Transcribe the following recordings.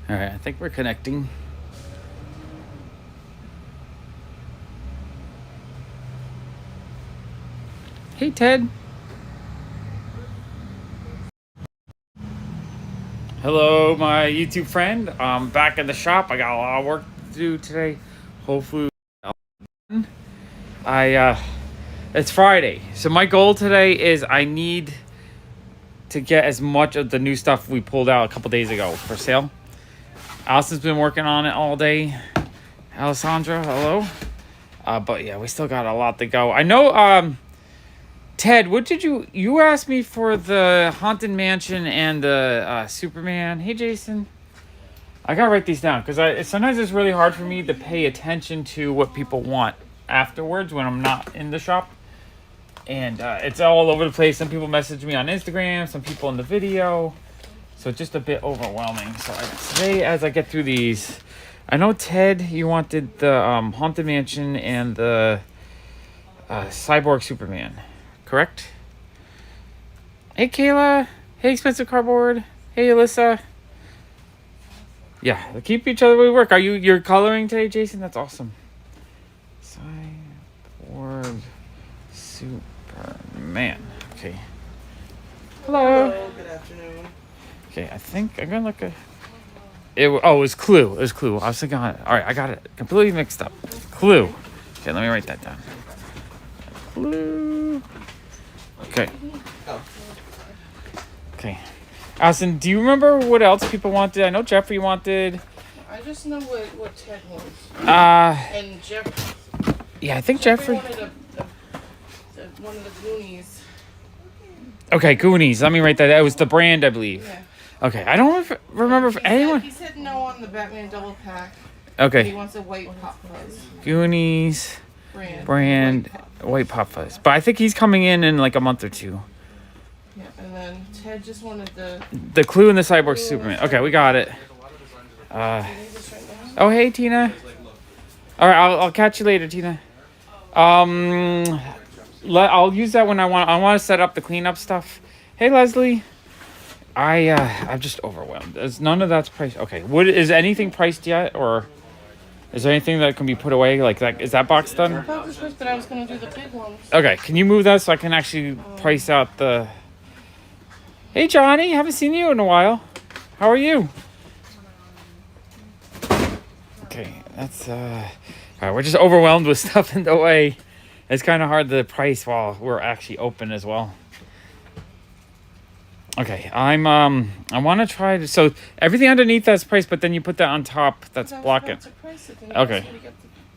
All right, I think we're connecting. Hey, Ted. Hello, my YouTube friend. I'm back at the shop. I got a lot of work to do today. Hopefully, it's Friday. So my goal today is I need to get as much of the new stuff we pulled out a couple days ago for sale. Allison's been working on it all day. Alessandra, hello. But yeah, we still got a lot to go. I know, Ted, what did you asked me for the Haunted Mansion and the Superman. Hey, Jason. I gotta write these down because sometimes it's really hard for me to pay attention to what people want afterwards when I'm not in the shop. And it's all over the place. Some people message me on Instagram, some people in the video. So it's just a bit overwhelming. So today, as I get through these, I know, Ted, you wanted the Haunted Mansion and the Cyborg Superman, correct? Hey, Kayla. Hey, Expensive Cardboard. Hey, Alyssa. Yeah, keep each other. We work. You're coloring today, Jason? That's awesome. Cyborg Superman. Okay. Hello. Hello. Good afternoon. Okay, I think I'm gonna look at it. Oh, it was Clue. It was Clue. I was thinking, all right, I got it completely mixed up. Clue. Okay, let me write that down. Clue. Okay. Okay. Allison, do you remember what else people wanted? I know Jeffrey wanted. I just know what Ted wants. And Jeff. Yeah, I think Jeffrey wanted one of the Goonies. Okay, Goonies. Let me write that. It was the brand, I believe. Yeah. Okay, I don't remember if anyone. He said no on the Batman double pack. Okay. He wants a white PopFuzz. Goonies. Brand. White PopFuzz. But I think he's coming in like a month or two. Yeah, and then Ted just wanted the Clue and the Cyborg Superman. Okay, we got it. Oh, hey, Tina. All right, I'll catch you later, Tina. I'll use that when I want to set up the cleanup stuff. Hey, Leslie. I'm just overwhelmed. None of that's priced. Okay, is anything priced yet, or is there anything that can be put away? Like that, is that box done? But I was gonna do the big ones. Okay, can you move that so I can actually price out the? Hey, Johnny, haven't seen you in a while. How are you? Okay, that's all right. We're just overwhelmed with stuff in the way. It's kind of hard to price while we're actually open as well. Okay, I want to try to, so everything underneath that's priced, but then you put that on top that's blocking. Okay.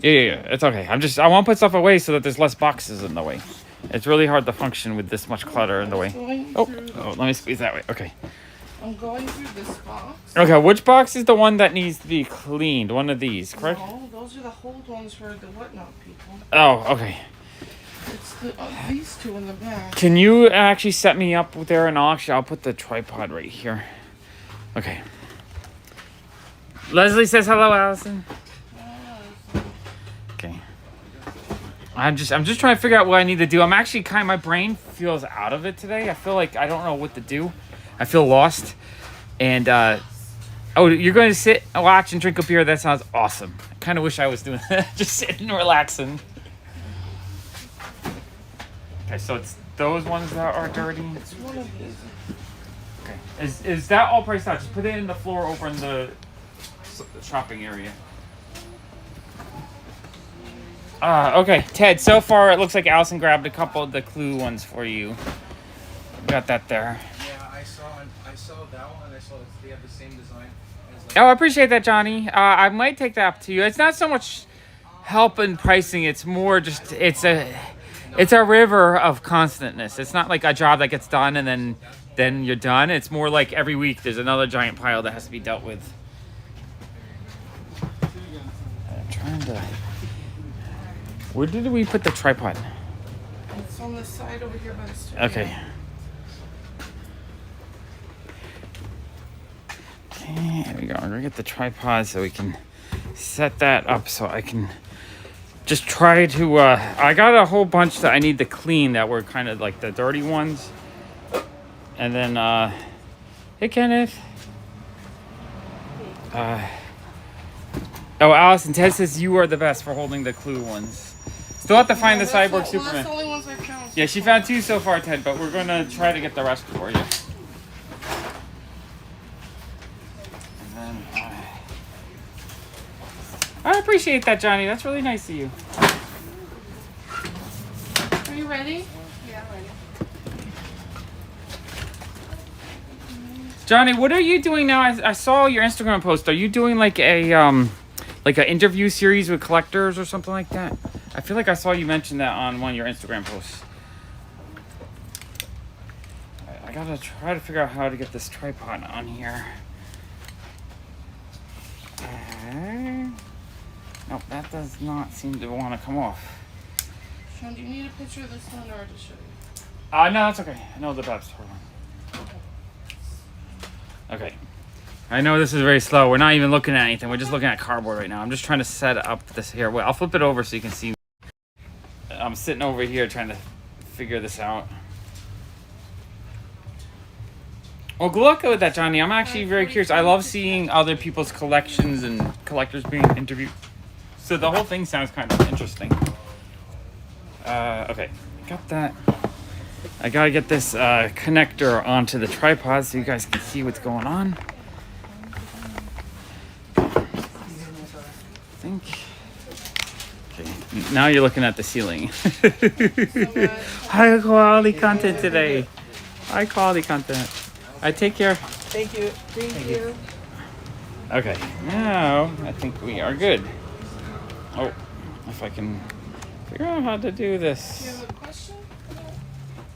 Yeah, it's okay. I want to put stuff away so that there's less boxes in the way. It's really hard to function with this much clutter in the way. Oh, let me squeeze that way. Okay. I'm going through this box. Okay, which box is the one that needs to be cleaned? One of these, correct? No, those are the hold ones for the whatnot people. Oh, okay. It's these two in the back. Can you actually set me up there, and I'll put the tripod right here. Okay. Leslie says hello, Allison. Okay. I'm just trying to figure out what I need to do. I'm actually my brain feels out of it today. I feel like I don't know what to do. I feel lost. And oh, you're going to sit, watch, and drink a beer. That sounds awesome. I kind of wish I was doing that. Just sitting and relaxing. Okay, so it's those ones that are dirty. It's one of these. Okay. Is that all priced out? Just put it in the floor over in the shopping area. Okay, Ted, so far it looks like Allison grabbed a couple of the Clue ones for you. Got that there. Yeah, I saw that one, and I saw they have the same design. Oh, I appreciate that, Johnny. I might take that up to you. It's not so much help in pricing. It's more just, it's a river of constantness. It's not like a job that gets done and then you're done. It's more like every week there's another giant pile that has to be dealt with. I'm trying to... Where did we put the tripod? It's on the side over here by the studio. Okay. Okay, there we go. I'm gonna get the tripod so we can set that up so I can just try to, I got a whole bunch that I need to clean that were kind of like the dirty ones. And then, hey, Kenneth. Oh, Allison, Ted says you are the best for holding the Clue ones. Still have to find the That's Cyborg That's Superman. the only ones I found. Yeah, she found 2 so far, Ted, but we're gonna try to get the rest for you. And then, I appreciate that, Johnny. That's really nice of you. Are you ready? Yeah, I'm ready. Johnny, what are you doing now? I saw your Instagram post. Are you doing like an interview series with collectors or something like that? I feel like I saw you mention that on one of your Instagram posts. I gotta try to figure out how to get this tripod on here. Nope, that does not seem to want to come off. Sean, do you need a picture of this one or to show you? No, that's okay. I know the best. Hold on. Okay. I know this is very slow. We're not even looking at anything. We're just looking at cardboard right now. I'm just trying to set up this here. Wait, I'll flip it over so you can see. I'm sitting over here trying to figure this out. Well, good luck with that, Johnny. I'm actually very curious. I love seeing other people's collections and collectors being interviewed. So the whole thing sounds kind of interesting. Okay, got that. I gotta get this connector onto the tripod so you guys can see what's going on. I think. Okay, now you're looking at the ceiling. High quality content today. High quality content. I take care. Thank you. Thank you. Okay, now I think we are good. Oh, if I can figure out how to do Do you this. have a question?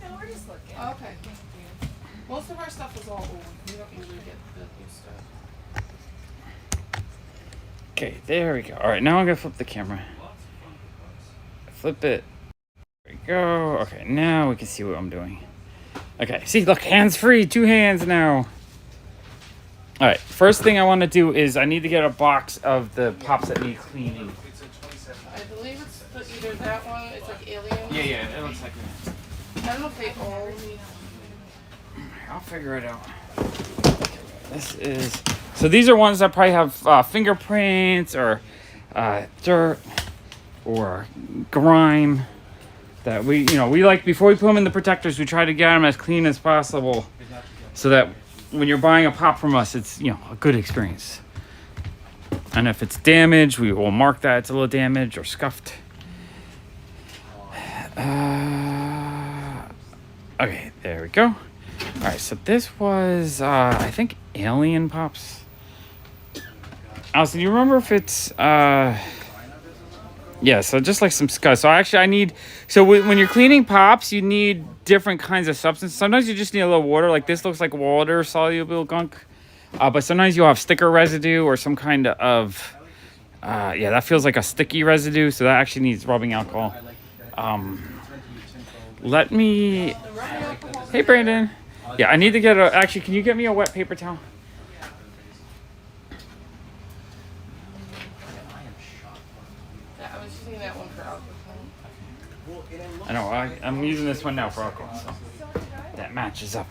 No, we're just looking. Okay. Most of our stuff is all old. We don't usually get the new stuff. Okay, there we go. All right, now I'm gonna flip the camera. Flip it. There we go. Okay, now we can see what I'm doing. Okay, see, look, hands free, 2 hands now. All right, first thing I want to do is I need to get a box of the pops that need cleaning. I believe it's either that one, it's like Alien. Yeah, it looks like it. I don't know if they all need. I'll figure it out. This is so. These are ones that probably have fingerprints or dirt or grime. That we like before we put them in the protectors, we try to get them as clean as possible, so that when you're buying a pop from us, it's a good experience. And if it's damaged, we will mark that it's a little damaged or scuffed. Okay, there we go. All right, so this was I think Alien Pops. Allison, do you remember if it's yeah, so just like some scuzz. So actually when you're cleaning pops, you need different kinds of substance. Sometimes you just need a little water. Like this looks like water soluble gunk. But sometimes you'll have sticker residue or some kind of, yeah, that feels like a sticky residue. So that actually needs rubbing alcohol. Hey, Brandon. Yeah, I need to get actually, can you get me a wet paper towel? I was using that one for alcohol. I know, I'm using this one now for alcohol, so that matches up.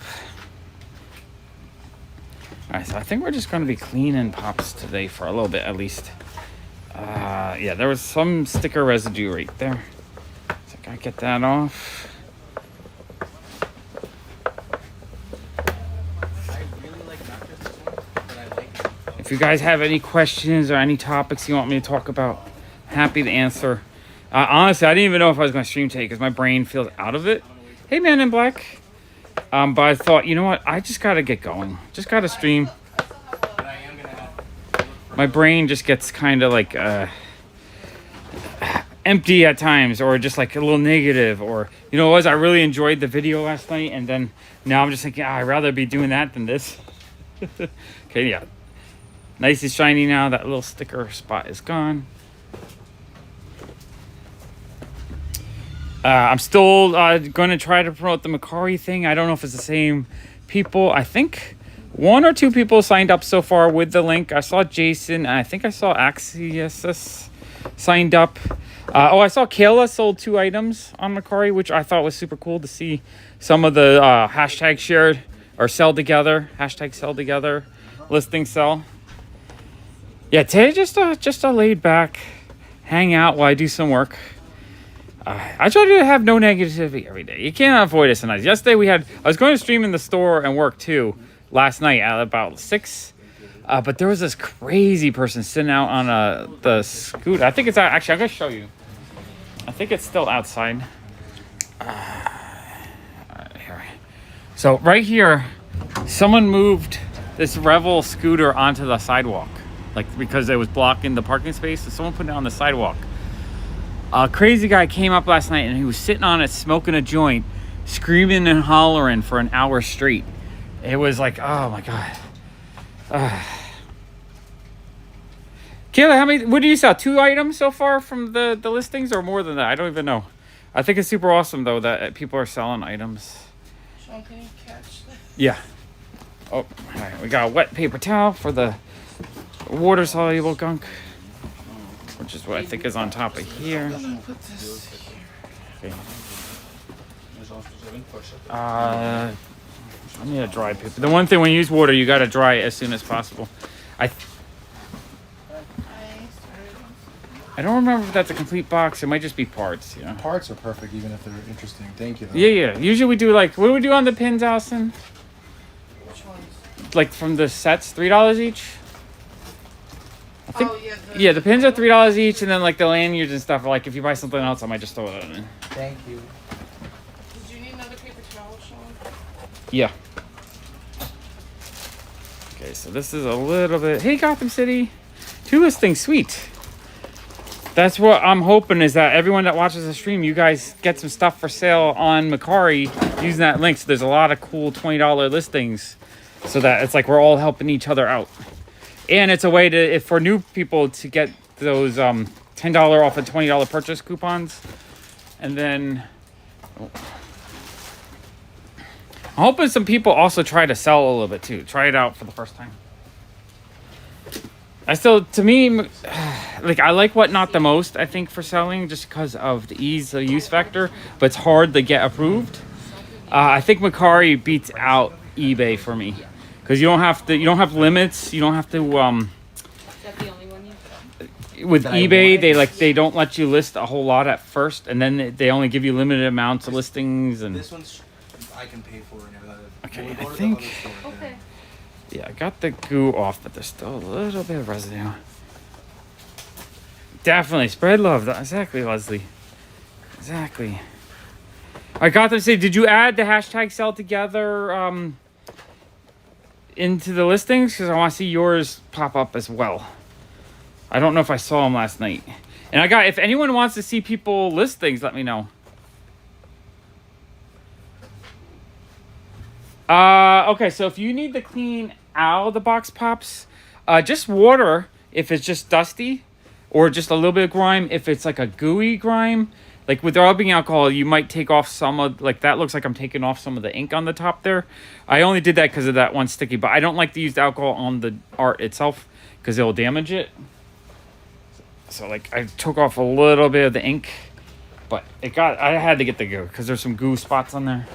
Alright, so I think we're just going to be cleaning pops today for a little bit at least. Yeah, there was some sticker residue right there. So I gotta get that off. If you guys have any questions or any topics you want me to talk about, happy to answer. Honestly, I didn't even know if I was going to stream today because my brain feels out of it. Hey, Man in Black. But I thought, you know what? I just got to get going. Just got to stream. My brain just gets kind of like empty at times, or just like a little negative, or I really enjoyed the video last night, and then now I'm just thinking, I'd rather be doing that than this. Okay, yeah. Nice and shiny now. That little sticker spot is gone. I'm still going to try to promote the Macari thing. I don't know if it's the same people. I think 1 or 2 people signed up so far with the link. I saw Jason, and I think I saw Axios signed up. I saw Kayla sold 2 items on Macari, which I thought was super cool to see some of the hashtag shared or sell together, hashtag sell together, listing sell. Yeah, today just a laid back hang out while I do some work. I try to have no negativity every day. You can't avoid it sometimes. Yesterday I was going to stream in the store and work too last night at about 6. But there was this crazy person sitting out on the scooter. I think it's actually, I'm going to show you. I think it's still outside. Here. So right here, someone moved this Revel scooter onto the sidewalk. Like, because it was blocking the parking space. So someone put it on the sidewalk. A crazy guy came up last night and he was sitting on it smoking a joint, screaming and hollering for an hour straight. It was like, oh my God. Kayla, what do you sell? 2 items so far from the listings or more than that? I don't even know. I think it's super awesome though that people are selling items. Sean, can you catch that? Yeah. Oh, all right. We got a wet paper towel for the water soluble gunk, which is what I think is on top of here. Put this here. Okay. I need a dry paper. The one thing when you use water, you gotta dry it as soon as possible. I don't remember if that's a complete box. It might just be parts, you know. Parts are perfect, even if they're interesting. Thank you. Though. Yeah. Usually we do like, what do we do on the pins, Allison? Which ones? Like from the sets, $3 each. I think. Oh, yeah. The pins are $3 each, and then like the lanyards and stuff. Like if you buy something else, I might just throw it in. Thank you. Did you need another paper towel, Sean? Yeah. Okay, so this is a little bit. Hey, Gotham City, 2 listings, sweet. That's what I'm hoping is that everyone that watches the stream, you guys get some stuff for sale on Macari using that link. So there's a lot of cool $20 listings, so that it's like we're all helping each other out. And it's a way to, for new people to get those $10 off and $20 purchase coupons. And then I'm hoping some people also try to sell a little bit too. Try it out for the first time. To me, like I like Whatnot the most, I think, for selling just because of the ease of use factor, but it's hard to get approved. I think Macari beats out eBay for me because you don't have limits. You don't have to. Is that the only one you With eBay, they don't let you list a whole lot at first, and then they only give you limited amounts of listings. And this one's I can pay for and everything. Okay, We'll I go to the think- other store then. Okay. yeah, I got the goo off, but there's still a little bit of residue. Definitely spread love. Exactly, Leslie. Exactly. I got to say, did you add the hashtag sell together into the listings? Because I want to see yours pop up as well. I don't know if I saw them last night. And if anyone wants to see people list things, let me know. Okay, so if you need to clean out the box pops, just water if it's just dusty, or just a little bit of grime if it's like a gooey grime. Like with rubbing alcohol, you might take off some of, like that looks like I'm taking off some of the ink on the top there. I only did that because of that one sticky, but I don't like to use the alcohol on the art itself because it'll damage it. So like I took off a little bit of the ink, but I had to get the goo because there's some goo spots on there.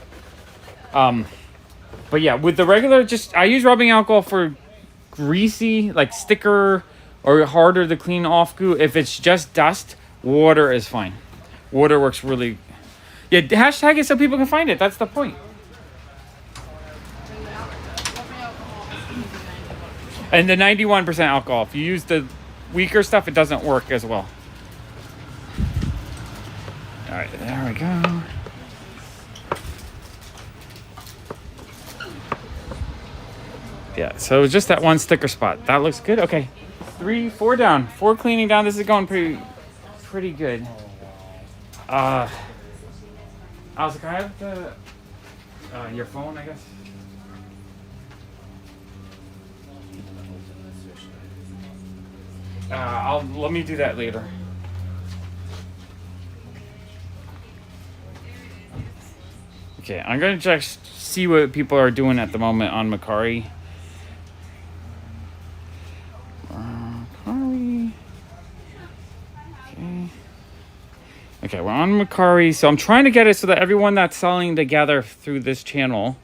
But yeah, with the regular, I use rubbing alcohol for greasy, like sticker or harder to clean off goo. If it's just dust, water is fine. Water works really. Yeah, hashtag it so people can find it. That's the point. And the 91% alcohol. If you use the weaker stuff, it doesn't work as well. All right, there we go. Yeah, so it's just that one sticker spot. That looks good. Okay, 4 down. 4 cleaning down. This is going pretty good. Alice, can I have your phone, I guess? Let me do that later. Okay, I'm gonna just see what people are doing at the moment on Macari. Okay, we're on Macari. So I'm trying to get it so that everyone that's selling together through this channel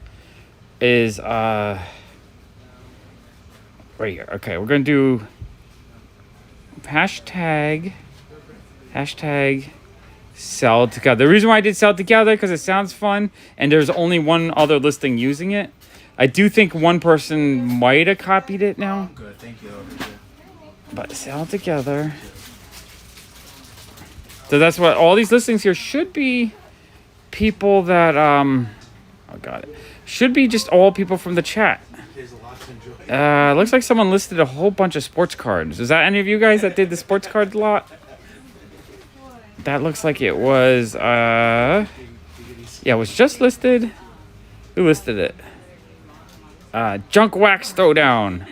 is right here. Okay, we're gonna do hashtag sell together. The reason why I did sell together because it sounds fun, and there's only one other listing using it. I do think one person might have copied it now. Good, thank you. But sell together. So that's what all these listings here should be. People that oh, got it. Should be just all people from the chat. There's a lot to enjoy. Looks like someone listed a whole bunch of sports cards. Is that any of you guys that did the sports card lot? That looks like it was yeah, it was just listed. Who listed it? Junk Wax Throwdown.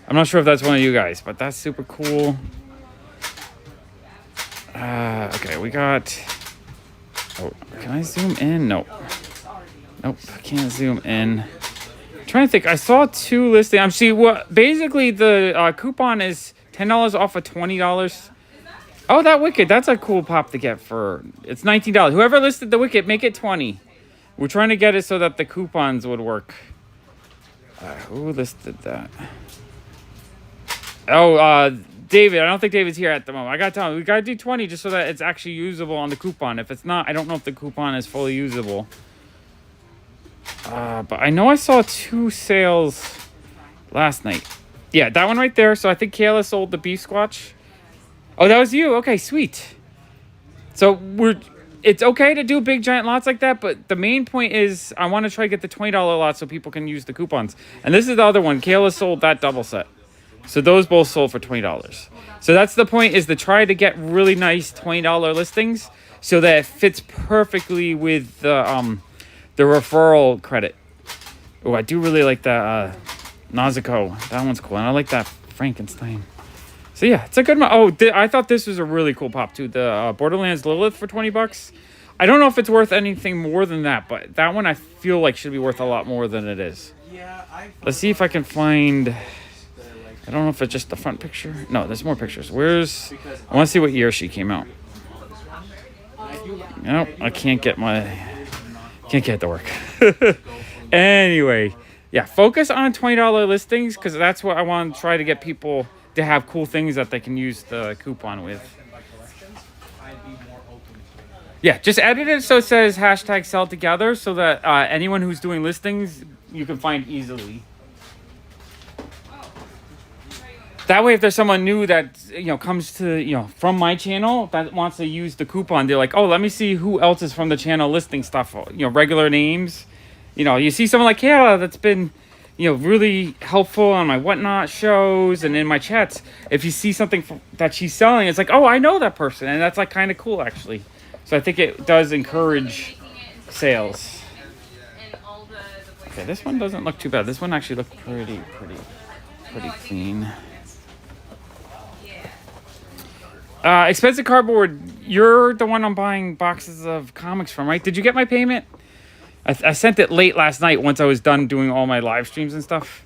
I'm not sure if that's one of you guys, but that's super cool. Okay, we got... Oh, can I zoom in? Nope. Nope, I can't zoom in. I'm trying to think. I saw 2 listings. I'm seeing what... Basically, the coupon is $10 off of $20. Oh, that Wicked. That's a cool pop to get for... It's $19. Whoever listed the Wicked, make it $20. We're trying to get it so that the coupons would work. Who listed that? Oh, David. I don't think David's here at the moment. I gotta tell him, we gotta do 20 just so that it's actually usable on the coupon. If it's not, I don't know if the coupon is fully usable. But I know I saw 2 sales last night. Yeah, that one right there. So I think Kayla sold the beef squatch. Oh, that was you. Okay, sweet. So it's okay to do big giant lots like that, but the main point is I want to try to get the $20 lot so people can use the coupons. And this is the other one. Kayla sold that double set. So those both sold for $20. So that's the point, is to try to get really nice $20 listings so that it fits perfectly with the referral credit. Oh, I do really like that Nazuko. That one's cool. And I like that Frankenstein. So yeah, it's a good one. Oh, I thought this was a really cool pop too. The Borderlands Lilith for $20. I don't know if it's worth anything more than that, but that one I feel like should be worth a lot more than it is. Yeah, Let's see if I can find... I don't know if it's just the front picture. No, there's more pictures. Where's... I want to see what year she came out. Nope, I can't get my... Can't get it to work. Anyway, yeah, focus on $20 listings because that's what I want to try to get people to have cool things that they can use the coupon with. Yeah, just edit it so it says hashtag sell together so that anyone who's doing listings you can find easily. That way, if there's someone new that, comes to, from my channel that wants to use the coupon, they're like, oh, let me see who else is from the channel listing stuff, regular names. You see someone like Kayla that's been, really helpful on my Whatnot shows and in my chats. If you see something that she's selling, it's like, oh, I know that person. And that's like kind of cool, actually. So I think it does encourage sales. Okay, this one doesn't look too bad. This one actually looked pretty clean. Expensive cardboard. You're the one I'm buying boxes of comics from, right? Did you get my payment? I sent it late last night once I was done doing all my live streams and stuff.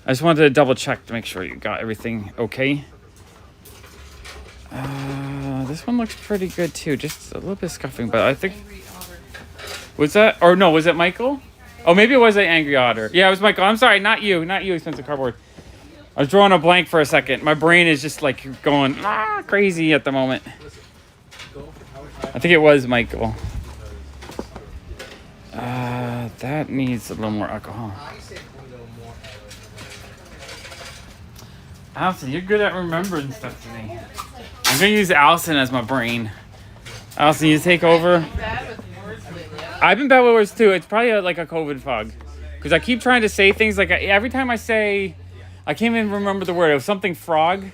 I just wanted to double check to make sure you got everything okay. This one looks pretty good too. Just a little bit scuffing, but I think... Was that... Or no, was it Michael? Oh, maybe it was an Angry Otter. Yeah, it was Michael. I'm sorry, not you. Not you, Expensive Cardboard. I was drawing a blank for a second. My brain is just like going crazy at the moment. I think it was Michael. That needs a little more alcohol. Allison, you're good at remembering stuff to me. I'm gonna use Allison as my brain. Allison, you take over. I've been bad with words too. It's probably like a COVID fog. Because I keep trying to say things like every time I say... I can't even remember the word. It was something frog.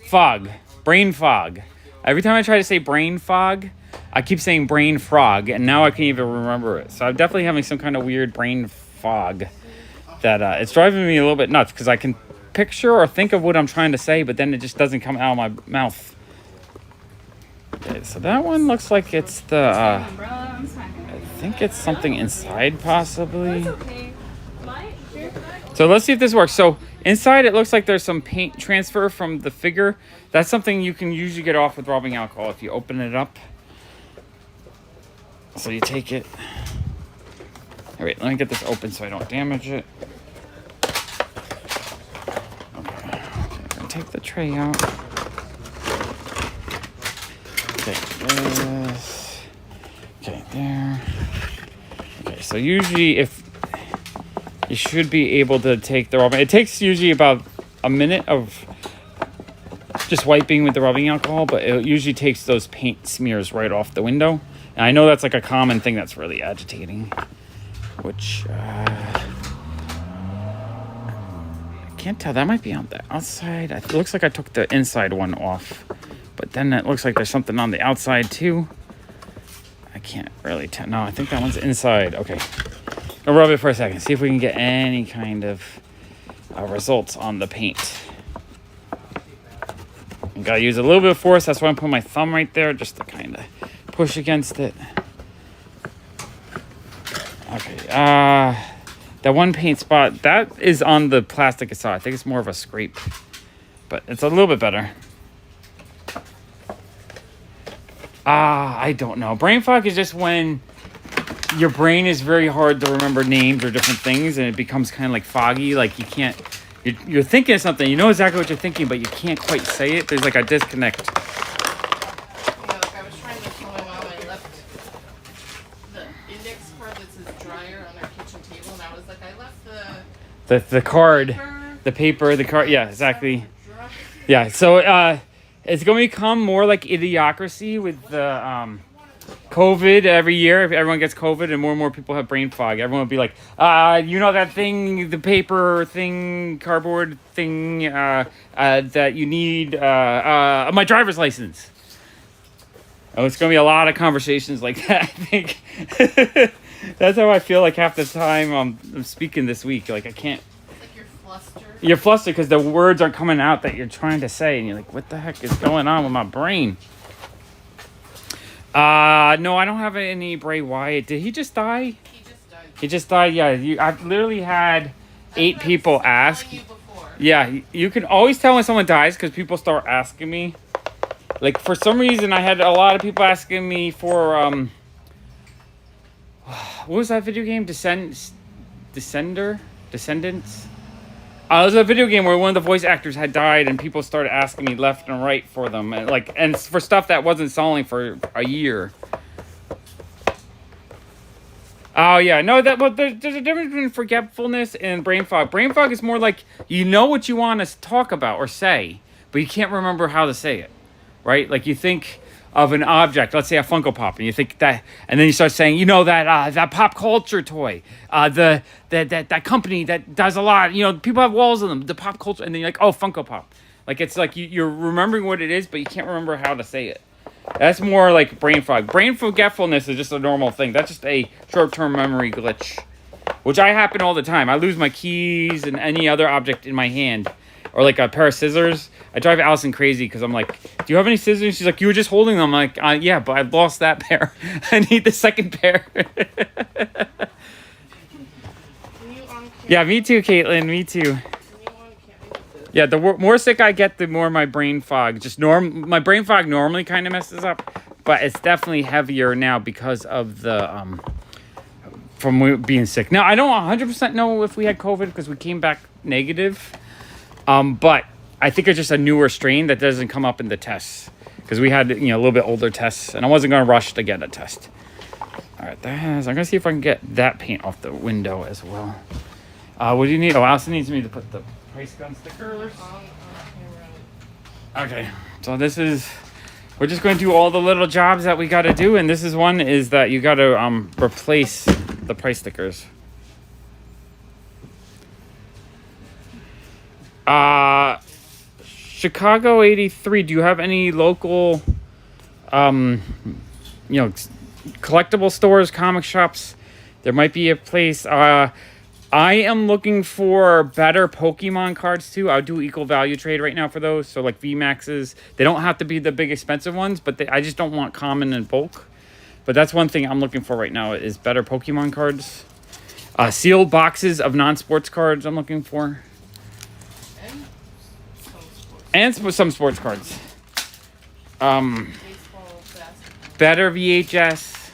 Fog. Brain fog. Every time I try to say brain fog, I keep saying brain frog, and now I can't even remember it. So I'm definitely having some kind of weird brain fog that it's driving me a little bit nuts because I can picture or think of what I'm trying to say, but then it just doesn't come out of my mouth. Okay, so that one looks like it's the... I think it's something inside, possibly. So let's see if this works. So inside it looks like there's some paint transfer from the figure. That's something you can usually get off with rubbing alcohol if you open it up. So you take it. All right, let me get this open so I don't damage it. Okay, I'm gonna take the tray out. Okay, this. Okay, there. Okay, so usually if you should be able to take the rubbing, it takes usually about a minute of just wiping with the rubbing alcohol, but it usually takes those paint smears right off the window. And I know that's like a common thing that's really agitating, which I can't tell. That might be on the outside. It looks like I took the inside one off, but then it looks like there's something on the outside too. I can't really tell. No, I think that one's inside. Okay. I'll rub it for a second. See if we can get any kind of results on the paint. You gotta use a little bit of force. That's why I'm putting my thumb right there just to kind of push against it. Okay. That one paint spot, that is on the plastic itself. I think it's more of a scrape, but it's a little bit better. I don't know. Brain fog is just when your brain is very hard to remember names or different things, and it becomes kind of like foggy. Like you can't, you're thinking of something, you know exactly what you're thinking, but you can't quite say it. There's like a disconnect. Yeah, like I was trying to tell my mom I left the index card that says dryer on our kitchen table, and I was like, I left The card, paper, the paper, the card. Yeah, exactly. dryer. Yeah. So it's going to become more like idiocracy with the COVID every year. If everyone gets COVID and more people have brain fog, everyone will be like, you know that thing, the paper thing, cardboard thing that you need, my driver's license. Oh, it's going to be a lot of conversations like that, I think. That's how I feel like half the time I'm speaking this week. Like I can't. Like you're flustered. You're flustered because the words aren't coming out that you're trying to say, and you're like, what the heck is going on with my brain? No, I don't have any Bray Wyatt. Did he just die? He just died. He just died, yeah. I've literally had 8 people ask. You before. Yeah, you can always tell when someone dies because people start asking me. Like, for some reason, I had a lot of people asking me for, what was that video game? Descendants? It was a video game where one of the voice actors had died, and people started asking me left and right for them, and for stuff that wasn't selling for a year. Oh yeah, no, but there's a difference between forgetfulness and brain fog. Brain fog is more like you know what you want to talk about or say, but you can't remember how to say it, right? Like you think of an object, let's say a Funko Pop, and you think that, and then you start saying, you know, that pop culture toy, that company that does a lot, you know, people have walls on them, the pop culture, and then you're like, oh, Funko Pop. Like it's like you're remembering what it is, but you can't remember how to say it. That's more like brain fog. Brain forgetfulness is just a normal thing. That's just a short-term memory glitch, which I happen all the time. I lose my keys and any other object in my hand, or like a pair of scissors. I drive Allison crazy because I'm like, do you have any scissors? She's like, you were just holding them. I'm like, yeah, but I lost that pair. I need the second pair. Yeah, me too, Caitlin. Me too. Yeah, the more sick I get, the more my brain fog. My brain fog normally kind of messes up, but it's definitely heavier now because of the from being sick. Now I don't 100% know if we had COVID because we came back negative, but I think it's just a newer strain that doesn't come up in the tests because we had a little bit older tests, and I wasn't going to rush to get a test. All right, I'm going to see if I can get that paint off the window as well. What do you need? Oh, Allison needs me to put the price gun stickers. Okay, so we're just going to do all the little jobs that we got to do, and this is one is that you got to replace the price stickers. Chicago 83, do you have any local collectible stores, comic shops? There might be a place. I am looking for better Pokemon cards too. I'll do equal value trade right now for those. So like VMAXs, they don't have to be the big expensive ones, but I just don't want common and bulk. But that's one thing I'm looking for right now is better Pokemon cards. Sealed boxes of non-sports cards I'm looking for. And some sports cards. Better VHS.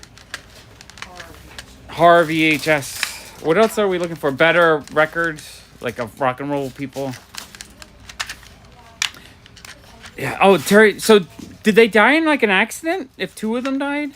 Horror VHS. What else are we looking for? Better records, like of rock and roll people. Yeah. Oh, Terry. So Did they die in like an accident? If 2 of them died?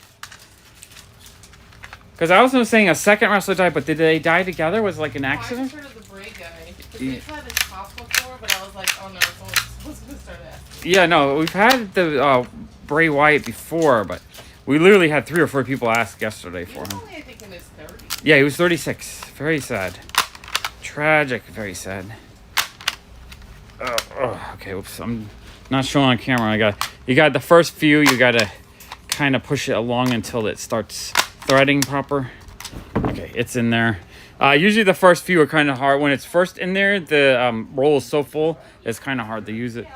Because I was saying a second wrestler died, but did they die together? Was it like an Oh, I accident? just heard of the Bray guy. Because we've had this pop before, but I was like, oh no, someone's going to start asking. Yeah, no, we've had the Bray Wyatt before, but we literally had 3 or 4 people ask yesterday He for was him. only, I think, in his 30s. Yeah, he was 36. Very sad. Tragic, very sad. Okay, oops. I'm not showing on camera. You got the first few, you gotta kind of push it along until it starts threading proper. Okay, it's in there. Usually the first few are kind of hard. When it's first in there, the roll is so full, it's kind of hard to use it.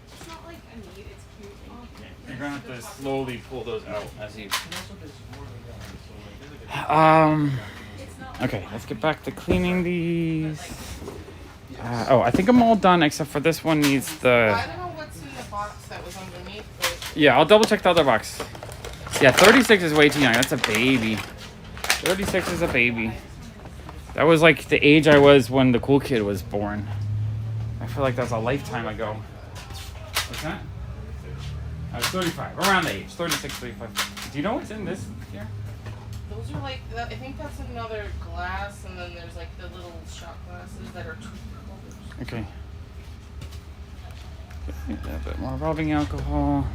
It's not like a need, it's cute. You're gonna have to slowly pull those out as you. Okay, let's get back to cleaning these. I think I'm all done except for this one needs the. I don't know what's in the box that was underneath, but Yeah, I'll double check the other box. Yeah, 36 is way too young. That's a baby. 36 is a baby. That was like the age I was when the cool kid was born. I feel like that's a lifetime ago. What's that? I was 35, around the age, 36, 35. Do you know what's in this here? those are like, I think that's another glass, and then there's like the little shot glasses that are 2 colors. Okay. A bit more rubbing alcohol.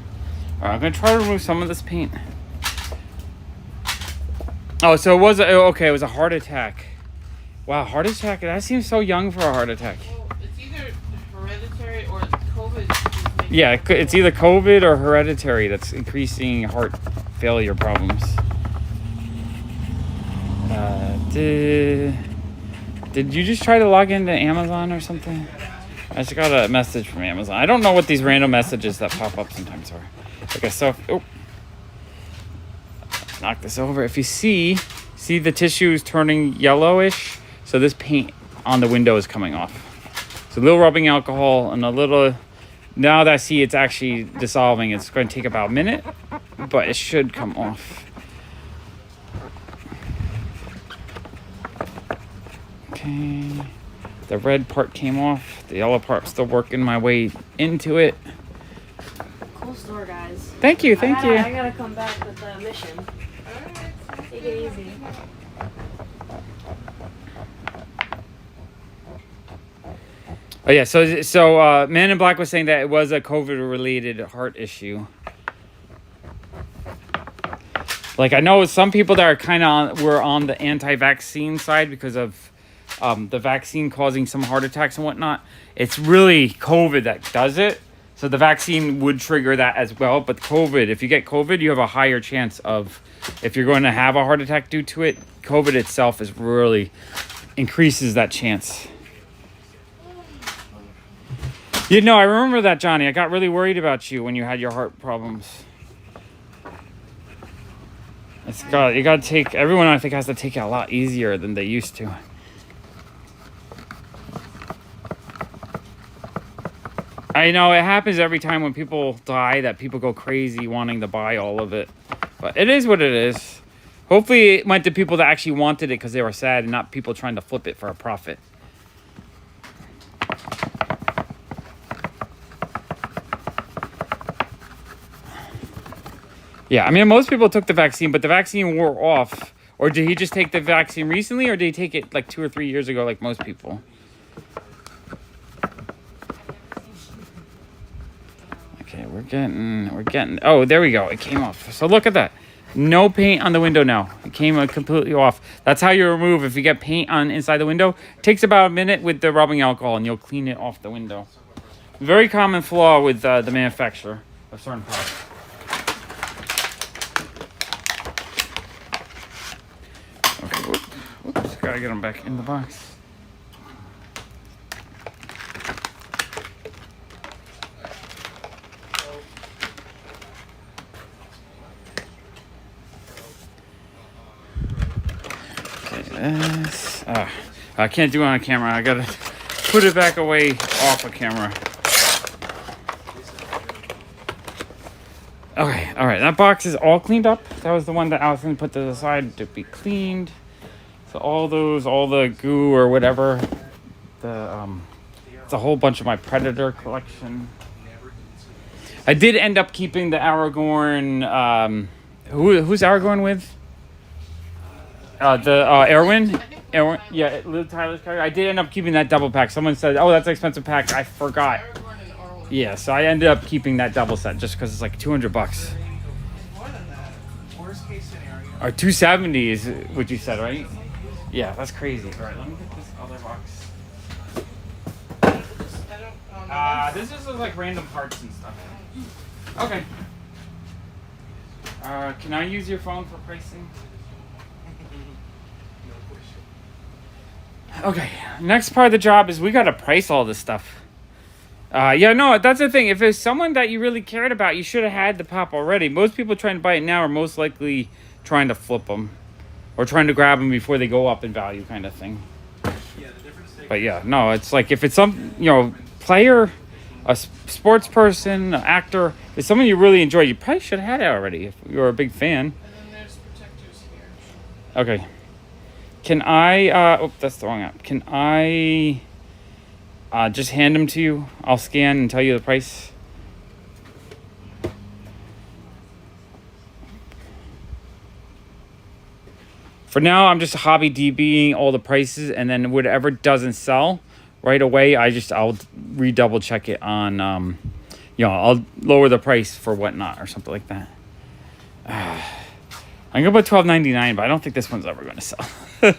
Alright, I'm gonna try to remove some of this paint. Oh, so it was okay, it was a heart attack. Wow, heart attack, that seems so young for a heart attack. Well, it's either hereditary or COVID is making Yeah, it's either COVID or hereditary that's increasing heart failure problems. Did you just try to log into Amazon or something? I just got a message from Amazon. I don't know what these random messages that pop up sometimes are. Okay, so knock this over. If you see the tissues turning yellowish, so this paint on the window is coming off. So a little rubbing alcohol and a little. Now that I see it's actually dissolving, it's going to take about a minute, but it should come off. Okay, the red part came off. The yellow part's still working my way into it. Cool store, guys. Thank you, thank you. I gotta come back with the mission. Take it easy. Oh yeah, so Man in Black was saying that it was a COVID-related heart issue. Like I know some people that are kind of were on the anti-vaccine side because of the vaccine causing some heart attacks and whatnot. It's really COVID that does it. So the vaccine would trigger that as well. But COVID, if you get COVID, you have a higher chance of, if you're going to have a heart attack due to it, COVID itself is really increases that chance. You know, I remember that, Johnny. I got really worried about you when you had your heart problems. You got to take, everyone I think has to take it a lot easier than they used to. I know it happens every time when people die that people go crazy wanting to buy all of it. But it is what it is. Hopefully it went to people that actually wanted it because they were sad and not people trying to flip it for a profit. Yeah, I mean, most people took the vaccine, but the vaccine wore off. Or did he just take the vaccine recently, or did he take it like 2 or 3 years ago like most people? Okay, we're getting, oh, there we go. It came off. So look at that. No paint on the window now. It came completely off. That's how you remove if you get paint on inside the window. It takes about a minute with the rubbing alcohol and you'll clean it off the window. Very common flaw with the manufacturer of certain products. Okay, whoops, gotta get them back in the box. I can't do it on camera. I gotta put it back away off of camera. Okay, all right. That box is all cleaned up. That was the one that Allison put to the side to be cleaned. So all the goo or whatever, it's a whole bunch of my Predator collection. I did end up keeping the Aragorn. Who's Aragorn with? Erwin. Erwin. Yeah, Liv Tyler's character. I did end up keeping that double pack. Someone said, "Oh, that's an expensive pack." I forgot. Aragorn and Orwell. Yeah, so I ended up keeping that double set just because it's like $200. More than that. Worst case scenario. Or 270 is what you said, right? Yeah, that's crazy. All right, let me get this other box. This is like random parts and stuff. Okay. Can I use your phone for pricing? Okay, next part of the job is we gotta price all this stuff. Yeah, no, that's the thing. If it's someone that you really cared about, you should have had the pop already. Most people trying to buy it now are most likely trying to flip them. Or trying to grab them before they go up in value kind of thing. But yeah, no, it's like if it's some, player, a sports person, an actor, it's someone you really enjoy, you probably should have had it already if you're a big fan. And then there's protectors here. Okay. Can I, that's the wrong app. Can I just hand them to you? I'll scan and tell you the price. For now, I'm just hobby DBing all the prices, and then whatever doesn't sell right away, I'll redouble check it on, I'll lower the price for whatnot or something like that. I'm gonna put $12.99, but I don't think this one's ever gonna sell. All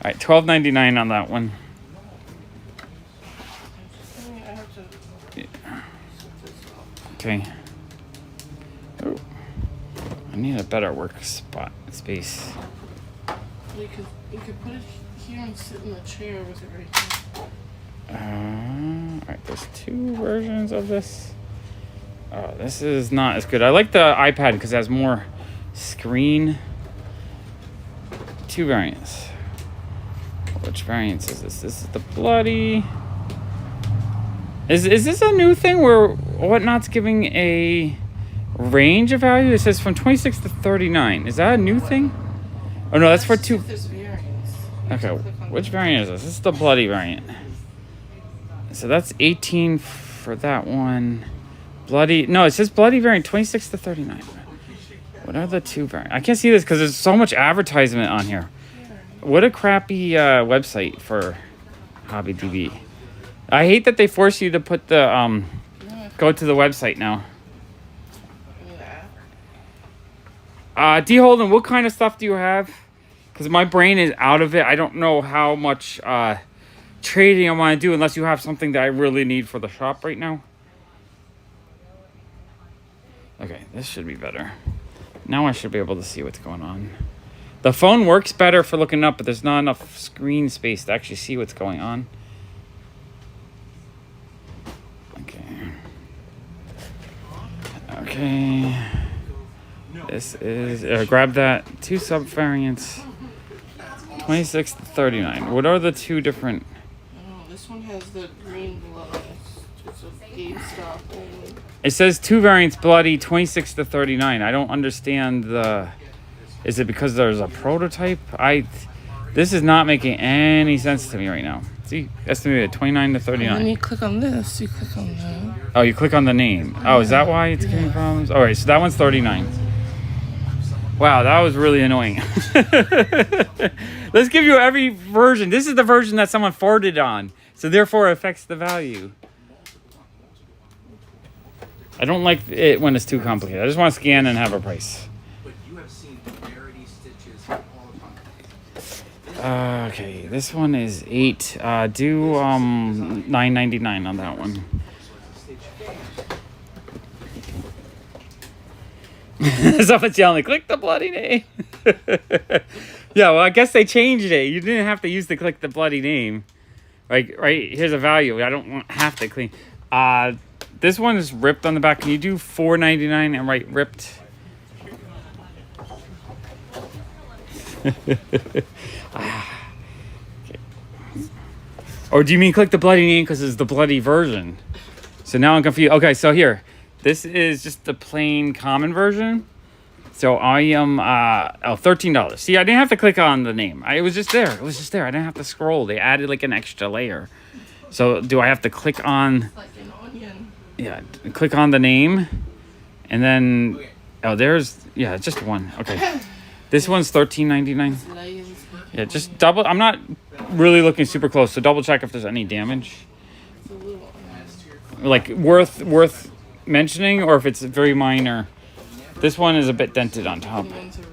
right, $12.99 on that one. I have to. Okay. Oh, I need a better work space. You could put it here and sit in the chair with it right there. All right, there's two versions of this. Oh, this is not as good. I like the iPad because it has more screen. Two variants. Which variants is this? This is the bloody. Is this a new thing where Whatnot's giving a range of value? It says from 26 to 39. Is that a new thing? Oh no, that's for two. There's variants. Okay, which variant is this? This is the bloody variant. So that's 18 for that one. Bloody. No, it says bloody variant 26 to 39. What are the two variants? I can't see this because there's so much advertisement on here. What a crappy website for Hobby DB. I hate that they force you to put the go to the website now. D Holden, what kind of stuff do you have? Because my brain is out of it. I don't know how much trading I want to do unless you have something that I really need for the shop right now. Okay, this should be better. Now I should be able to see what's going on. The phone works better for looking up, but there's not enough screen space to actually see what's going on. Okay. This is, grab that. Two sub-variants. 26 to 39. What are the two different... Oh, this one has the green blood. It's a GameStop only. It says two variants bloody, 26 to 39. I don't understand the... Is it because there's a prototype? This is not making any sense to me right now. See, estimated 29 to 39. And then you click on this, you click on that. Oh, you click on the name. Oh, is that why it's giving problems? All right, so that one's 39. Wow, that was really annoying. Let's give you every version. This is the version that someone forwarded on, so therefore it affects the value. I don't like it when it's too complicated. I just want to scan and have a price. But you have seen Rarity stitches all the time. Okay, this one is 8. Do $9.99 on that one. Someone's yelling, click the bloody name. Yeah, well, I guess they changed it. You didn't have to use the click the bloody name. Like, right, here's a value. I don't have to clean. This one is ripped on the back. Can you do $4.99 and write ripped? Okay. Or do you mean click the bloody name because it's the bloody version? So now I'm confused. Okay, so here. This is just the plain common version. So I am $13. See, I didn't have to click on the name. It was just there. It was just there. I didn't have to scroll. They added like an extra layer. So do I have to click on? It's like an onion. Yeah, click on the name, and then there's it's just one. Okay, this one's $13.99. Lions. Yeah, just double. I'm not really looking super close, so double check if there's any damage, It's a little. like worth mentioning, or if it's very minor. This one is a bit dented on top. The ones over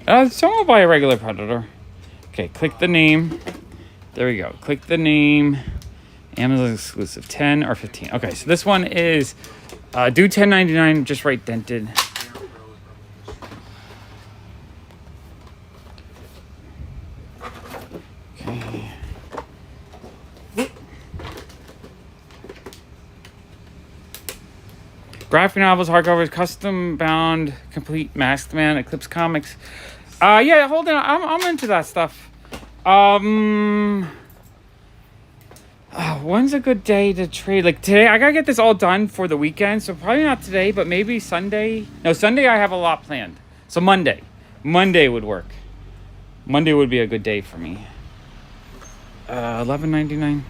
there. Someone will buy a regular Predator. Okay, click the name. There we go. Click the name. Amazon exclusive, 10 or 15. Okay, so this one is due $10.99, just right dented. Okay. Graphic novels, hardcovers, custom bound, complete Masked Man, Eclipse Comics. Yeah, hold on. I'm into that stuff. When's a good day to trade? Like today, I gotta get this all done for the weekend, so probably not today, but maybe Sunday. No, Sunday I have a lot planned. So Monday would work. Monday would be a good day for me. $11.99.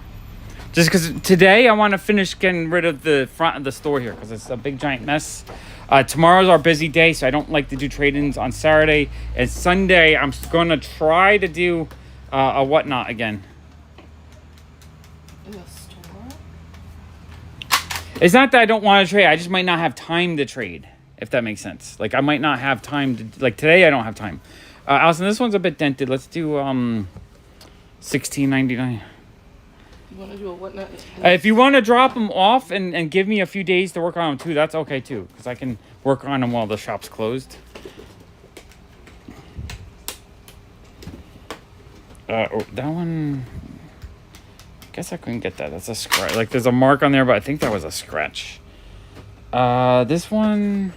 Just because today I want to finish getting rid of the front of the store here because it's a big giant mess. Tomorrow's our busy day, so I don't like to do trade-ins on Saturday. And Sunday, I'm going to try to do a whatnot again. In the store? It's not that I don't want to trade. I just might not have time to trade, if that makes sense. Like, I might not have time to... Like, today, I don't have time. Allison, this one's a bit dented. Let's do $16.99. You want to do a whatnot? If you want to drop them off and give me a few days to work on them, too, that's okay, too. Because I can work on them while the shop's closed. That one... I guess I couldn't get that. That's a scratch. Like, there's a mark on there, but I think that was a scratch. This one...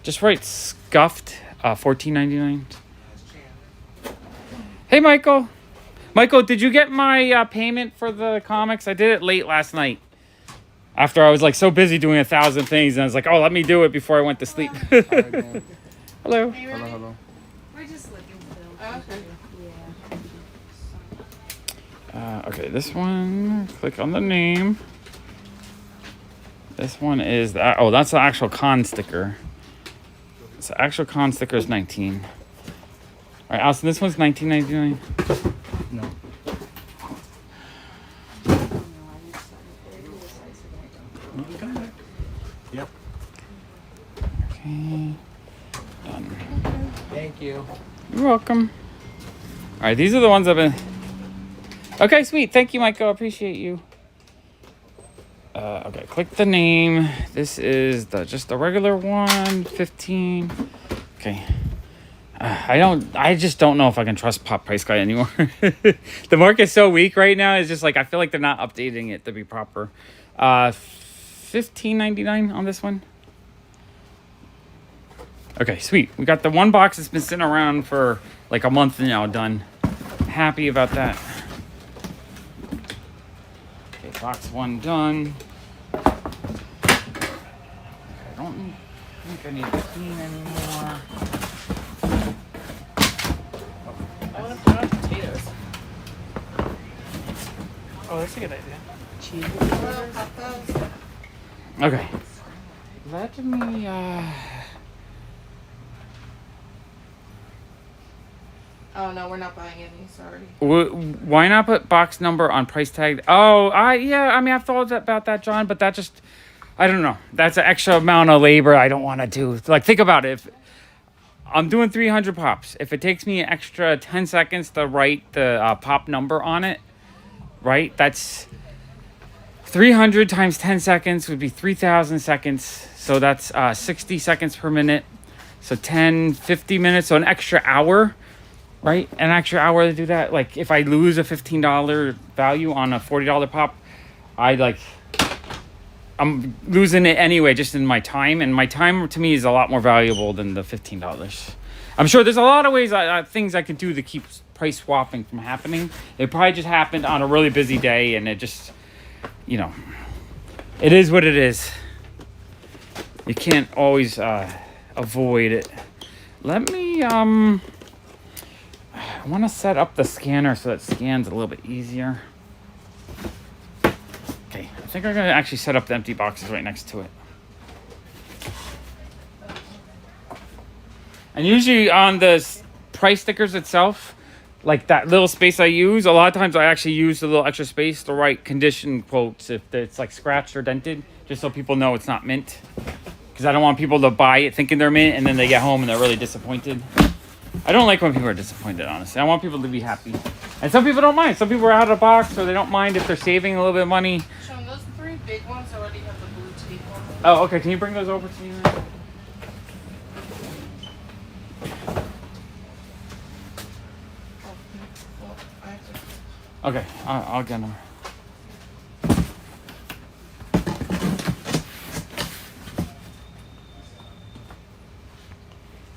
Just right, scuffed. $14.99. Hey, Michael. Michael, did you get my payment for the comics? I did it late last night. After I was like so busy doing 1,000 things, and I was like, oh, let me do it before I went to sleep. Hello. Hello. We're just looking for them. Okay. Yeah. Okay, this one. Click on the name. This one is that. Oh, that's the actual con sticker. So actual con sticker is 19. All right, Allison, this one's $19.99. No. Yep. Okay. Done. Thank you. You're welcome. All right, these are the ones I've been... Okay, sweet. Thank you, Michael. I appreciate you. Okay, click the name. This is just the regular one, 15. Okay. I just don't know if I can trust Pop Price Guide anymore. The market's so weak right now. It's just like, I feel like they're not updating it to be proper. $15.99 on this one. Okay, sweet. We got the one box that's been sitting around for like a month now done. Happy about that. Okay, box one done. I don't think I need to clean anymore. I want to put on potatoes. Oh, that's a good idea. Cheese. Well, PopFuzz. Okay. Let me, Oh, no, we're not buying any. Sorry. Why not put box number on price tag? Oh, yeah, I mean, I've thought about that, John, but that just, I don't know. That's an extra amount of labor I don't want to do. Like, think about it. If I'm doing 300 pops, if it takes me an extra 10 seconds to write the pop number on it, right? That's 300 times 10 seconds would be 3,000 seconds. So that's 60 seconds per minute. So 10, 50 minutes. So an extra hour. Right? An extra hour to do that. Like, if I lose a $15 value on a $40 pop, I'm losing it anyway, just in my time. And my time, to me, is a lot more valuable than the $15. I'm sure there's a lot of ways, things I can do to keep price swapping from happening. It probably just happened on a really busy day, and it just, it is what it is. You can't always avoid it. Let me, I want to set up the scanner so it scans a little bit easier. Okay, think I'm gonna actually set up the empty boxes right next to it. And usually on the price stickers itself, like that little space I use, a lot of times I actually use the little extra space to write condition quotes if it's like scratched or dented, just so people know it's not mint. Because I don't want people to buy it thinking they're mint and then they get home and they're really disappointed. I don't like when people are disappointed, honestly. I want people to be happy. And some people don't mind. Some people are out of the box, so they don't mind if they're saving a little bit of money. Sean, those 3 big ones already have the blue tape on them. Oh, okay. Can you bring those over to me? Well, I have to... Okay, I'll get them.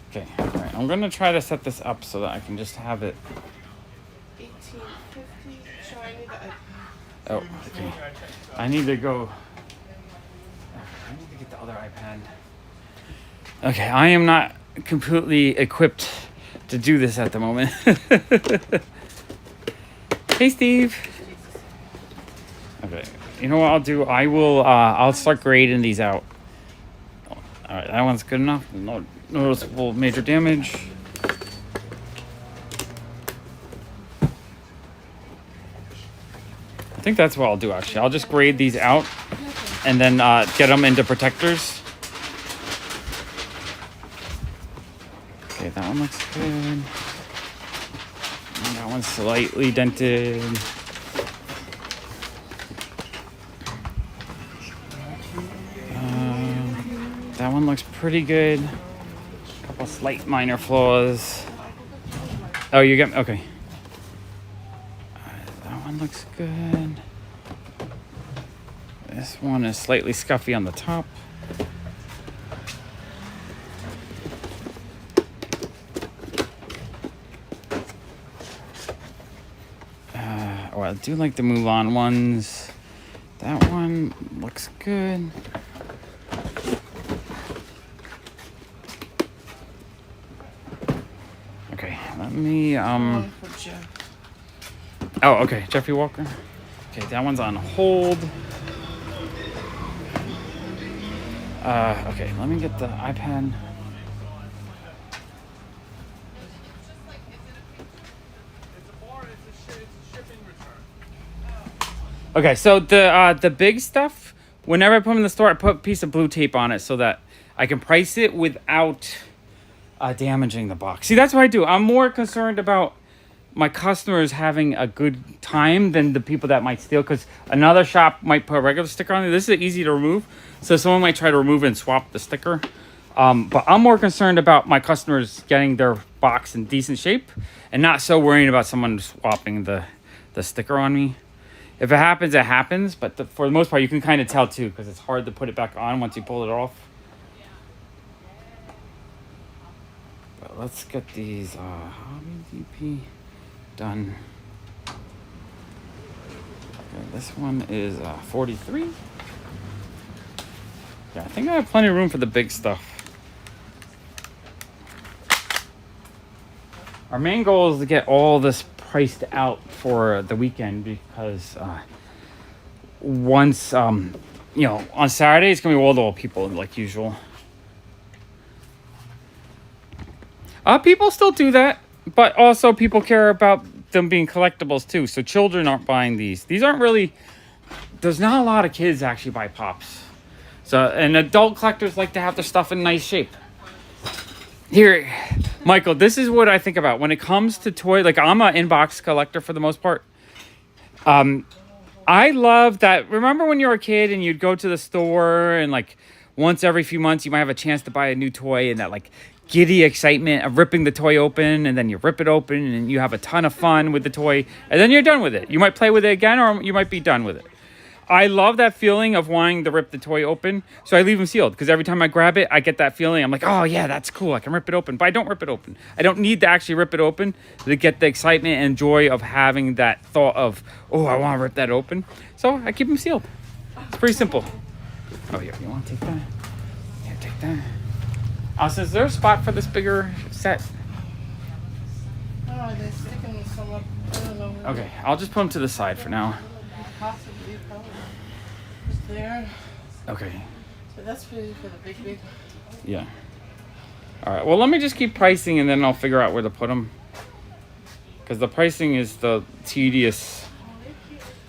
Okay, all right. I'm gonna try to set this up so that I can just have it. 1850. Sean, I need the iPad. Oh, okay. I need to go. I need to get the other iPad. Okay, I am not completely equipped to do this at the moment. Hey, Steve. Okay, you know what I'll do? I will. I'll start grading these out. All right, that one's good enough. No noticeable major damage. I think that's what I'll do, actually. I'll just grade these out and then get them into protectors. Okay, that one looks good. And that one's slightly dented. That one looks pretty good. A couple slight minor flaws. Oh, you get okay. That one looks good. This one is slightly scuffy on the top. Oh, I do like the Mulan ones. That one looks good. Okay, let me One for Jeff. Oh, okay, Jeffrey Walker. Okay, that one's on hold. Okay, let me get the iPad. Okay, so the big stuff, whenever I put them in the store, I put a piece of blue tape on it so that I can price it without damaging the box. See, that's what I do. I'm more concerned about my customers having a good time than the people that might steal, because another shop might put a regular sticker on it. This is easy to remove, so someone might try to remove it and swap the sticker. But I'm more concerned about my customers getting their box in decent shape and not so worrying about someone swapping the sticker on me. If it happens, it happens, but for the most part, you can kind of tell too, because it's hard to put it back on once you pull it off. But let's get these Hobby DP done. Okay, this one is 43. Yeah, I think I have plenty of room for the big stuff. Our main goal is to get all this priced out for the weekend, because once you know, on Saturday it's gonna be wall-to-wall people like usual. People still do that, but also people care about them being collectibles too. So children aren't buying these. These aren't really. There's not a lot of kids actually buy pops. So, and adult collectors like to have their stuff in nice shape. Here, Michael, this is what I think about when it comes to toy. Like, I'm an inbox collector for the most part. I love that. Remember when you were a kid and you'd go to the store and like once every few months you might have a chance to buy a new toy, and that like giddy excitement of ripping the toy open, and then you rip it open and you have a ton of fun with the toy, and then you're done with it. You might play with it again, or you might be done with it. I love that feeling of wanting to rip the toy open, so I leave them sealed, because every time I grab it, I get that feeling. I'm like, oh yeah, that's cool, I can rip it open, but I don't rip it open. I don't need to actually rip it open to get the excitement and joy of having that thought of, oh, I want to rip that open. So I keep them sealed. It's pretty simple. Oh yeah, you want to take that? Yeah, take that. So is there a spot for this bigger set? Oh, they're sticking some up. I don't know. Okay, I'll just put them to the side for now. Possibly, probably. there. Okay. So that's for the big. Yeah. All right. Well, let me just keep pricing, and then I'll figure out where to put them. Because the pricing is the tedious.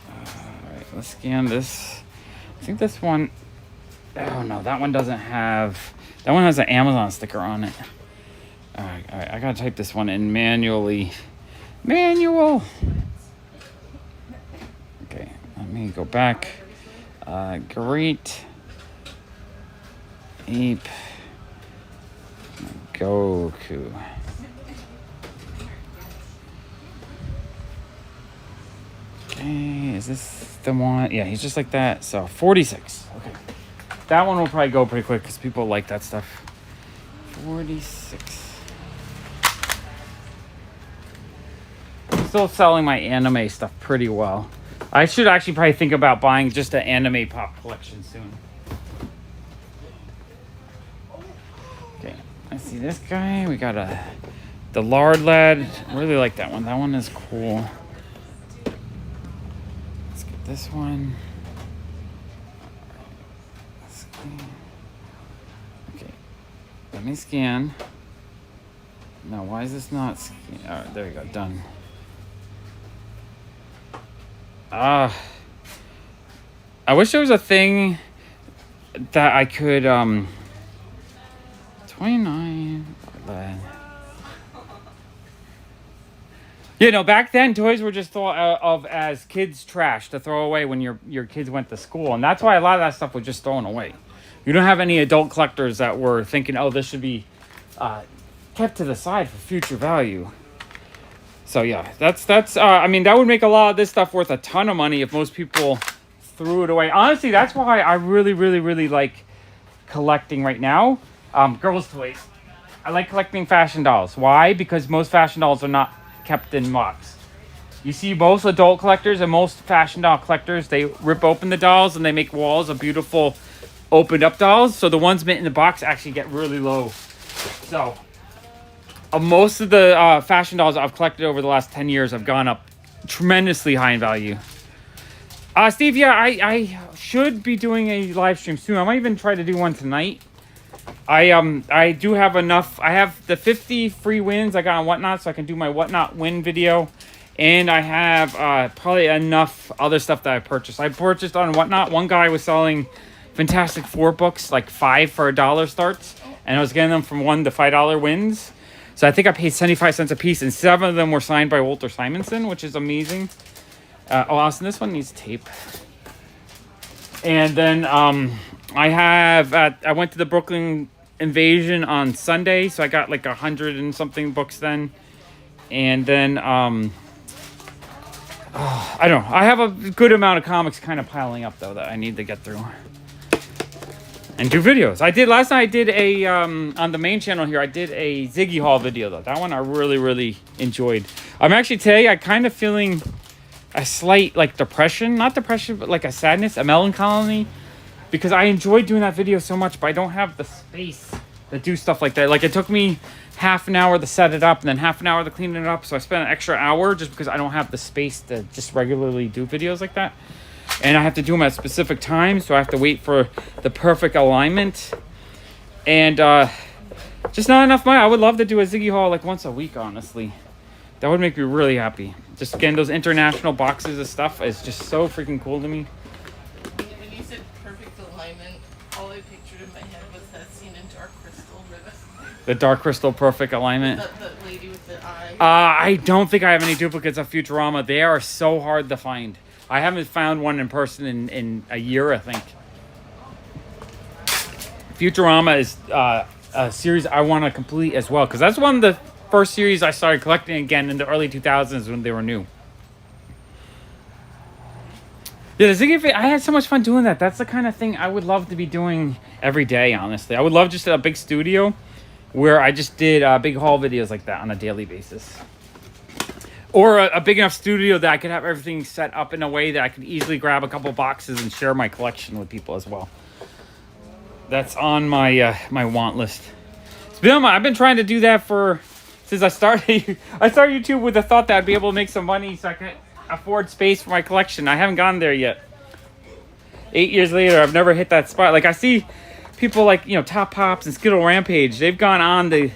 All right. Let's scan this. I think this one. Oh no, that one doesn't have. That one has an Amazon sticker on it. All right. I gotta type this one in manually. Manual. Okay. Let me go back. Great Ape Goku. Okay, is this the one? Yeah, he's just like that. So 46. Okay. That one will probably go pretty quick because people like that stuff. 46. I'm still selling my anime stuff pretty well. I should actually probably think about buying just an anime pop collection soon. Okay, I see this guy. We got the Lard Lad. I really like that one. That one is cool. Let's get this one. Okay, let me scan. No, why is this not scan? All right, there you go. Done. I wish there was a thing that I could 29. You know, back then toys were just thought of as kids' trash to throw away when your kids went to school, and that's why a lot of that stuff was just thrown away. You don't have any adult collectors that were thinking, oh, this should be kept to the side for future value. So yeah, that's I mean, that would make a lot of this stuff worth a ton of money if most people threw it away. Honestly, that's why I really like collecting right now. Girls' toys. I like collecting fashion dolls. Why? Because most fashion dolls are not kept in box. You see most adult collectors and most fashion doll collectors, they rip open the dolls and they make walls of beautiful opened up dolls. So the ones mint in the box actually get really low. So most of the fashion dolls I've collected over the last 10 years have gone up tremendously high in value. Steve, yeah, I should be doing a live stream soon. I might even try to do one tonight. I do have enough. I have the 50 free wins I got on Whatnot, so I can do my Whatnot win video. And I have probably enough other stuff that I purchased. I purchased on Whatnot. One guy was selling Fantastic Four books, like 5 for $1 starts. And I was getting them from $1 to $5 wins. So I think I paid 75 cents a piece, and 7 of them were signed by Walter Simonson, which is amazing. Austin, this one needs tape. And then I went to the Brooklyn Invasion on Sunday, so I got like 100 and something books then. And then I don't know. I have a good amount of comics kind of piling up though that I need to get through and do videos. Last night I did a on the main channel here. I did a Ziggy haul video though. That one I really enjoyed. I'm actually today I kind of feeling a slight like depression, not depression, but like a sadness, a melancholy, because I enjoyed doing that video so much, but I don't have the space to do stuff like that. Like it took me half an hour to set it up and then half an hour to clean it up. So I spent an extra hour just because I don't have the space to just regularly do videos like that. And I have to do them at specific times, so I have to wait for the perfect alignment. And just not enough money. I would love to do a Ziggy haul like once a week, honestly. That would make me really happy. Just getting those international boxes of stuff is just so freaking cool to me. When you said perfect alignment, all I pictured in my head was that scene in Dark Crystal. The Dark Crystal perfect alignment. The lady with the eye. I don't think I have any duplicates of Futurama. They are so hard to find. I haven't found one in person in a year, I think. Futurama is a series I want to complete as well, because that's one of the first series I started collecting again in the early 2000s when they were new. Yeah, the Ziggy, I had so much fun doing that. That's the kind of thing I would love to be doing every day, honestly. I would love just a big studio where I just did big haul videos like that on a daily basis. Or a big enough studio that I could have everything set up in a way that I could easily grab a couple boxes and share my collection with people as well. That's on my my want list. I've been trying to do that since I started. I started YouTube with the thought that I'd be able to make some money so I could afford space for my collection. I haven't gotten there yet. 8 years later, I've never hit that spot. Like I see people like, you know, Top Pops and Skittle Rampage. They've gone on to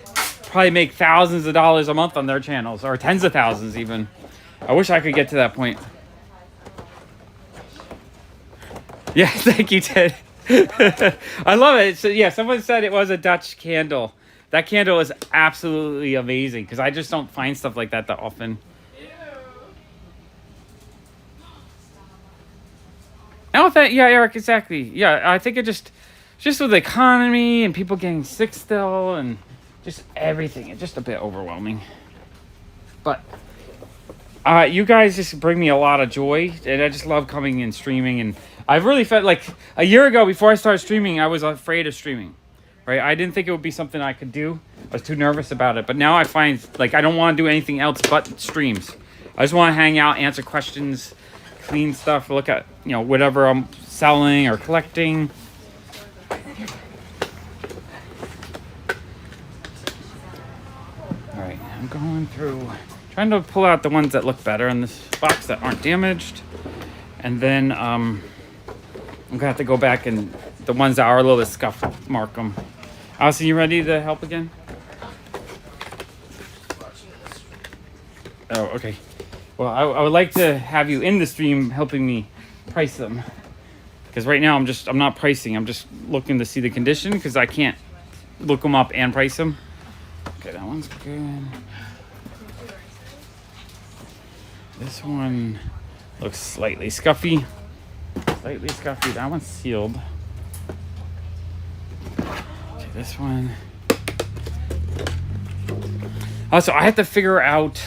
probably make thousands of dollars a month on their channels, or tens of thousands even. I wish I could get to that point. Yeah, thank you, Ted. I love it. So yeah, someone said it was a Dutch candle. That candle is absolutely amazing because I just don't find stuff like that often. I don't think, yeah, Eric, exactly. Yeah, I think it just with the economy and people getting sick still and just everything, it's just a bit overwhelming. But you guys just bring me a lot of joy, and I just love coming and streaming. And I've really felt like a year ago before I started streaming, I was afraid of streaming, right? I didn't think it would be something I could do. I was too nervous about it. But now I find like I don't want to do anything else but streams. I just want to hang out, answer questions, clean stuff, look at, you know, whatever I'm selling or collecting. All right, I'm going through, trying to pull out the ones that look better in this box that aren't damaged. And then I'm gonna have to go back and the ones that are a little bit scuffed, mark them. Allison, you ready to help again? Oh, okay. Well, I would like to have you in the stream helping me price them. Because right now I'm not pricing. I'm just looking to see the condition because I can't look them up and price them. Okay, that one's good. This one looks slightly scuffy. Slightly scuffy. That one's sealed. Okay, this one. Also, I have to figure out...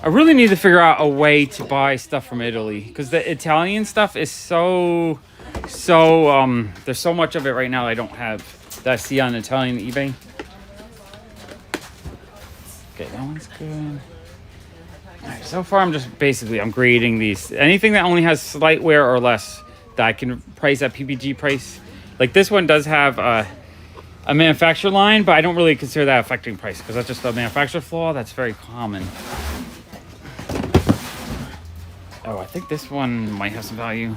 I really need to figure out a way to buy stuff from Italy because the Italian stuff is so there's so much of it right now I don't have that I see on Italian eBay. Okay, that one's good. All right, so far I'm grading these. Anything that only has slight wear or less that I can price at PPG price. Like this one does have a manufacturer line, but I don't really consider that affecting price because that's just a manufacturer flaw that's very common. Oh, I think this one might have some value.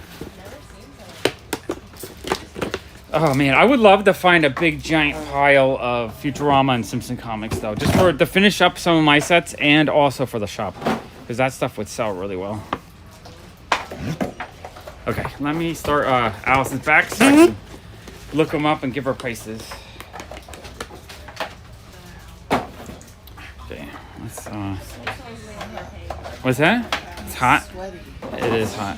Oh man, I would love to find a big giant pile of Futurama and Simpson comics though, just to finish up some of my sets and also for the shop, because that stuff would sell really well. Okay, let me start Allison's back so I can look them up and give her prices. Okay, let's what's that? It's hot. Sweaty. It is hot.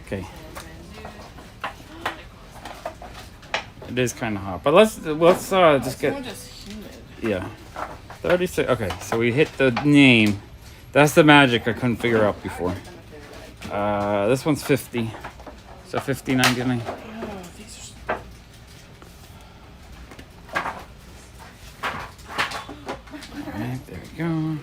Okay. It is kind of hot, but let's just get. Just humid. Yeah. 36. Okay, so we hit the name. That's the magic I couldn't figure out before. This one's 50. So 50.99. Oh, these are... Alright, there we go.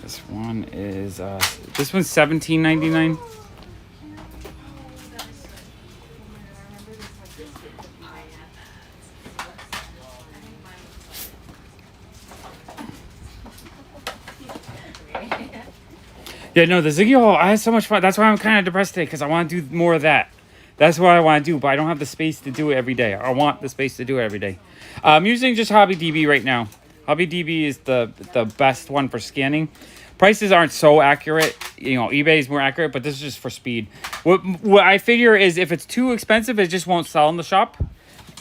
This one is this one's $17.99. Yeah, no, the Ziggy Hall, I had so much fun. That's why I'm kind of depressed today, because I want to do more of that. That's what I want to do, but I don't have the space to do it every day. I want the space to do it every day. I'm using just HobbyDB right now. HobbyDB is the best one for scanning. Prices aren't so accurate. You know, eBay is more accurate, but this is just for speed. What I figure is if it's too expensive, it just won't sell in the shop.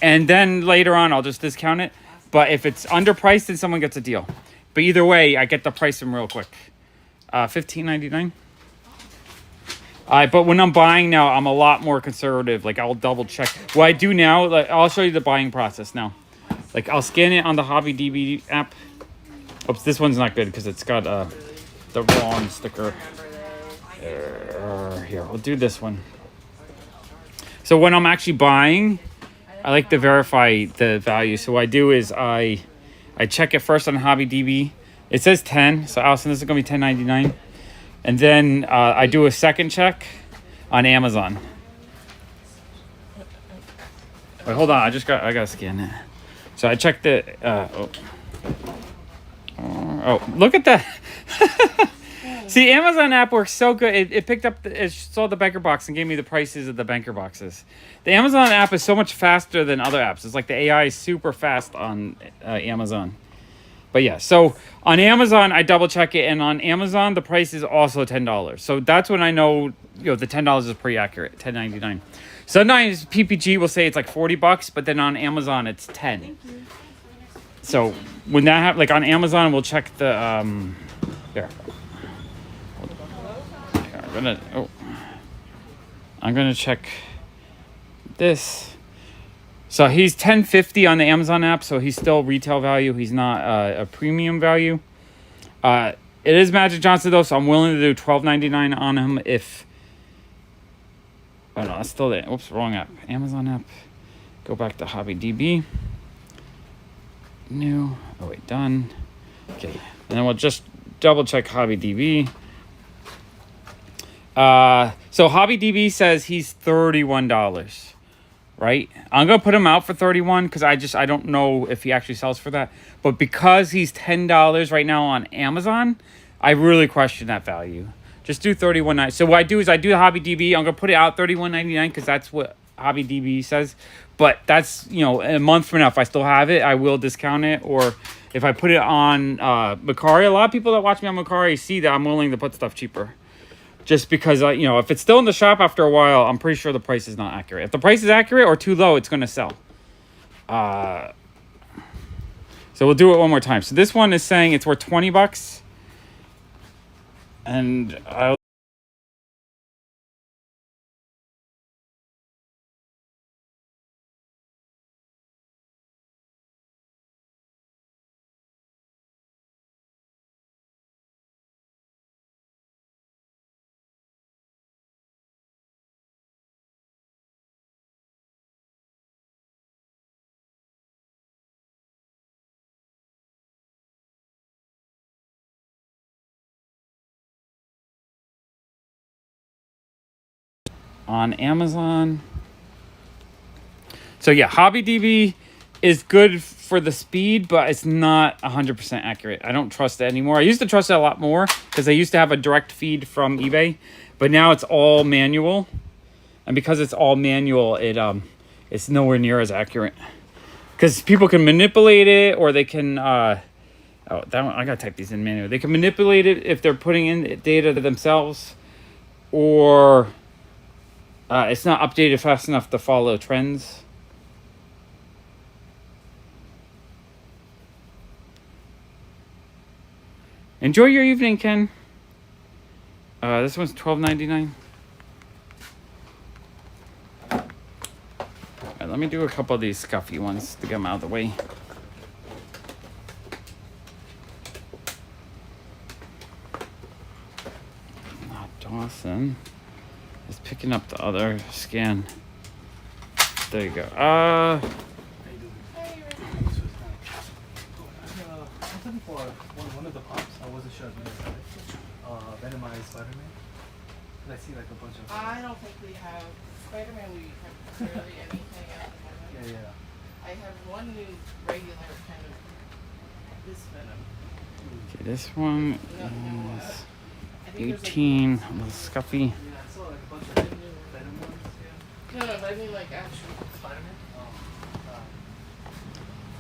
And then later on, I'll just discount it. But if it's underpriced, then someone gets a deal. But either way, I get the price them real quick. $15.99. But when I'm buying now, I'm a lot more conservative. Like, I'll double check. What I do now, like, I'll show you the buying process now. Like, I'll scan it on the HobbyDB app. Oops, this one's not good because it's got the wrong sticker. Here, we'll do this one. So when I'm actually buying, I like to verify the value. So what I do is I check it first on HobbyDB. It says 10, so Allison, this is gonna be $10.99. And then I do a second check on Amazon. Wait, hold on, I gotta scan it. So I checked it. Oh, look at that. See, Amazon app works so good. It picked up, it saw the banker box and gave me the prices of the banker boxes. The Amazon app is so much faster than other apps. It's like the AI is super fast on Amazon. But yeah, so on Amazon, I double check it. And on Amazon, the price is also $10. So that's when I know, the $10 is pretty accurate, $10.99. Sometimes PPG will say it's like $40, but then on Amazon, it's 10. So when that happens, like on Amazon, we'll check the, here. I'm gonna check this. So he's $10.50 on the Amazon app, so he's still retail value. He's not a premium value. It is Magic Johnson though, so I'm willing to do $12.99 on him if. Oh no, that's still there. Oops, wrong app. Amazon app. Go back to HobbyDB. New. Oh wait, done. Okay, and then we'll just double check HobbyDB. So HobbyDB says he's $31, right? I'm gonna put him out for $31 because I don't know if he actually sells for that. But because he's $10 right now on Amazon, I really question that value. Just do $31.99. So what I do is I do the HobbyDB. I'm gonna put it out $31.99 because that's what HobbyDB says. But that's a month from now, if I still have it, I will discount it. Or if I put it on Mercari, a lot of people that watch me on Mercari see that I'm willing to put stuff cheaper. Just because, if it's still in the shop after a while, I'm pretty sure the price is not accurate. If the price is accurate or too low, it's going to sell. So we'll do it one more time. So this one is saying it's worth $20. And I'll... on Amazon. So yeah, HobbyDB is good for the speed, but it's not 100% accurate. I don't trust it anymore. I used to trust it a lot more because I used to have a direct feed from eBay, but now it's all manual. And because it's all manual, it's nowhere near as accurate. Because people can manipulate it, or they can that one, I gotta type these in manually. They can manipulate it if they're putting in data themselves, or it's not updated fast enough to follow trends. Enjoy your evening, Ken. This one's $12.99. Alright, let me do a couple of these scuffy ones to get them out of the way. Dawson is picking up the other scan. There you go. I'm looking for one of the pops. I wasn't sure if you guys had it. Venomized Spider-Man. I see like a bunch of. I don't think we have Spider-Man. We have barely anything at the moment. Yeah. I have one new regular kind of this Venom. Okay, this one is 18, a little scuffy. Yeah, I saw like a bunch of Venom ones. Yeah. No, I mean like actual Spider-Man.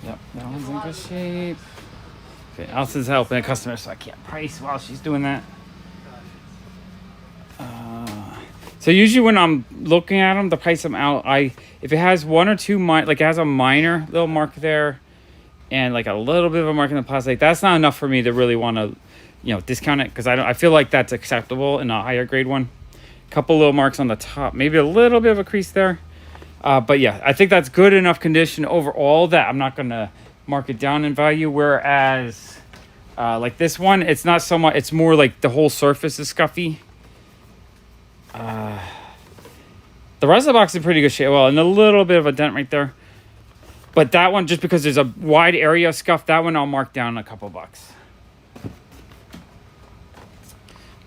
Yep, that one's in good shape. Okay, Allison's helping a customer, so I can't price while she's doing that. So usually when I'm looking at them to price them out, if it has one or two, like it has a minor little mark there, and like a little bit of a mark in the plastic, that's not enough for me to really want to, discount it, because I feel like that's acceptable in a higher grade one. Couple little marks on the top, maybe a little bit of a crease there, but yeah, I think that's good enough condition overall that I'm not gonna mark it down in value. Whereas like this one, it's not so much, it's more like the whole surface is scuffy. The rest of the box is in pretty good shape. Well, and a little bit of a dent right there. But that one, just because there's a wide area of scuff, that one I'll mark down a couple bucks.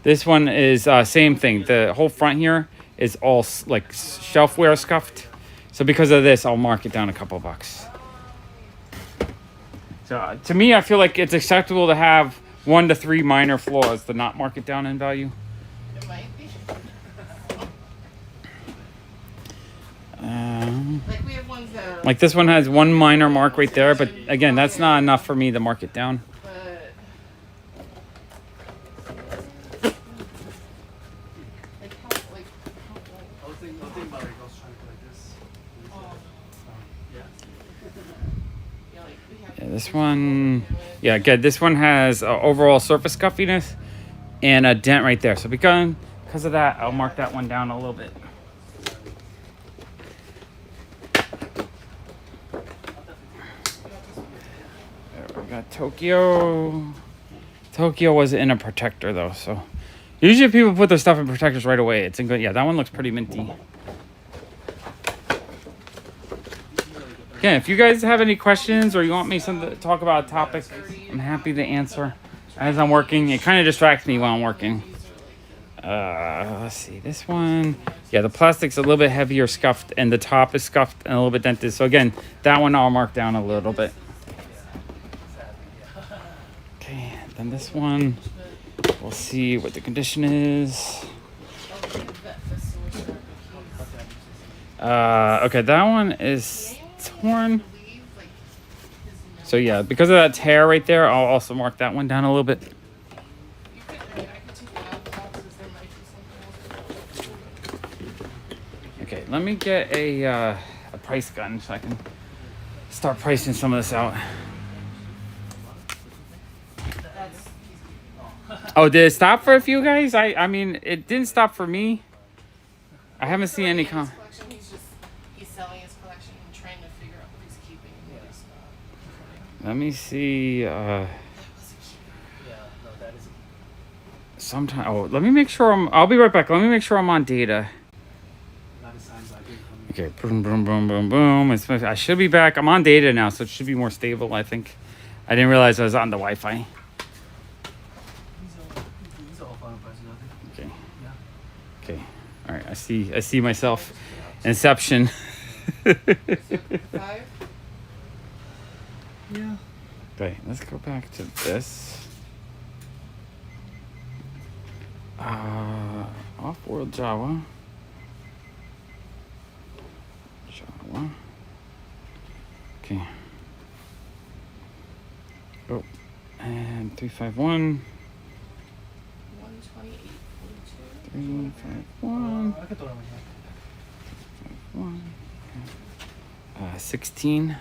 This one is same thing. The whole front here is all like shelfware scuffed. So because of this, I'll mark it down a couple bucks. So to me, I feel like it's acceptable to have 1 to 3 minor flaws to not mark it down in value. It might be. Like we have ones that are Like this one has 1 minor mark right there, but again, that's not enough for me to mark it down. but like how I was thinking about it. I was trying to go like this. Yeah. yeah, like we have Yeah, this one, yeah, good. This one has overall surface scuffiness and a dent right there. So because of that, I'll mark that one down a little bit. There we got Tokyo. Tokyo was in a protector though, so usually people put their stuff in protectors right away. It's in good. Yeah, that one looks pretty minty. Again, if you guys have any questions or you want me to talk about a topic, I'm happy to answer as I'm working. It kind of distracts me while I'm working. Let's see, this one. Yeah, the plastic's a little bit heavier scuffed and the top is scuffed and a little bit dented. So again, that one I'll mark down a little bit. Okay, then this one, we'll see what the condition is. Okay, that one is torn. So yeah, because of that tear right there, I'll also mark that one down a little bit. Okay, let me get a price gun so I can start pricing some of this out. Oh, did it stop for a few guys? I mean, it didn't stop for me. I haven't seen any He's selling his collection and trying to figure out what he's keeping and what he's not. Let me see. Yeah, no, that is. Sometime. Oh, let me make sure I'll be right back. Let me make sure I'm on data. Not a sign by good coming. Okay, boom, boom, boom, boom, boom. I should be back. I'm on data now, so it should be more stable, I think. I didn't realize I was on the Wi-Fi. These are all final prices, I think. Okay. Yeah. Okay. All right. I see myself. Inception. 5? Yeah. Okay, let's go back to this. Off-world Java. Okay. Oh, and 351. 128.42. 351. I could throw it in here. 16.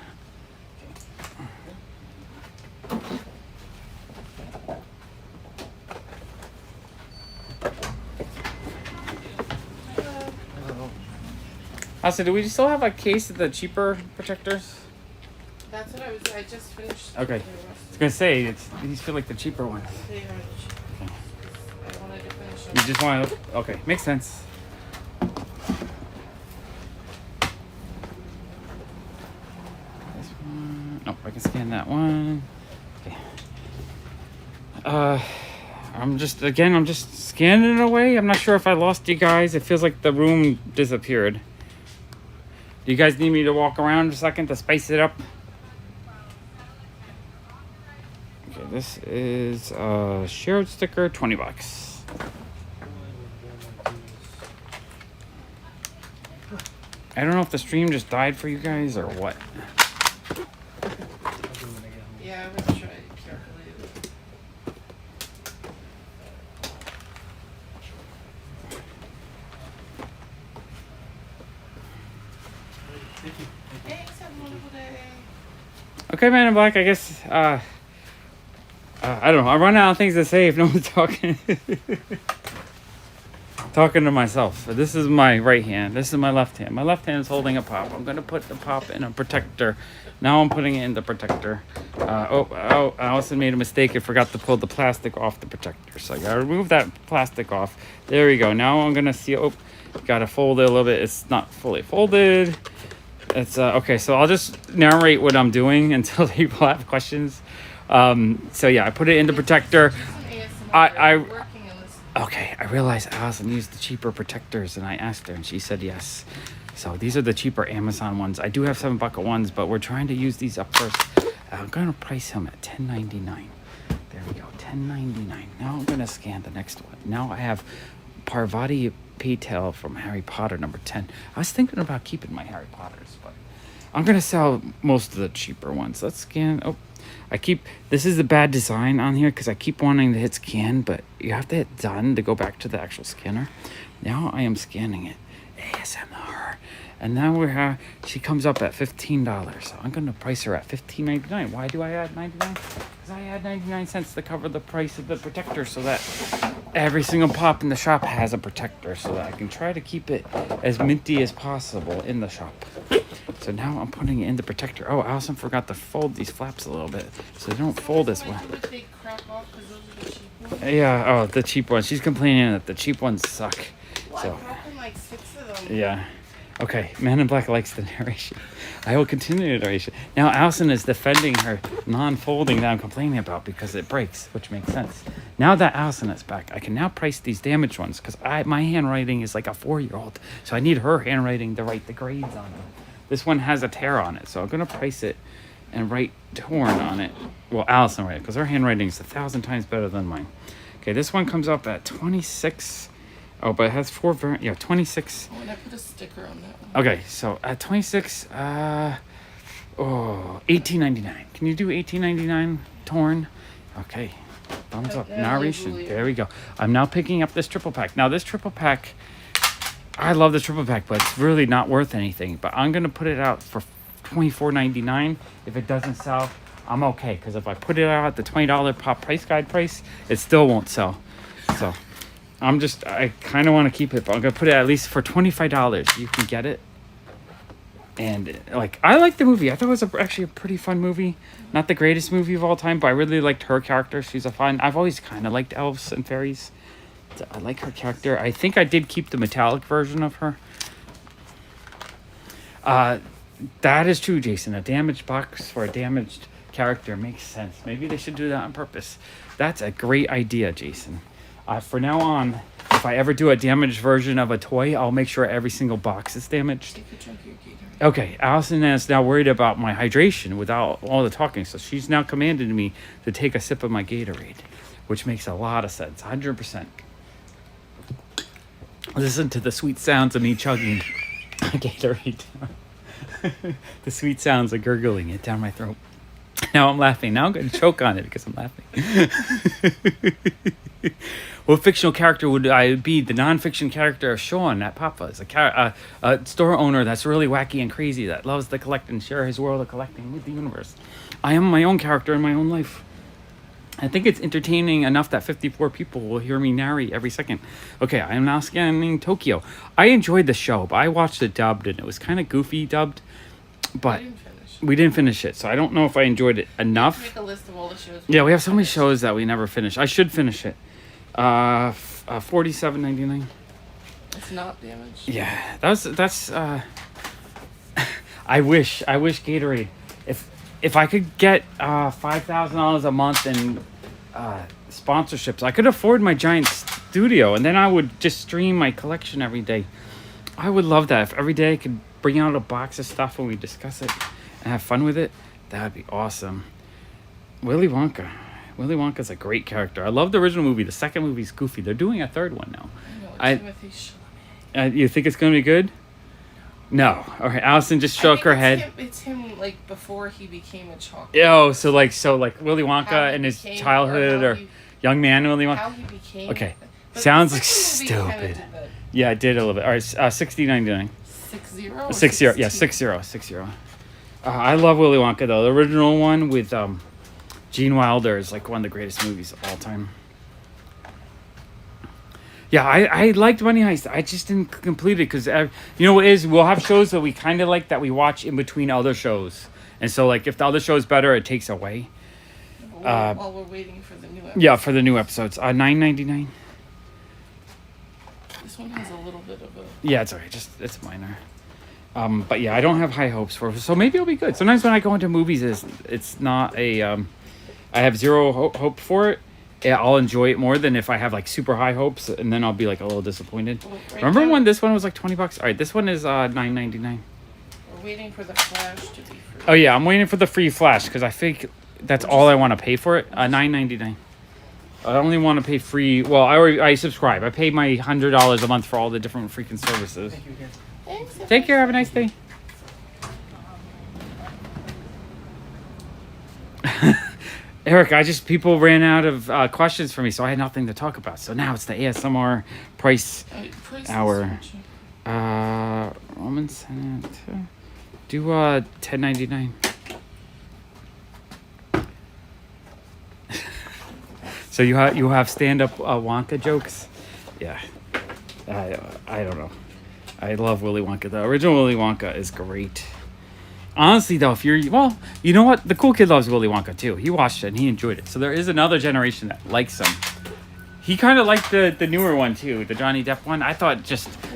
Also, do we still have a case of the cheaper protectors? That's what I just finished. Okay. I was gonna say these feel like the cheaper ones. They are cheap. I wanted to finish them. You just want to. Okay, makes sense. This one. Nope, I can scan that one. Okay. I'm just scanning it away. I'm not sure if I lost you guys. It feels like the room disappeared. Do you guys need me to walk around a second to spice it up? Okay, this is a shared sticker, $20. I don't know if the stream just died for you guys or what. I'll do it when I get home. Yeah, I'm gonna try carefully. Thank you. Thanks, have a wonderful day. Okay, Man in Black, I guess, I don't know. I run out of things to say if no one's talking. Talking to myself. This is my right hand. This is my left hand. My left hand is holding a pop. I'm going to put the pop in a protector. Now I'm putting it in the protector. I also made a mistake. I forgot to pull the plastic off the protector. So I got to remove that plastic off. There we go. Now I'm going to see. Oh, got to fold it a little bit. It's not fully folded. It's okay. So I'll just narrate what I'm doing until people have questions. So yeah, I put it in the protector. Some ASMR. I- We're working on this. Okay, I realized Allison used the cheaper protectors, and I asked her, and she said yes. So these are the cheaper Amazon ones. I do have $7 ones, but we're trying to use these up first. I'm gonna price them at $10.99. There we go. $10.99. Now I'm gonna scan the next one. Now I have Parvati Patel from Harry Potter number 10. I was thinking about keeping my Harry Potters, but I'm gonna sell most of the cheaper ones. Let's scan. Oh, this is the bad design on here because I keep wanting to hit scan, but you have to hit done to go back to the actual scanner. Now I am scanning it. ASMR. And now she comes up at $15. So I'm going to price her at $15.99. Why do I add 99? Because I add 99 cents to cover the price of the protector so that every single pop in the shop has a protector so that I can try to keep it as minty as possible in the shop. So now I'm putting it in the protector. Oh, Allison forgot to fold these flaps a little bit so they don't fold as well. Yeah, oh, the cheap ones. She's complaining that the cheap ones suck. Well, So, I've broken like 6 of them. yeah. Okay, Man in Black likes the narration. I will continue the narration. Now Allison is defending her non-folding that I'm complaining about because it breaks, which makes sense. Now that Allison is back, I can now price these damaged ones because my handwriting is like a 4-year-old. So I need her handwriting to write the grades on them. This one has a tear on it, so I'm going to price it and write torn on it. Well, Allison write it because her handwriting is 1,000 times better than mine. Okay, this one comes up at 26. Oh, but it has 26. Oh, and I put a sticker on that one. Okay, so at 26, $18.99. Can you do $18.99 torn? Okay, thumbs up. Narration. There we go. I'm now picking up this triple pack. Now this triple pack, I love this triple pack, but it's really not worth anything. But I'm gonna put it out for $24.99. If it doesn't sell, I'm okay. Because if I put it out at the $20 pop price guide price, it still won't sell. So I kind of want to keep it, but I'm going to put it at least for $25. You can get it. And, I like the movie. I thought it was actually a pretty fun movie. Not the greatest movie of all time, but I really liked her character. She's I've always kind of liked elves and fairies. So I like her character. I think I did keep the metallic version of her. That is true, Jason. A damaged box for a damaged character makes sense. Maybe they should do that on purpose. That's a great idea, Jason. For now on, if I ever do a damaged version of a toy, I'll make sure every single box is damaged. Take a chunk of your Gatorade. Okay, Allison is now worried about my hydration without all the talking, so she's now commanded me to take a sip of my Gatorade, which makes a lot of sense, 100%. Listen to the sweet sounds of me chugging my Gatorade. The sweet sounds of gurgling it down my throat. Now I'm laughing. Now I'm going to choke on it because I'm laughing. What fictional character would I be? The non-fiction character of Sean at PopFuzz, a store owner that's really wacky and crazy that loves to collect and share his world of collecting with the universe. I am my own character in my own life. I think it's entertaining enough that 54 people will hear me narrate every second. Okay, I am now scanning Tokyo. I enjoyed the show, but I watched it dubbed and it was kind of goofy dubbed. But we didn't finish it, so I don't know if I enjoyed it enough. Make a list of all the shows. Yeah, we have so many shows that we never finish. I should finish it. $47.99. It's not damaged. Yeah, that's. I wish Gatorade. If I could get $5,000 a month in sponsorships, I could afford my giant studio, and then I would just stream my collection every day. I would love that. If every day I could bring out a box of stuff and we discuss it and have fun with it, that would be awesome. Willy Wonka. Willy Wonka's a great character. I love the original movie. The second movie's goofy. They're doing a third one now. I know, Timothy Chalamet. You think it's going to be good? No. All right. Allison just shook her head. It's him like before he became a chocolate. Oh, so Willy Wonka in his childhood or young man Willy Wonka. How he became. Okay. But Sounds the like second movie kinda stupid. did that. Yeah, it did a little bit. All right. $60.99. 60? 60. Yeah, 60. I love Willy Wonka though. The original one with Gene Wilder is like one of the greatest movies of all time. Yeah, I liked Money Heist. I just didn't complete it because, you know what it is? We'll have shows that we kind of like that we watch in between other shows. And so, if the other show is better, it takes away. While we're waiting for the new episode. Yeah, for the new episodes. $9.99. This one has a little bit of a... Yeah, it's alright. It's minor. But yeah, I don't have high hopes for it. So maybe it'll be good. Sometimes when I go into movies, it's not a... I have zero hope for it. Yeah, I'll enjoy it more than if I have super high hopes, and then I'll be a little disappointed. Well, Remember when this one was $20? All right, this one is $9.99. We're waiting for the Flash to be free. Oh yeah, I'm waiting for the free Flash because I think that's all I want to pay for it. $9.99. I only want to pay free. Well, I subscribe. I pay my $100 a month for all the different freaking services. Thank you again. Thanks. Take care. Have a nice day. Eric, people ran out of questions for me, so I had nothing to talk about. So now it's the ASMR price hour. Roman Senate. Do 1099. So you have stand-up Wonka jokes? Yeah. I don't know. I love Willy Wonka. The original Willy Wonka is great. Honestly, though, you know what? The cool kid loves Willy Wonka, too. He watched it, and he enjoyed it. So there is another generation that likes him. He kind of liked the newer one, too. The Johnny Depp one. I thought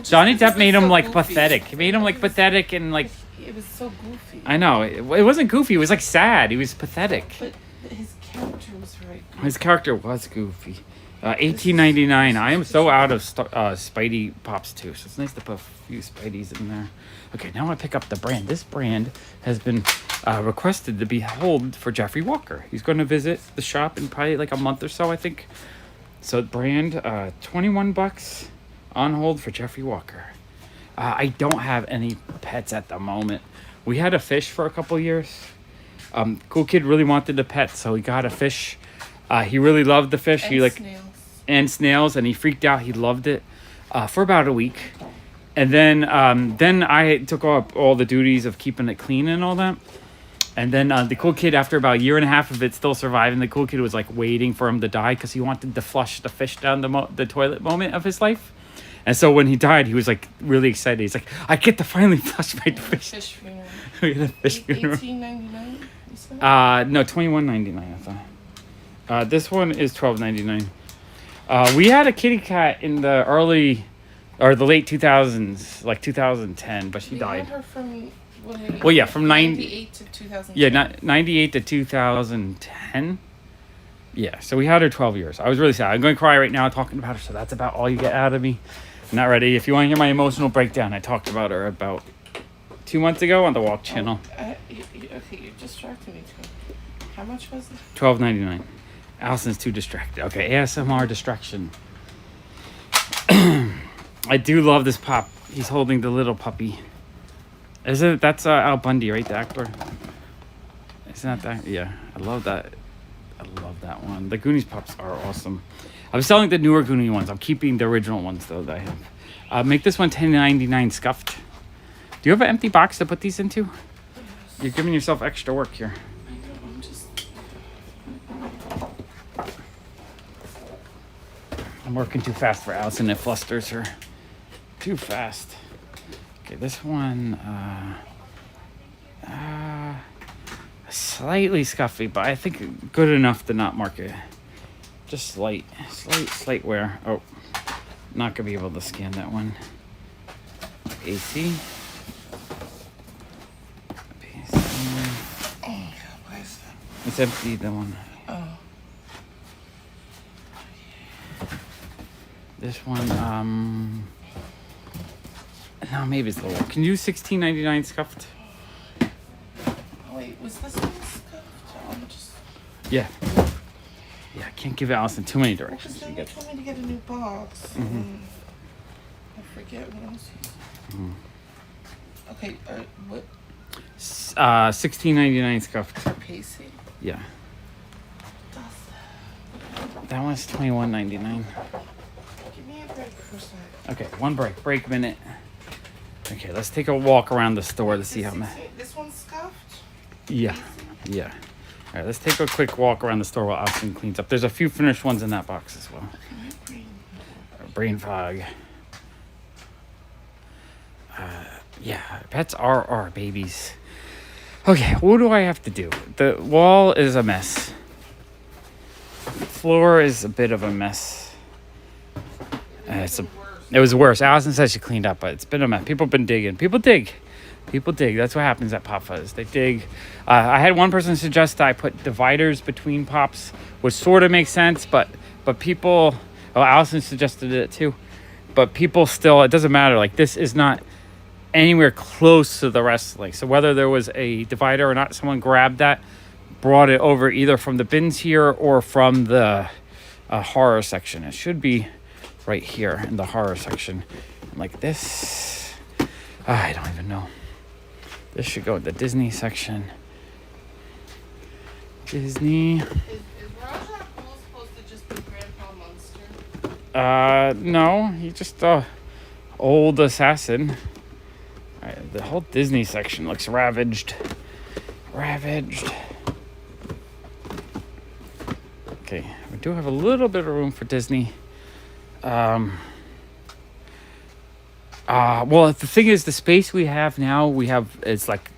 Johnny Depp made him, like, pathetic. He made him, like, pathetic and, like... It was so goofy. I know. It wasn't goofy. It was, like, sad. He was pathetic. But his character was very goofy. His character was goofy. $18.99. I am so out of Spidey Pops, too. So it's nice to put a few Spideys in there. Okay, now I pick up the brand. This brand has been requested to be held for Jeffrey Walker. He's going to visit the shop in probably like a month or so, I think. So brand, $21 on hold for Jeffrey Walker. I don't have any pets at the moment. We had a fish for a couple years. Cool kid really wanted a pet, so he got a fish. He really loved the fish. And snails, and he freaked out. He loved it for about a week. And then I took up all the duties of keeping it clean and all that. And then the cool kid, after about a year and a half of it still surviving, the cool kid was like waiting for him to die because he wanted to flush the fish down the toilet moment of his life. And so when he died, he was like really excited. He's like, I get to finally flush my fish. Fish funeral. We had a fish funeral. $18.99. No, $21.99. I thought. This one is $12.99. We had a kitty cat in the late 2000s, like 2010, but she died. Had her from, from 98 to 2010. Yeah, 98 to 2010. Yeah, so we had her 12 years. I was really sad. I'm going to cry right now talking about her, so that's about all you get out of me. I'm not ready. If you want to hear my emotional breakdown, I talked about her about 2 months ago on the Walk channel. Okay, you distracted me too. How much was it? $12.99. Allison's too distracted. Okay, ASMR distraction. I do love this pop. He's holding the little puppy. That's Al Bundy, right? The actor. Isn't that? Yeah, I love that. I love that one. The Goonies pops are awesome. I'm selling the newer Goonie ones. I'm keeping the original ones though that I have. Make this one $10.99 scuffed. Do you have an empty box to put these into? You're giving yourself extra work here. I'm working too fast for Allison. It flusters her. Too fast. Okay, this one, slightly scuffy, but I think good enough to not mark it. Just slight wear. Oh, not gonna be able to scan that one. AC. It's empty, the one. Oh. This one, no, maybe it's a little. Can you do $16.99 scuffed? Oh, wait, was this one scuffed? Yeah. Yeah, I can't give Allison too many directions. Because then you told me to get a new box. Mm-hmm. I forget what else. Mm-hmm. Okay, what? $16.99 scuffed. For Pacey? Yeah. Does That one's $21.99. Give me a break for a second. Okay, one break minute. Okay, let's take a walk around the store to see how many. This one's scuffed? Yeah. All right, let's take a quick walk around the store while Austin cleans up. There's a few finished ones in that box as well. Okay, my Brain fog. Yeah, pets are our babies. Okay, what do I have to do? The wall is a mess. The floor is a bit of a mess. It was worse. Allison says she cleaned up, but it's been a mess. People have been digging. People dig. That's what happens at PopFuzz. They dig. I had one person suggest that I put dividers between pops, which sort of makes sense, but people... Oh, Allison suggested it too. But people still... It doesn't matter. Like, this is not anywhere close to the rest. Like, so whether there was a divider or not, someone grabbed that, brought it over either from the bins here or from the horror section. It should be right here in the horror section. Like this. I don't even know. This should go in the Disney section. Disney. Is Raja Ghul supposed to just be Grandpa Munster? No, he's just old assassin. Alright, the whole Disney section looks ravaged. Ravaged. Okay, we do have a little bit of room for Disney. Well, the thing is, the space we have now, it's like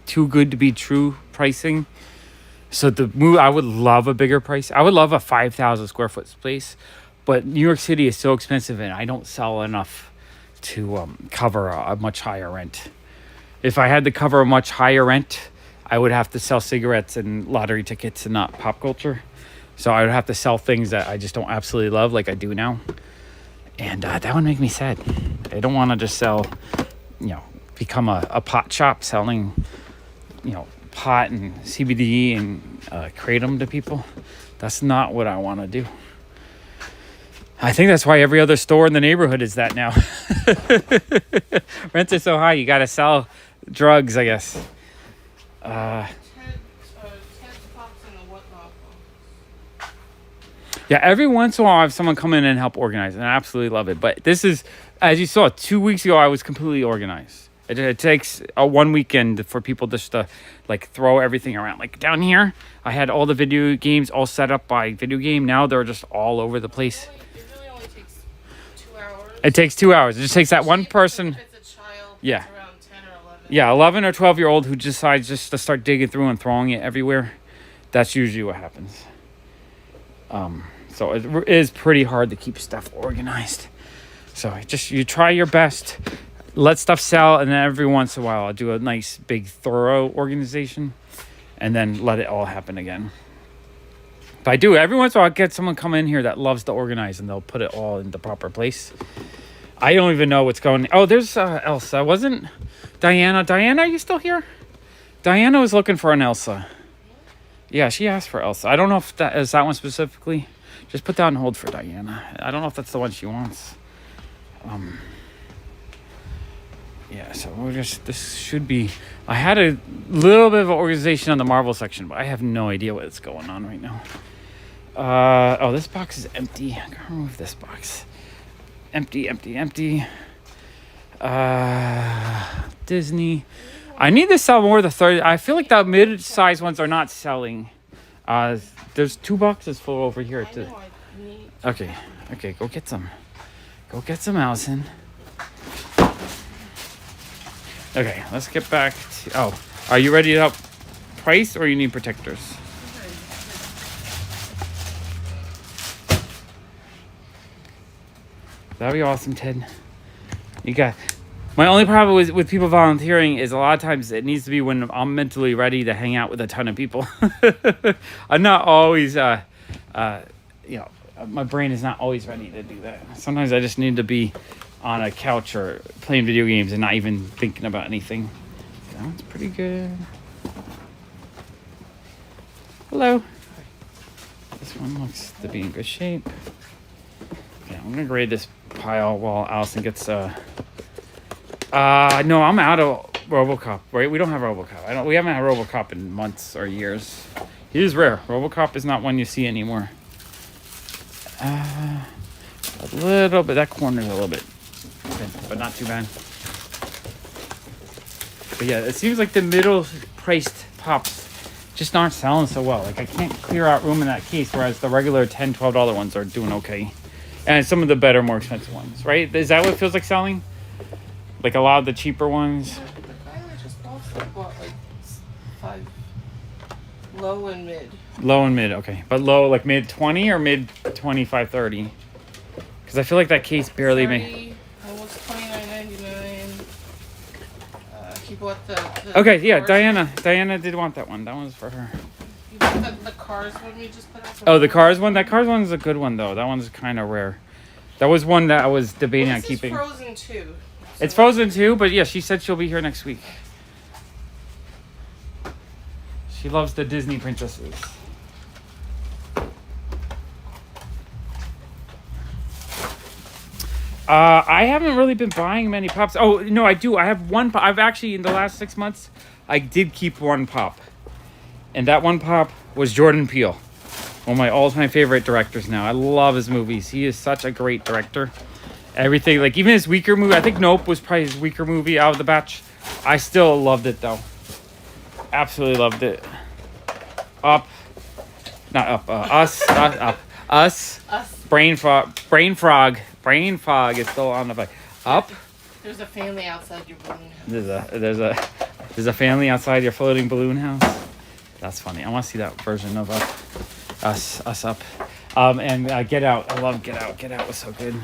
too good to be true pricing. So I would love a bigger price. I would love a 5,000 square foot space, but New York City is so expensive, and I don't sell enough to cover a much higher rent. If I had to cover a much higher rent, I would have to sell cigarettes and lottery tickets and not pop culture. So I would have to sell things that I just don't absolutely love like I do now. And that would make me sad. I don't want to just sell, become a pot shop selling, pot and CBD and kratom to people. That's not what I want to do. I think that's why every other store in the neighborhood is that now. Rents are so high, you got to sell drugs, I guess. Ted's Pops and the Whatnot Box. Yeah, every once in a while I have someone come in and help organize, and I absolutely love it. But this is, as you saw, 2 weeks ago, I was completely organized. It takes a one weekend for people just to throw everything around. Like down here, I had all the video games all set up by video game. Now they're just all over the place. It really only takes 2 hours. It takes 2 hours. It just takes that one person. If it's a child, Yeah. it's around 10 or 11. Yeah, 11 or 12-year-old who decides just to start digging through and throwing it everywhere. That's usually what happens. So it is pretty hard to keep stuff organized. So you try your best. Let stuff sell, and then every once in a while I'll do a nice big thorough organization and then let it all happen again. But I do every once in a while get someone come in here that loves to organize, and they'll put it all in the proper place. I don't even know what's going on. Oh, there's Elsa. Wasn't Diana? Diana, are you still here? Diana was looking for an Elsa. Yeah, she asked for Elsa. I don't know if that is that one specifically. Just put that on hold for Diana. I don't know if that's the one she wants. Yeah, so this should be... I had a little bit of an organization on the Marvel section, but I have no idea what's going on right now. This box is empty. I'm gonna remove this box. Empty. Disney. I need to sell more of the 30. I feel like the mid-size ones are not selling. There's 2 boxes full over here. I know, I need... Okay, go get some. Go get some, Allison. Okay, let's get back to... Oh, are you ready to help price, or you need protectors? That'd be awesome, Ted. You got... My only problem with people volunteering is a lot of times it needs to be when I'm mentally ready to hang out with a ton of people. I'm not always, my brain is not always ready to do that. Sometimes I just need to be on a couch or playing video games and not even thinking about anything. That one's pretty good. Hello. This one looks to be in good shape. Okay, I'm gonna grade this pile while Allison gets no, I'm out of RoboCop, right? We don't have RoboCop. We haven't had RoboCop in months or years. He is rare. RoboCop is not one you see anymore. A little bit. That corner's a little bit, but not too bad. But yeah, it seems like the middle-priced pops just aren't selling so well. Like I can't clear out room in that case, whereas the regular $10, $12 ones are doing okay, and some of the better, more expensive ones, right? Is that what it feels like selling? Like a lot of the cheaper ones. The guy that just bought 5 low and mid. Low and mid, okay. But low, like mid 20 or mid 25, 30? Because I feel like that case barely made. Almost $29.99. He bought the Okay, yeah, cars. Diana did want that one. That one's for her. You bought the Cars one we just put out. Oh, the Cars one? That Cars one's a good one, though. That one's kind of rare. That was one that I was debating on keeping. It's Frozen too. It's Frozen too, but yeah, she said she'll be here next week. She loves the Disney princesses. I haven't really been buying many pops. Oh, no, I do. I have one pop. I've actually, in the last 6 months, I did keep one pop. And that one pop was Jordan Peele. One of my all-time favorite directors now. I love his movies. He is such a great director. Everything, like even his weaker movie. I think Nope was probably his weaker movie out of the batch. I still loved it, though. Absolutely loved it. Up. Not up. Us. Up. Us. Brain fog is still on the back. Up. There's a family outside your balloon house. There's a family outside your floating balloon house. That's funny. I want to see that version of us up. And Get Out. I love Get Out. Get Out was so good.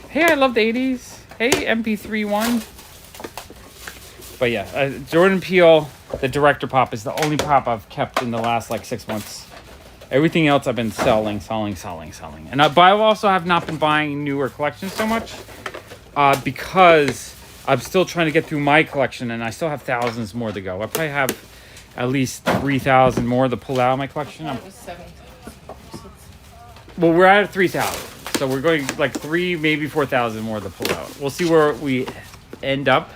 Hey, I love the 80s. Hey, MP3 But yeah, Jordan Peele, the director pop, is the only pop I've kept in the last like 6 months. Everything else I've been selling. And but I also have not been buying newer collections so much because I'm still trying to get through my collection, and I still have thousands more to go. I probably have at least 3,000 more to pull out of my collection. It was 7,000. Well, we're at 3,000, so we're going like 3, maybe 4,000 more to pull out. We'll see where we end up.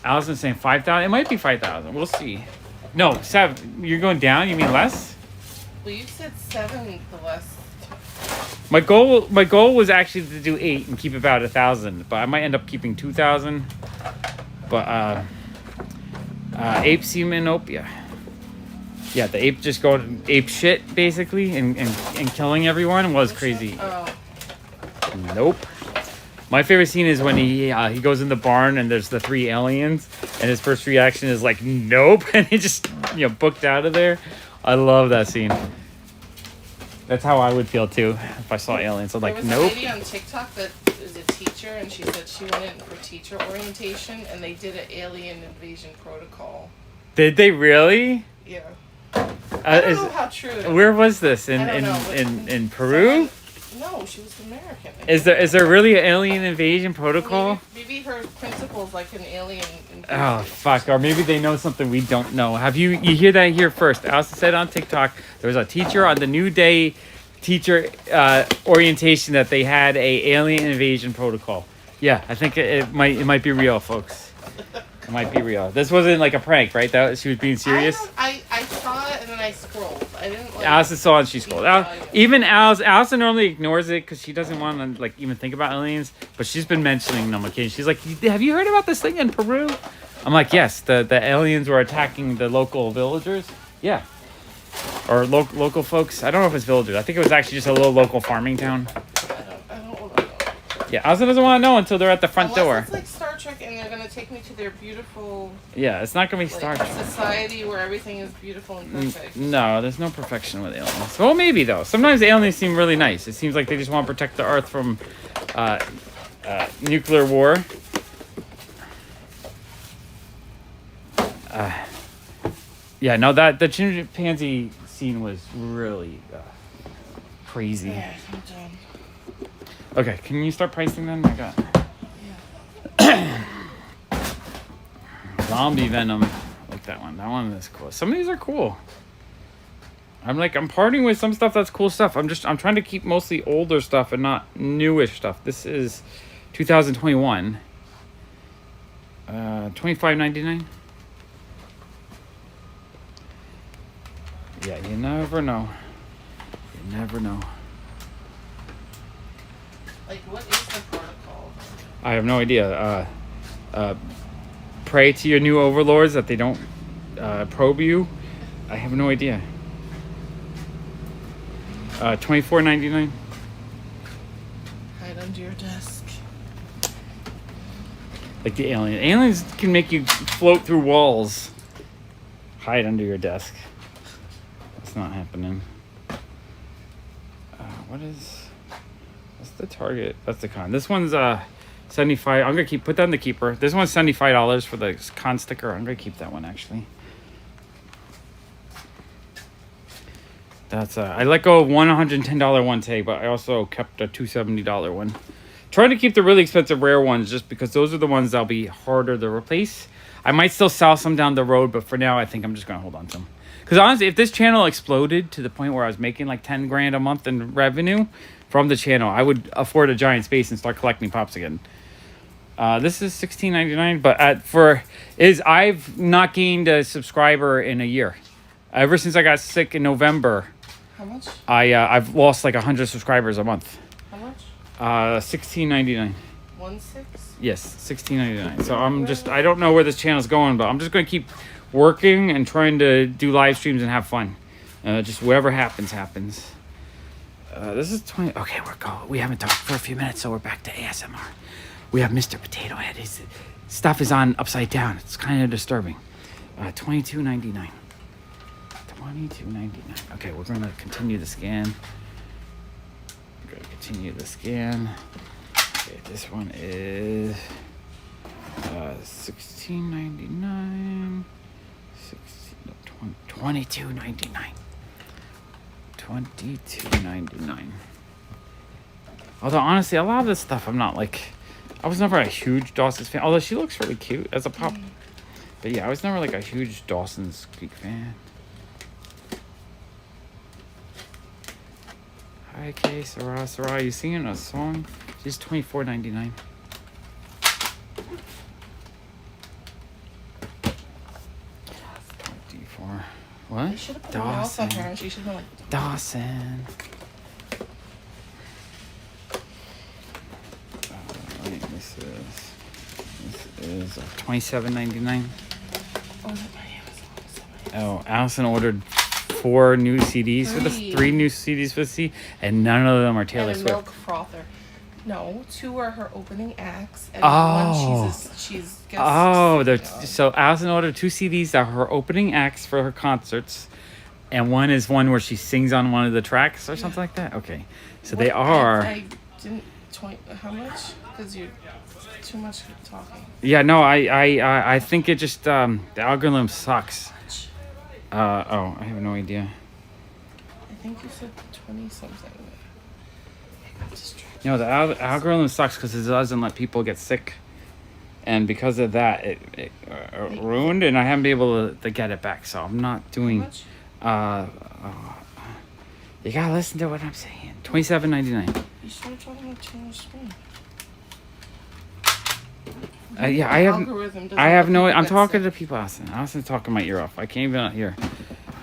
Allison's saying 5,000. It might be 5,000. We'll see. No, 7. You're going down? You mean less? Well, you said 7 the last. My goal was actually to do 8 and keep about 1,000, but I might end up keeping 2,000. But ape semen, nope, yeah, the ape just going ape shit basically and killing everyone was crazy. Oh. Nope. My favorite scene is when he goes in the barn and there's the 3 aliens, and his first reaction is like nope, and he just booked out of there. I love that scene. That's how I would feel too if I saw aliens. I'm like, there was nope. a lady on TikTok that is a teacher, and she said she went in for teacher orientation, and they did an alien invasion protocol. Did they really? Yeah. I don't know how true it is. Where was this? I don't know. In Peru? No, she was American. Is there really an alien invasion protocol? Maybe her principal's like an alien invasion. Oh fuck! Or maybe they know something we don't know. Have you hear that here first? Allison said on TikTok there was a teacher on the New Day teacher orientation that they had a alien invasion protocol. Yeah, I think it might be real, folks. It might be real. This wasn't like a prank, right? That she was being serious. I saw it and then I scrolled. I didn't like. Allison saw it and she scrolled. Even Allison normally ignores it because she doesn't want to like even think about aliens. But she's been mentioning them occasionally. She's like, "Have you heard about this thing in Peru?" I'm like, "Yes, the aliens were attacking the local villagers." Yeah, or local folks. I don't know if it's villagers. I think it was actually just a little local farming town. I don't want to know. Yeah, Allison doesn't want to know until they're at the front door. It's like Star Trek and they're going to take me to their beautiful... Yeah, it's not going to be Star Trek. Society where everything is beautiful and perfect. No, there's no perfection with aliens. Well, maybe, though. Sometimes aliens seem really nice. It seems like they just want to protect the Earth from nuclear war. Yeah, no, the chimpanzee scene was really crazy. Yeah, I'm done. Okay, can you start pricing then? I got zombie venom. I like that one. That one is cool. Some of these are cool. I'm partying with some stuff that's cool stuff. I'm trying to keep mostly older stuff and not newish stuff. This is 2021. $25.99. Yeah, you never know. You never know. Like, what is the protocol? I have no idea. Pray to your new overlords that they don't probe you. I have no idea. $24.99. Hide under your desk. Like the alien. Aliens can make you float through walls. Hide under your desk. That's not happening. What's the Target? That's the con. This one's $75. I'm gonna put that in the keeper. This one's $75 for the con sticker. I'm gonna keep that one actually. That's I let go of one $110 one today, but I also kept a $270 one. Trying to keep the really expensive rare ones just because those are the ones that'll be harder to replace. I might still sell some down the road, but for now I think I'm just gonna hold on to them. Because honestly, if this channel exploded to the point where I was making like 10 grand a month in revenue, from the channel, I would afford a giant space and start collecting pops again. This is $16.99, but I've not gained a subscriber in a year. Ever since I got sick in November, How much? I've lost like 100 subscribers a month. How much? $16.99. 1.6. Yes, $16.99. So I don't know where this channel's going, but I'm just going to keep working and trying to do live streams and have fun. Just whatever happens. This is 20. Okay, we haven't talked for a few minutes, so we're back to ASMR. We have Mr. Potato Head. His stuff is on upside down. It's kind of disturbing. $22.99. $22.99. Okay, we're going to continue the scan. Okay, this one is $16.99. $22.99. $22.99. Although honestly, a lot of this stuff I'm not like. I was never a huge Dawson's fan. Although she looks really cute as a pop. But yeah, I was never like a huge Dawson's Creek fan. Hi, Kay, Sarah, you singing a song? She's $24.99. What? They should have put a mouse on her. She should have been like Dawson. Wait, this is $27.99. Oh, Allison ordered 4 new CDs for this, 3 new CDs for the C, and none of them are Taylor and a Swift. milk frother. No, 2 are her opening acts, and one she's guest. So Allison ordered 2 CDs that are her opening acts for her concerts, and one is one where she sings on one of the tracks or something like that. Okay, so they are. I didn't. How much? Because you're too much talking. Yeah, no, I think it just the algorithm sucks. I have no idea. I think you said 20 something. You know, the algorithm sucks because it doesn't let people get sick. And because of that, it ruined, and I haven't been able to get it back. So I'm not doing... you gotta listen to what I'm saying. $27.99. You started talking about Taylor Swift. Yeah, I have no... I'm talking to people, Allison's talking my ear off. I can't even hear.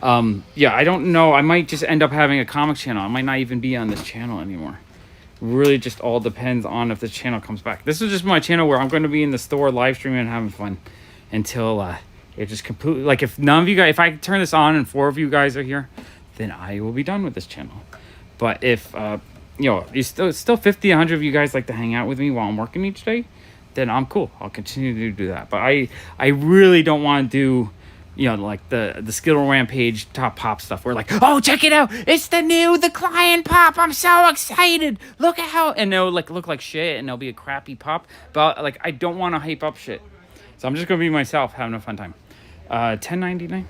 Yeah, I don't know. I might just end up having a comic channel. I might not even be on this channel anymore. Really just all depends on if the channel comes back. This is just my channel where I'm going to be in the store live streaming and having fun until it just completely, like, if none of you guys, if I turn this on and 4 of you guys are here, then I will be done with this channel. But if you still 50 100 of you guys like to hang out with me while I'm working each day, then I'm cool. I'll continue to do that. But I really don't want to do like the Skittle Rampage top pop stuff. We're like, oh, check it out. It's the client pop. I'm so excited. Look at how, and they'll like look like shit and they'll be a crappy pop. But like, I don't want to hype up shit. So I'm just going to be myself having a fun time. $10.99.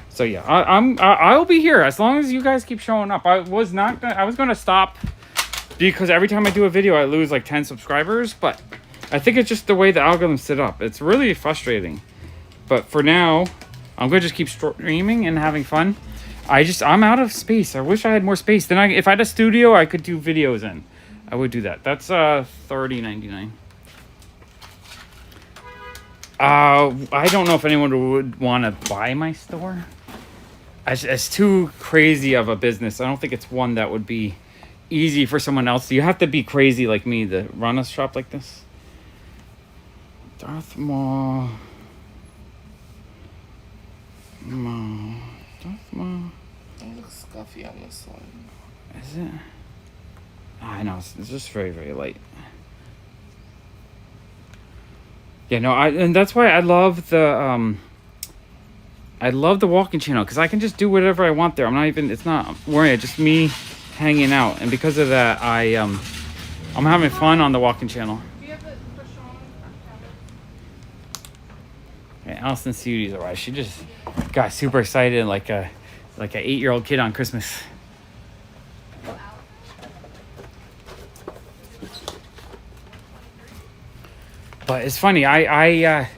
So yeah, I'll be here as long as you guys keep showing up. I was going to stop because every time I do a video, I lose like 10 subscribers. But I think it's just the way the algorithm's set up. It's really frustrating. But for now, I'm going to just keep streaming and having fun. I'm out of space. I wish I had more space. Then if I had a studio, I could do videos in. I would do that. That's $30.99. I don't know if anyone would want to buy my store. It's too crazy of a business. I don't think it's one that would be easy for someone else. You have to be crazy like me to run a shop like this. Darth Maul. It looks scuffy on this one. Is it? I know, it's just very, very light. Yeah, no, and that's why I love the walking channel, because I can just do whatever I want there. It's not worrying, it's just me hanging out, and because of that, I'm having fun on the walking channel. Okay, Allison's CDs arrived. She just got super excited like a 8-year-old kid on Christmas. But it's funny, I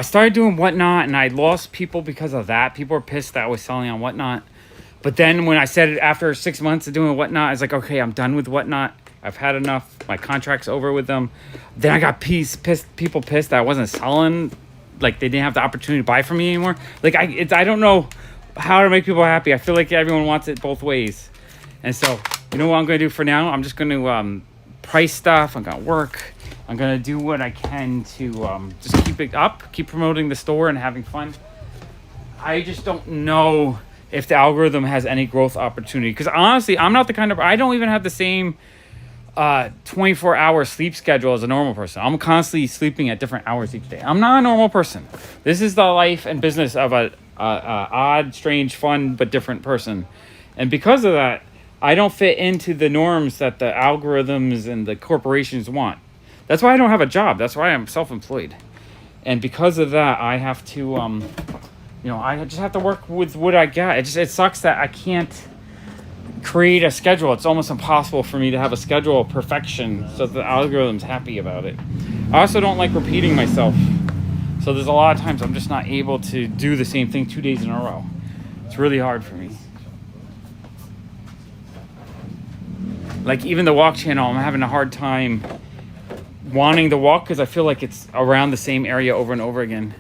started doing Whatnot, and I lost people because of that. People were pissed that I was selling on Whatnot. But then when I said it after 6 months of doing Whatnot, I was like, okay, I'm done with Whatnot. I've had enough. My contract's over with them. Then I got people pissed that I wasn't selling. Like they didn't have the opportunity to buy from me anymore. Like I don't know how to make people happy. I feel like everyone wants it both ways. And so, you know what I'm going to do for now? I'm just going to price stuff. I'm going to work. I'm going to do what I can to just keep it up, keep promoting the store and having fun. I just don't know if the algorithm has any growth opportunity. Because honestly, I'm not the kind of... I don't even have the same 24-hour sleep schedule as a normal person. I'm constantly sleeping at different hours each day. I'm not a normal person. This is the life and business of a odd, strange, fun, but different person. And because of that, I don't fit into the norms that the algorithms and the corporations want. That's why I don't have a job. That's why I'm self-employed. And because of that, I have to, I just have to work with what I got. It sucks that I can't create a schedule. It's almost impossible for me to have a schedule of perfection so that the algorithm's happy about it. I also don't like repeating myself. So there's a lot of times I'm just not able to do the same thing 2 days in a row. It's really hard for me. Like even the walk channel, I'm having a hard time wanting to walk because I feel like it's around the same area over and over again.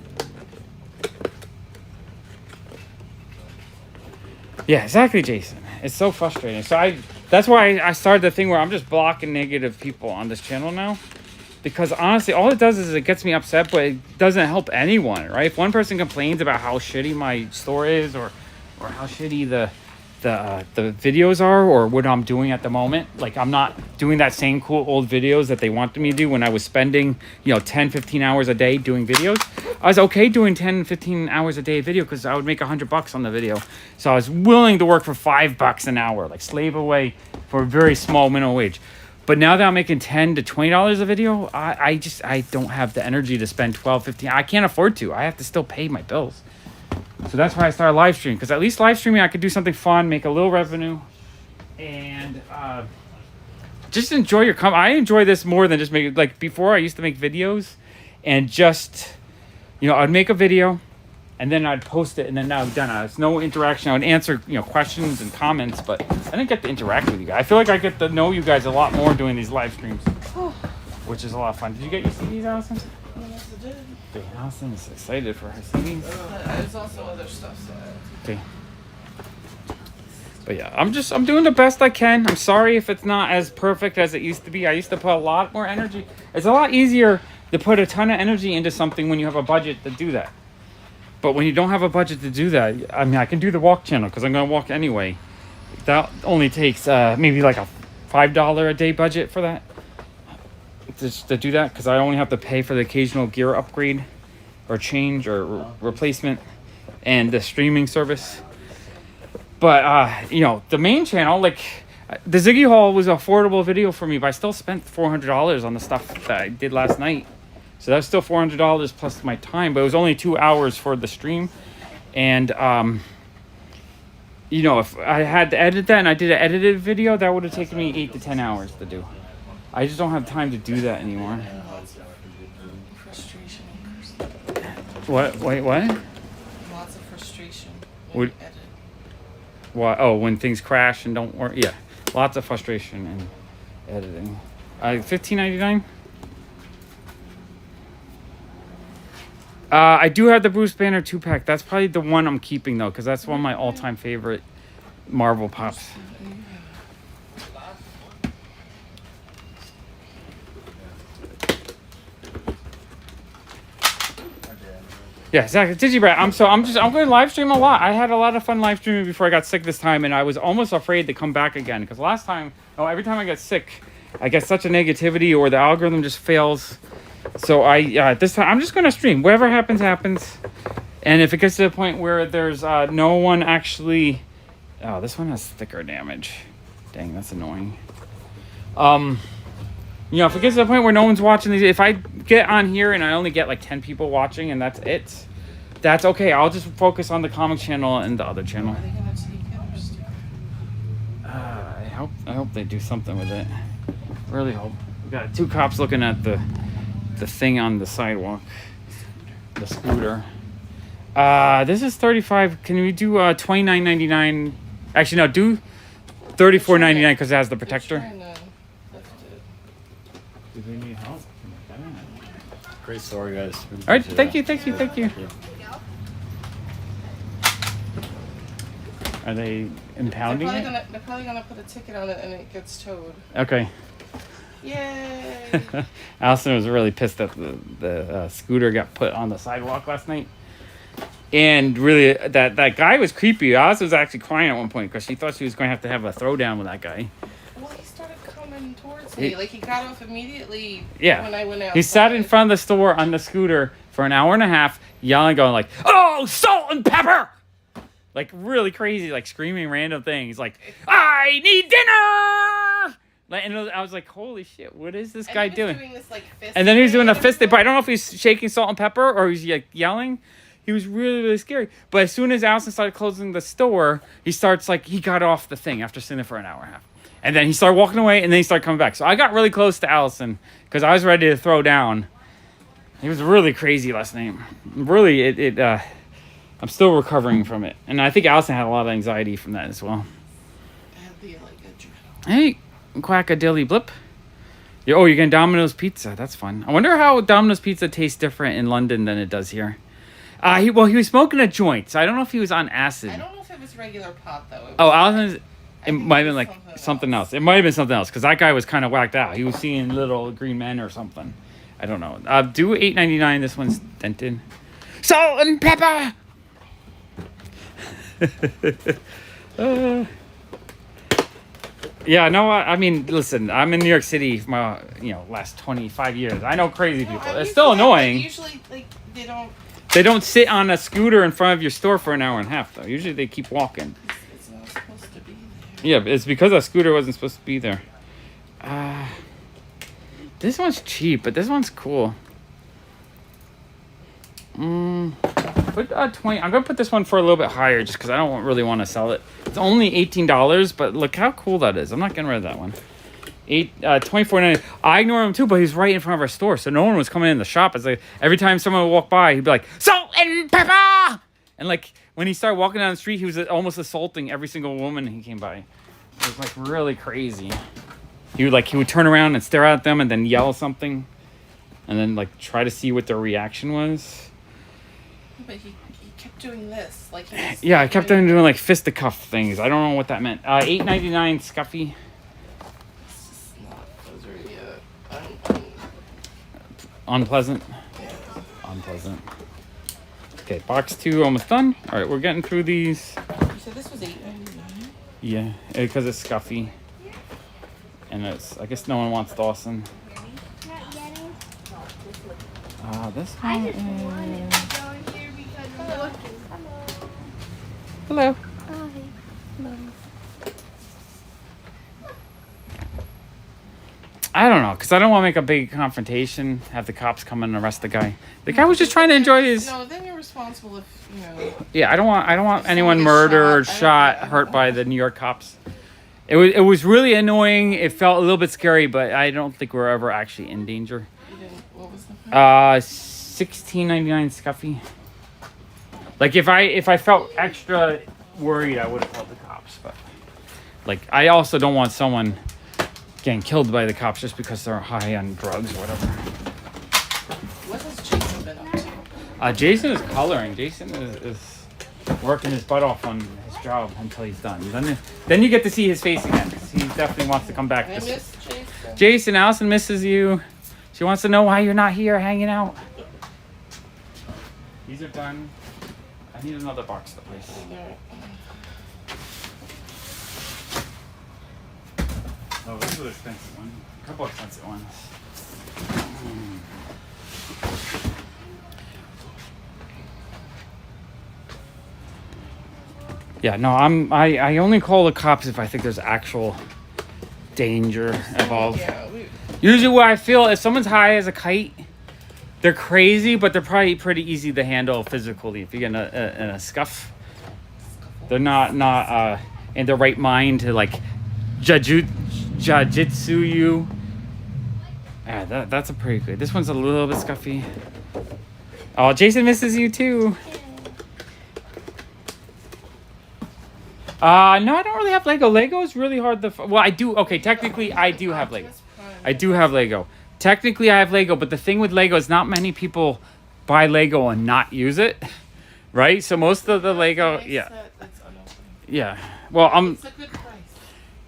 Yeah, exactly, Jason. It's so frustrating. So that's why I started the thing where I'm just blocking negative people on this channel now. Because honestly, all it does is it gets me upset, but it doesn't help anyone, right? If one person complains about how shitty my store is or how shitty the videos are or what I'm doing at the moment, like I'm not doing that same cool old videos that they wanted me to do when I was spending 10-15 hours a day doing videos. I was okay doing 10-15 hours a day video because I would make $100 on the video, so I was willing to work for $5 an hour, like slave away for a very small minimum wage. But now that I'm making $10 to $20 a video, I don't have the energy to spend $12-15. I can't afford to. I have to still pay my bills. So that's why I started live streaming, because at least live streaming I could do something fun, make a little revenue, and just enjoy your I enjoy this more than just make like before I used to make videos and just I'd make a video and then I'd post it and then now I'm done. It's no interaction. I would answer questions and comments, but I didn't get to interact with you guys. I feel like I get to know you guys a lot more doing these live streams, which is a lot of fun. Did you get your CDs, Allison? Yes, I did. Okay, Allison is excited for her CDs. There's also other stuff. Okay. But yeah, I'm doing the best I can. I'm sorry if it's not as perfect as it used to be. I used to put a lot more energy. It's a lot easier to put a ton of energy into something when you have a budget to do that. But when you don't have a budget to do that, I mean, I can do the walk channel because I'm going to walk anyway. That only takes maybe like a $5 a day budget for that. Just to do that, because I only have to pay for the occasional gear upgrade or change or replacement and the streaming service. But the main channel, like the Ziggy haul was an affordable video for me, but I still spent $400 on the stuff that I did last night. So that's still $400 plus my time, but it was only 2 hours for the stream. And if I had to edit that and I did an edited video, that would have taken me 8 to 10 hours to do. I just don't have time to do that anymore. Frustration. What? Wait, what? Lots of frustration when you edit. What? Oh, when things crash and don't work. Yeah, lots of frustration in editing. $15.99. I do have the Bruce Banner 2-pack. That's probably the one I'm keeping though, because that's one of my all-time favorite Marvel pops. Yeah, exactly. Digibrat. I'm going to live stream a lot. I had a lot of fun live streaming before I got sick this time, and I was almost afraid to come back again because every time I get sick, I get such a negativity or the algorithm just fails. So this time I'm just going to stream. Whatever happens, happens. And if it gets to the point where there's no one actually, this one has thicker damage. Dang, that's annoying. If it gets to the point where no one's watching these, if I get on here and I only get like 10 people watching and that's it, that's okay. I'll just focus on the comic channel and the other channel. Are they gonna take it or stick it? I hope they do something with it. Really hope. We got 2 cops looking at the thing on the sidewalk, the scooter. This is $35. Can we do $29.99 Actually, no, do $34.99 because it has the They're protector. trying to lift it. Do they need help? Great story, guys. Really All right, appreciate thank it. you, thank you, thank you. Are they impounding it? They're probably gonna put a ticket on it and it gets towed. Okay. Yay! Allison was really pissed that the scooter got put on the sidewalk last night. And really, that guy was creepy. Allison was actually crying at one point because she thought she was going to have a throwdown with that guy. Well, he started coming towards me. Like, he got off immediately Yeah. when I went out. He sat in front of the store on the scooter for an hour and a half, yelling, going like, "Oh, salt and pepper!" Like really crazy, like screaming random things, like "I need dinner!" Like, and I was like, "Holy shit, what is this guy doing?" Doing this, like, fist And then he was doing a thing fist thing, but I don't know if he's shaking salt and pepper or he's like yelling. He was really, really scary. But as soon as Allison started closing the store, he got off the thing after sitting there for an hour and a half. And then he started walking away, and then he started coming back. So I got really close to Allison because I was ready to throw down. He was really crazy last night. Really, I'm still recovering from it. And I think Allison had a lot of anxiety from that as well. I have the, like, adrenaline. Hey, quack-a-dilly blip. You're getting Domino's Pizza. That's fun. I wonder how Domino's Pizza tastes different in London than it does here. He was smoking a joint, so I don't know if he was on acid. I don't know if it was regular pot, though. It was, Oh, Allison's... It think might have it been was like something else. It might have been something else, because that guy was kind of whacked out. He was seeing little green men or something. I don't know. Do $8.99. This one's dented. Salt and pepper! Yeah, no, I mean, listen, I'm in New York City for my, last 25 years. I know crazy people. I'm It's used still to that, but annoying. Usually, like, they don't... They don't sit on a scooter in front of your store for an hour and a half, though. Usually they keep walking. It's not supposed to be there. Yeah, but it's because that scooter wasn't supposed to be there. This one's cheap, but this one's cool. Put 20. I'm gonna put this one for a little bit higher, just because I don't really want to sell it. It's only $18, but look how cool that is. I'm not getting rid of that one. $24.99. I ignore him too, but he's right in front of our store, so no one was coming in the shop. It's like every time someone would walk by, he'd be like, "Salt and pepper!" And like when he started walking down the street, he was almost assaulting every single woman he came by. It was like really crazy. He would turn around and stare at them, and then yell something, and then like try to see what their reaction was. But he kept doing this. Like, he was Yeah, I kept on doing like fisticuff things. I don't know what that meant. $8.99 Scuffy. It's just not... Those are, Unpleasant. Unpleasant. Okay, box 2 almost done. All right, we're getting through these. You said this was $8.99? Yeah, because it's Scuffy. And I guess no one wants Dawson. This one is... Hello. I don't know, because I don't want to make a big confrontation, have the cops come and arrest the guy. The guy was just trying to enjoy his... No, then you're responsible if, Yeah, I don't want anyone gets murdered, shot, hurt by the New York cops. It was really annoying. It felt a little bit scary, but I don't think we're ever actually in danger. You didn't... What was the price? $16.99 Scuffy. Like if I felt extra worried, I would have called the cops. But like I also don't want someone getting killed by the cops just because they're high on drugs or whatever. What has Jason been up to? Jason is coloring. Jason is working his butt off on his job until he's done. Then you get to see his face again. He definitely wants to come back. I miss Jason. Jason, Allison misses you. She wants to know why you're not here hanging out. These are done. I need another box to place. Oh, these are the expensive ones. A couple expensive ones. Yeah, no, I only call the cops if I think there's actual danger involved. Yeah, Usually what I feel, if someone's high as a kite, they're crazy, but they're probably pretty easy to handle physically. If you get in a scuff, they're not in the right mind to like jujitsu you. Yeah, that's a pretty good. This one's a little bit scuffy. Oh, Jason misses you too. No, I don't really have Lego. Lego is really hard to. Well, I do. Okay, technically, I do have Lego. Optimus Prime. I do have Lego. Technically, I have Lego, but the thing with Lego is not many people buy Lego and not use it, right? So most of the Lego, Nice yeah, set that's unopened. yeah. Well, It's a good price.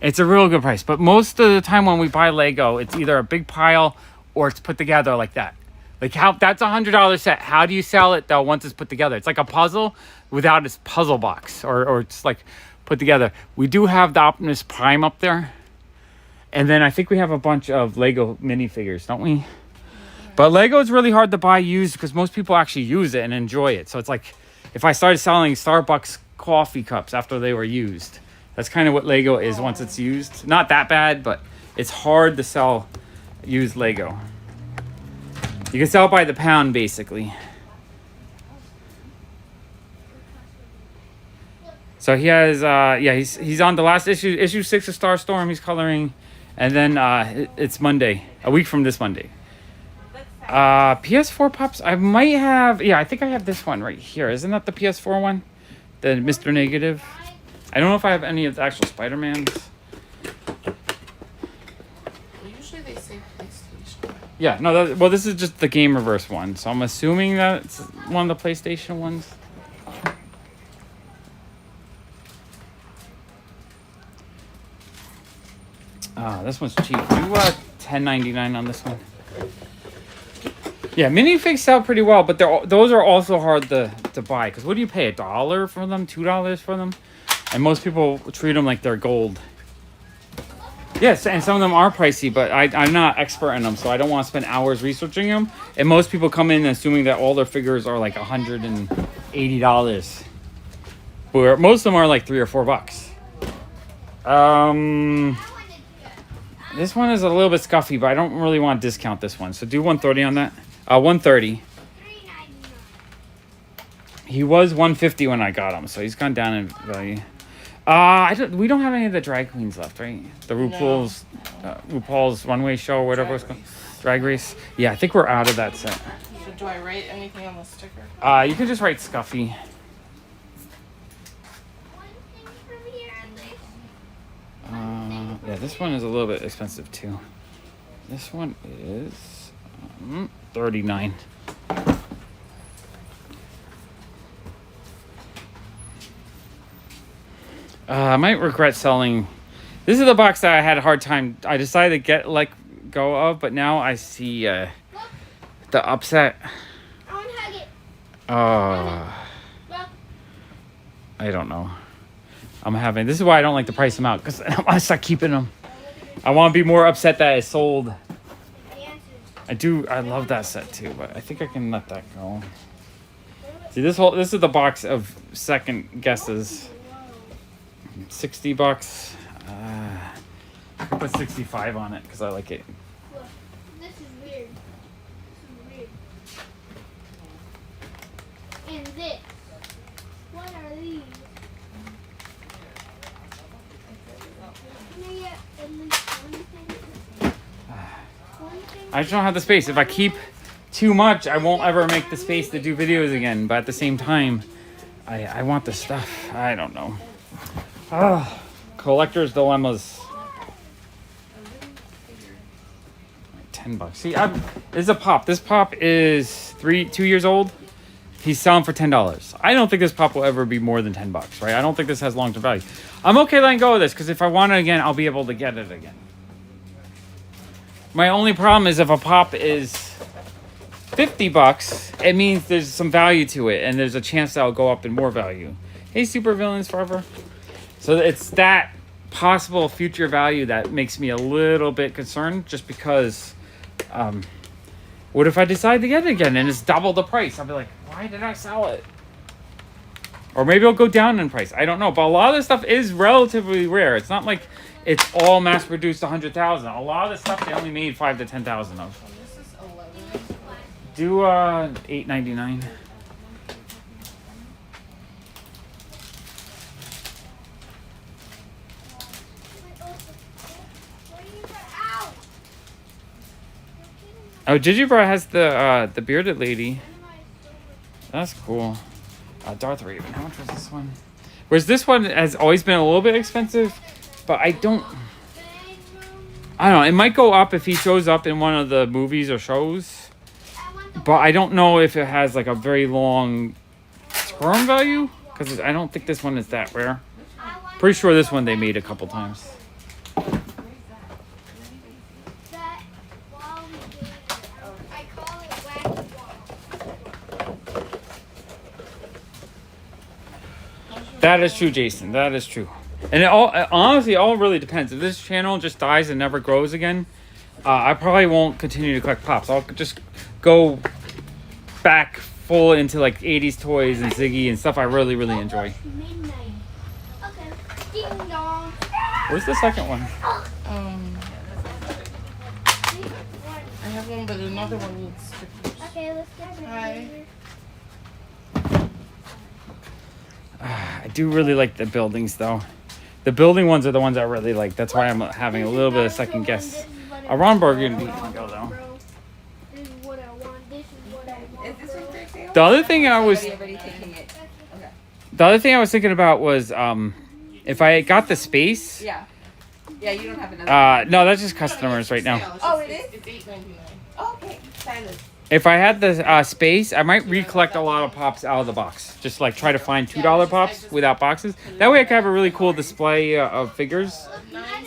it's a real good price. But most of the time when we buy Lego, it's either a big pile or it's put together like that. Like how that's $100 set. How do you sell it though once it's put together? It's like a puzzle without its puzzle box, or it's like put together. We do have the Optimus Prime up there, and then I think we have a bunch of Lego minifigures, don't we? But Lego is really hard to buy used because most people actually use it and enjoy it. So it's like if I started selling Starbucks coffee cups after they were used, that's kind of what Lego is once it's used. Not that bad, but it's hard to sell used Lego. You can sell it by the pound, basically. So he has, he's on the last issue 6 of Star Storm. He's coloring, and then it's Monday, a week from this Monday. PS4 pops. I might have. Yeah, I think I have this one right here. Isn't that the PS4 one? The Mr. Negative. I don't know if I have any of the actual Spider-Mans. Well, usually they say PlayStation. Yeah, no. Well, this is just the Game Reverse one, so I'm assuming that it's one of the PlayStation ones. This one's cheap. Do $10.99 on this one. Yeah, minifigs sell pretty well, but those are also hard to buy. Because what do you pay? $1 for them? $2 for them? And most people treat them like they're gold. Yes, and some of them are pricey, but I'm not expert in them, so I don't want to spend hours researching them. And most people come in assuming that all their figures are like $180. Where most of them are like $3 or $4. This one is a little bit scuffy, but I don't really want to discount this one. So do 130 on that. 130. He was 150 when I got him, so he's gone down in value. We don't have any of the drag queens left, right? The RuPaul's runway show, or whatever it's called. Drag race. Yeah, I think we're out of that set. So do I write anything on the sticker? You can just write scuffy. Yeah, this one is a little bit expensive too. This one is $39. I might regret selling. This is the box that I had a hard time. I decided to let go of, but now I see the upset. I want to hug it. I don't know. This is why I don't like to price them out, because I don't want to start keeping them. I want to be more upset that it's sold. I love that set too, but I think I can let that go. See, this is the box of second guesses. $60. I put 65 on it because I like it. Look, this is weird. And this. What are these? Can I get at least one thing? I just don't have the space. If I keep too much, I won't ever make the space to do videos again. But at the same time, I want the stuff. I don't know. Collector's dilemmas. $10. See, this is a pop. This pop is 2 years old. He's selling for $10. I don't think this pop will ever be more than $10, right? I don't think this has long-term value. I'm okay letting go of this because if I want it again, I'll be able to get it again. My only problem is if a pop is $50, it means there's some value to it, and there's a chance that I'll go up in more value. Hey, Supervillains Forever. So it's that possible future value that makes me a little bit concerned, just because what if I decide to get it again and it's double the price? I'll be like, why did I sell it? Or maybe it'll go down in price. I don't know. But a lot of this stuff is relatively rare. It's not like it's all mass produced 100,000. A lot of this stuff they only made 5,000 to 10,000 of. This is 11. Do $8.99. Oh, Gigibra has the bearded lady. That's cool. Darth Raven. How much was this one? Whereas this one has always been a little bit expensive, but I don't know. It might go up if he shows up in one of the movies or shows, but I don't know if it has like a very long sperm value because I don't think this one is that rare. Pretty sure this one they made a couple times. That is true, Jason. That is true. And it honestly, it all really depends. If this channel just dies and never grows again, I probably won't continue to collect pops. I'll just go back full into like 80s toys and Ziggy and stuff I really, really enjoy. Where's the second one? I have one, but another one needs stickers. Okay, let's get it. Hi. I do really like the buildings though. The building ones are the ones I really like. That's why I'm having a little bit of second guess. A Ron Burgundy can go though. This is what I want. This is what I want. Is this one for sale? The other thing I was Already taking it. Okay. The other thing I was thinking about was if I got the space. Yeah. Yeah, you don't have another. No, that's just customers right now. Oh, it is? It's $8.99. Oh, okay. Silence. If I had the space, I might recollect a lot of pops out of the box. Just like try to find $2 pops without boxes. That way I can have a really cool display of figures.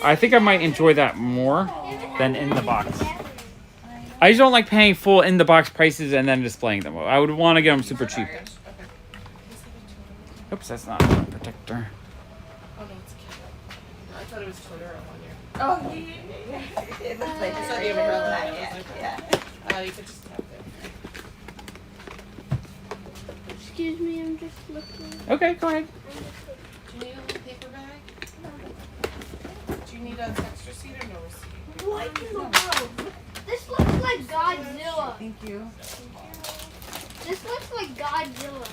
I think I might enjoy that more than in the box. I just don't like paying full in the box prices and then displaying them. I would want to get them super cheap. Oops, that's not a protector. Oh, no, it's cute. I thought it was Twitter on here. Oh, yeah. It looks like I it's saw the right umbrella. there. I was like, Yeah. you could just tap it. Excuse me, I'm just looking. Okay, go ahead. Do you need a little paper bag? Do you need a texture receipt or no receipt? What in the world? This looks like Godzilla. Thank you. This looks like Godzilla.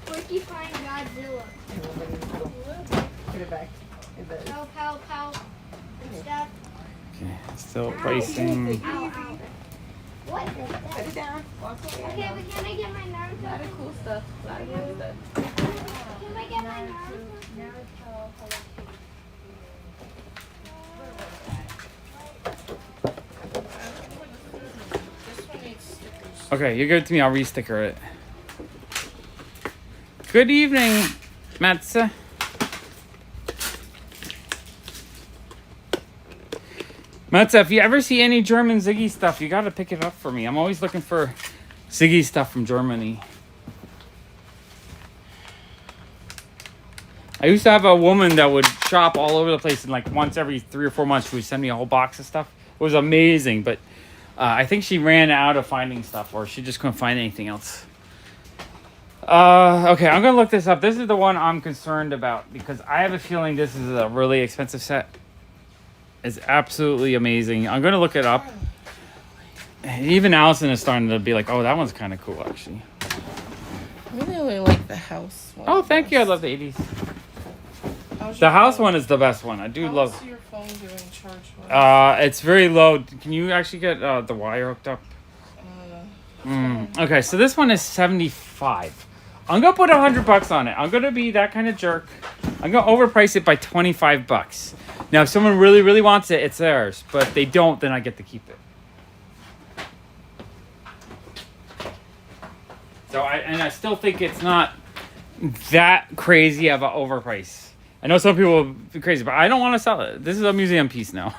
Porcupine Godzilla. Put it back. Pow, pow, pow. And stuff. Okay, still pricing. Ow, ow. What is Put that? it down. Walk away. Okay, but can I get my A lot Naruto? of cool stuff. A lot of cool stuff. Can I get my Naruto? This one needs stickers. Okay, you give it to me. I'll re-sticker it. Good evening, Matza. Matza, if you ever see any German Ziggy stuff, you gotta pick it up for me. I'm always looking for Ziggy stuff from Germany. I used to have a woman that would shop all over the place, and like once every 3 or 4 months, she would send me a whole box of stuff. It was amazing, but I think she ran out of finding stuff, or she just couldn't find anything else. Okay, I'm gonna look this up. This is the one I'm concerned about because I have a feeling this is a really expensive set. It's absolutely amazing. I'm gonna look it up. Even Allison is starting to be like, "Oh, that one's kind of cool, actually." I really only like the house one. Oh, thank you. I love the 80s. How's The your house phone? one is the best one. I do How's love. your phone doing charge-wise? It's very low. Can you actually get the wire hooked up? Okay, so this one is 75. I'm gonna put $100 on it. I'm gonna be that kind of jerk. I'm gonna overprice it by $25. Now, if someone really, really wants it, it's theirs. But if they don't, then I get to keep it. So I still think it's not that crazy of an overprice. I know some people will be crazy, but I don't want to sell it. This is a museum piece now.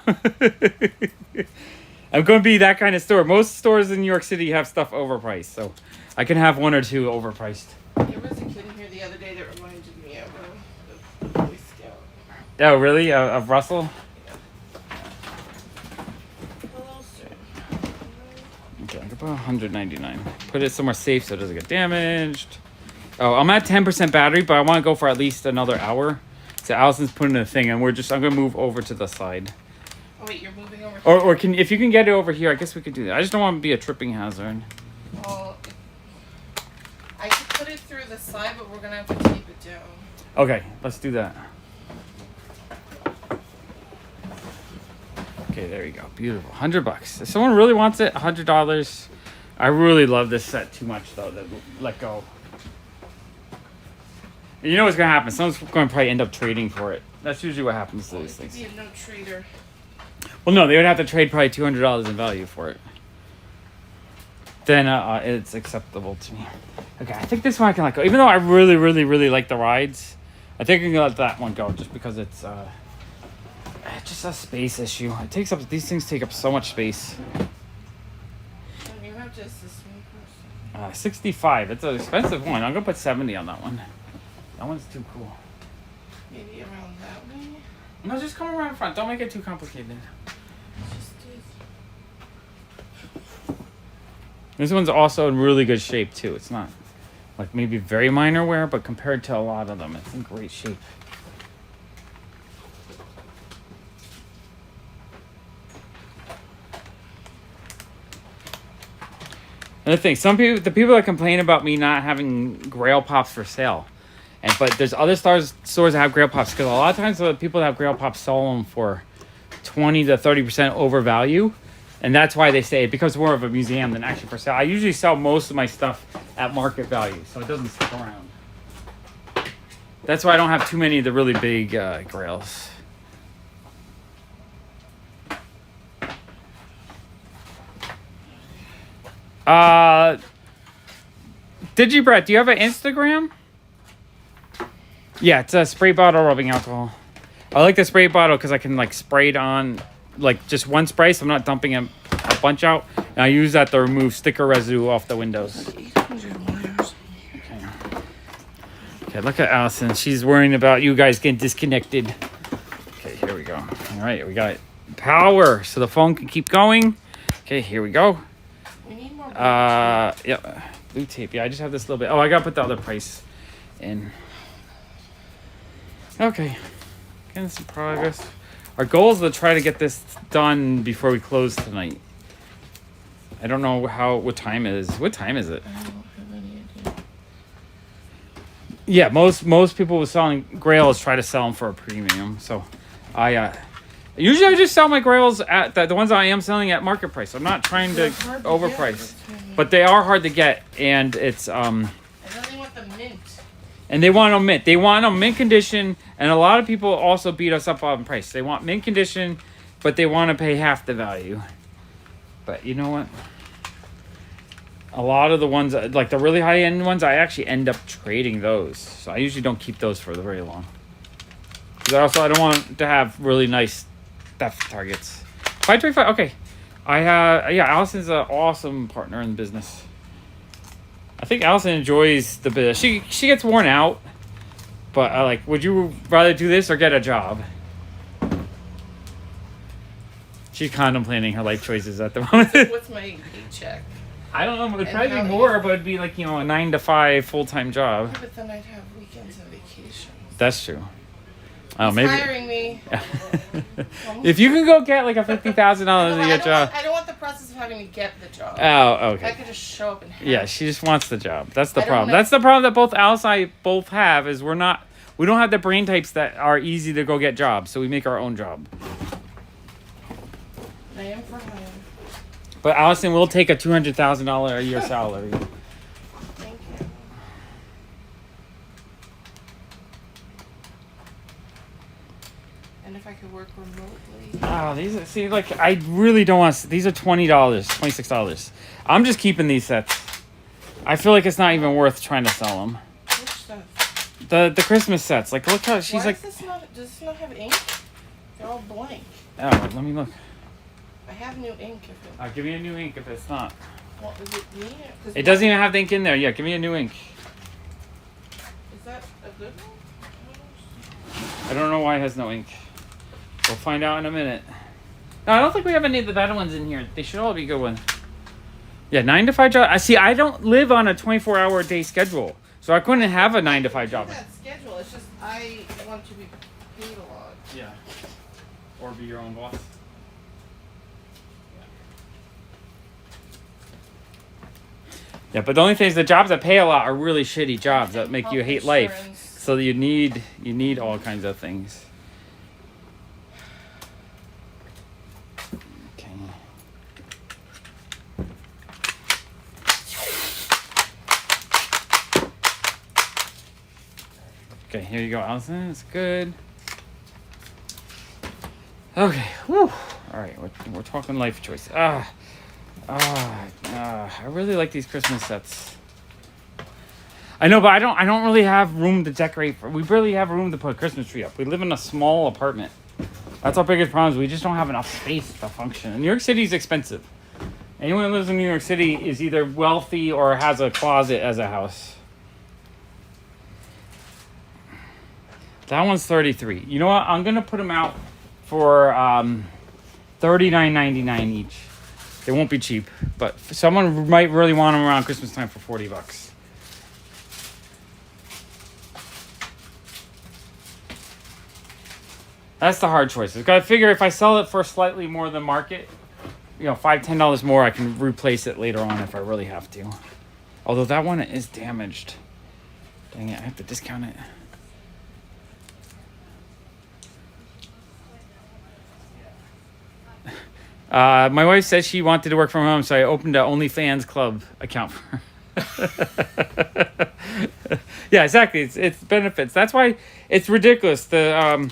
I'm going to be that kind of store. Most stores in New York City have stuff overpriced, so I can have 1 or 2 overpriced. There was a kid in here the other day that reminded me of the Boy Scout. Oh, really? Of Russell? Hello, sir. Okay, I'm gonna put $199. Put it somewhere safe so it doesn't get damaged. Oh, I'm at 10% battery, but I want to go for at least another hour. So Allison's putting a thing, and I'm gonna move over to the side. Oh wait, you're moving over. Or if you can get it over here, I guess we could do that. I just don't want to be a tripping hazard. Well, I could put it through the side, but we're gonna have to tape it down. Okay, let's do that. Okay, there you go. Beautiful. $100. If someone really wants it, $100. I really love this set too much though to let go. You know what's gonna happen? Someone's going to probably end up trading for it. That's usually what happens to these things. Be a no trader. Well, no, they would have to trade probably $200 in value for it. Then it's acceptable to me. Okay, I think this one I can let go. Even though I really, really, really like the rides, I think I can let that one go just because it's just a space issue. It takes up, these things take up so much space. And you have just this one person. 65. It's an expensive one. I'm gonna put 70 on that one. That one's too cool. Maybe around that way. No, just come around front. Don't make it too complicated. Just do. This one's also in really good shape too. It's not like maybe very minor wear, but compared to a lot of them, it's in great shape. Another thing, the people that complain about me not having Grail Pops for sale, but there's other stores that have Grail Pops, because a lot of times the people that have Grail Pops sell them for 20 to 30% over value, and that's why they say it becomes more of a museum than actually for sale. I usually sell most of my stuff at market value, so it doesn't stick around. That's why I don't have too many of the really big Grails. Digibret, do you have an Instagram? Yeah, it's a spray bottle rubbing alcohol. I like the spray bottle because I can like spray it on like just one spray, so I'm not dumping a bunch out. And I use that to remove sticker residue off the windows. 800 wires. Okay, look at Allison. She's worrying about you guys getting disconnected. Okay, here we go. All right, we got power so the phone can keep going. Okay, here we go. We need more. Yeah, blue tape. Yeah, I just have this little bit. Oh, I gotta put the other price in. Okay, getting some progress. Our goal is to try to get this done before we close tonight. I don't know what time it is. What time is it? I don't have any idea. Yeah, most people with selling Grails try to sell them for a premium. So, usually I just sell my Grails at the ones I am selling at market price. I'm not trying to They're hard to overprice, get. but they are hard to get, and it's I really want the mint. And they want them mint. They want them mint condition, and a lot of people also beat us up on price. They want mint condition, but they want to pay half the value. But you know what? A lot of the ones, like the really high-end ones, I actually end up trading those. So I usually don't keep those for very long. Because I don't want to have really nice theft targets. 525, okay. Yeah, Allison's an awesome partner in business. I think Allison enjoys the business. She gets worn out, but I like. Would you rather do this or get a job? She's contemplating her life choices at the moment. What's my paycheck? I don't know. It'd And probably how be do more, you- but it'd be like, a 9 to 5 full-time job. But then I'd have weekends and vacations. That's true. Oh, He's maybe. hiring me. If you can go get like a $50,000 a year job. I don't want the process of having to get the job. Oh, I okay. could just show up and have Yeah, it. she just wants the job. That's the I don't problem. like- That's the problem that both Alice and I both have is we don't have the brain types that are easy to go get jobs, so we make our own job. I am for hire. But Allison will take a $200,000 a year salary. Thank you. And if I could work remotely. Oh, I really don't want. These are $20, $26. I'm just keeping these sets. I feel like it's not even worth trying to sell them. Which stuff? The Christmas sets. Like, look how she's Why like. does this not have ink? They're all blank. Oh, let me look. I have new ink if it. I'll give me a new ink if it's not. Well, is it me? 'Cause It doesn't even have the ink in there. Yeah, give me a new ink. Is that a good one? I don't know why it has no ink. We'll find out in a minute. No, I don't think we have any of the better ones in here. They should all be good ones. Yeah, 9 to 5 job. I don't live on a 24-hour day schedule, so I couldn't have a 9 to 5 job. That schedule. It's just I want to be paid a lot. Yeah. Or be your own boss. Yeah, but the only thing is the jobs that pay a lot are really shitty jobs that make you hate life. Insurance. So you need all kinds of things. Okay. Here you go, Allison. It's good. Okay. Whew. All right, we're talking life choice. I really like these Christmas sets. I know, but I don't really have room to decorate. We barely have room to put a Christmas tree up. We live in a small apartment. That's our biggest problem. Is we just don't have enough space to function. And New York City is expensive. Anyone who lives in New York City is either wealthy or has a closet as a house. That one's $33. You know what? I'm gonna put them out for $39.99 each. They won't be cheap, but someone might really want them around Christmas time for $40. That's the hard choice. I gotta figure if I sell it for slightly more than market, you know, $5-10 more, I can replace it later on if I really have to. Although that one is damaged. Dang it, I have to discount it. My wife said she wanted to work from home, so I opened an OnlyFans club account for her. Yeah, exactly. It's benefits. That's why it's ridiculous. The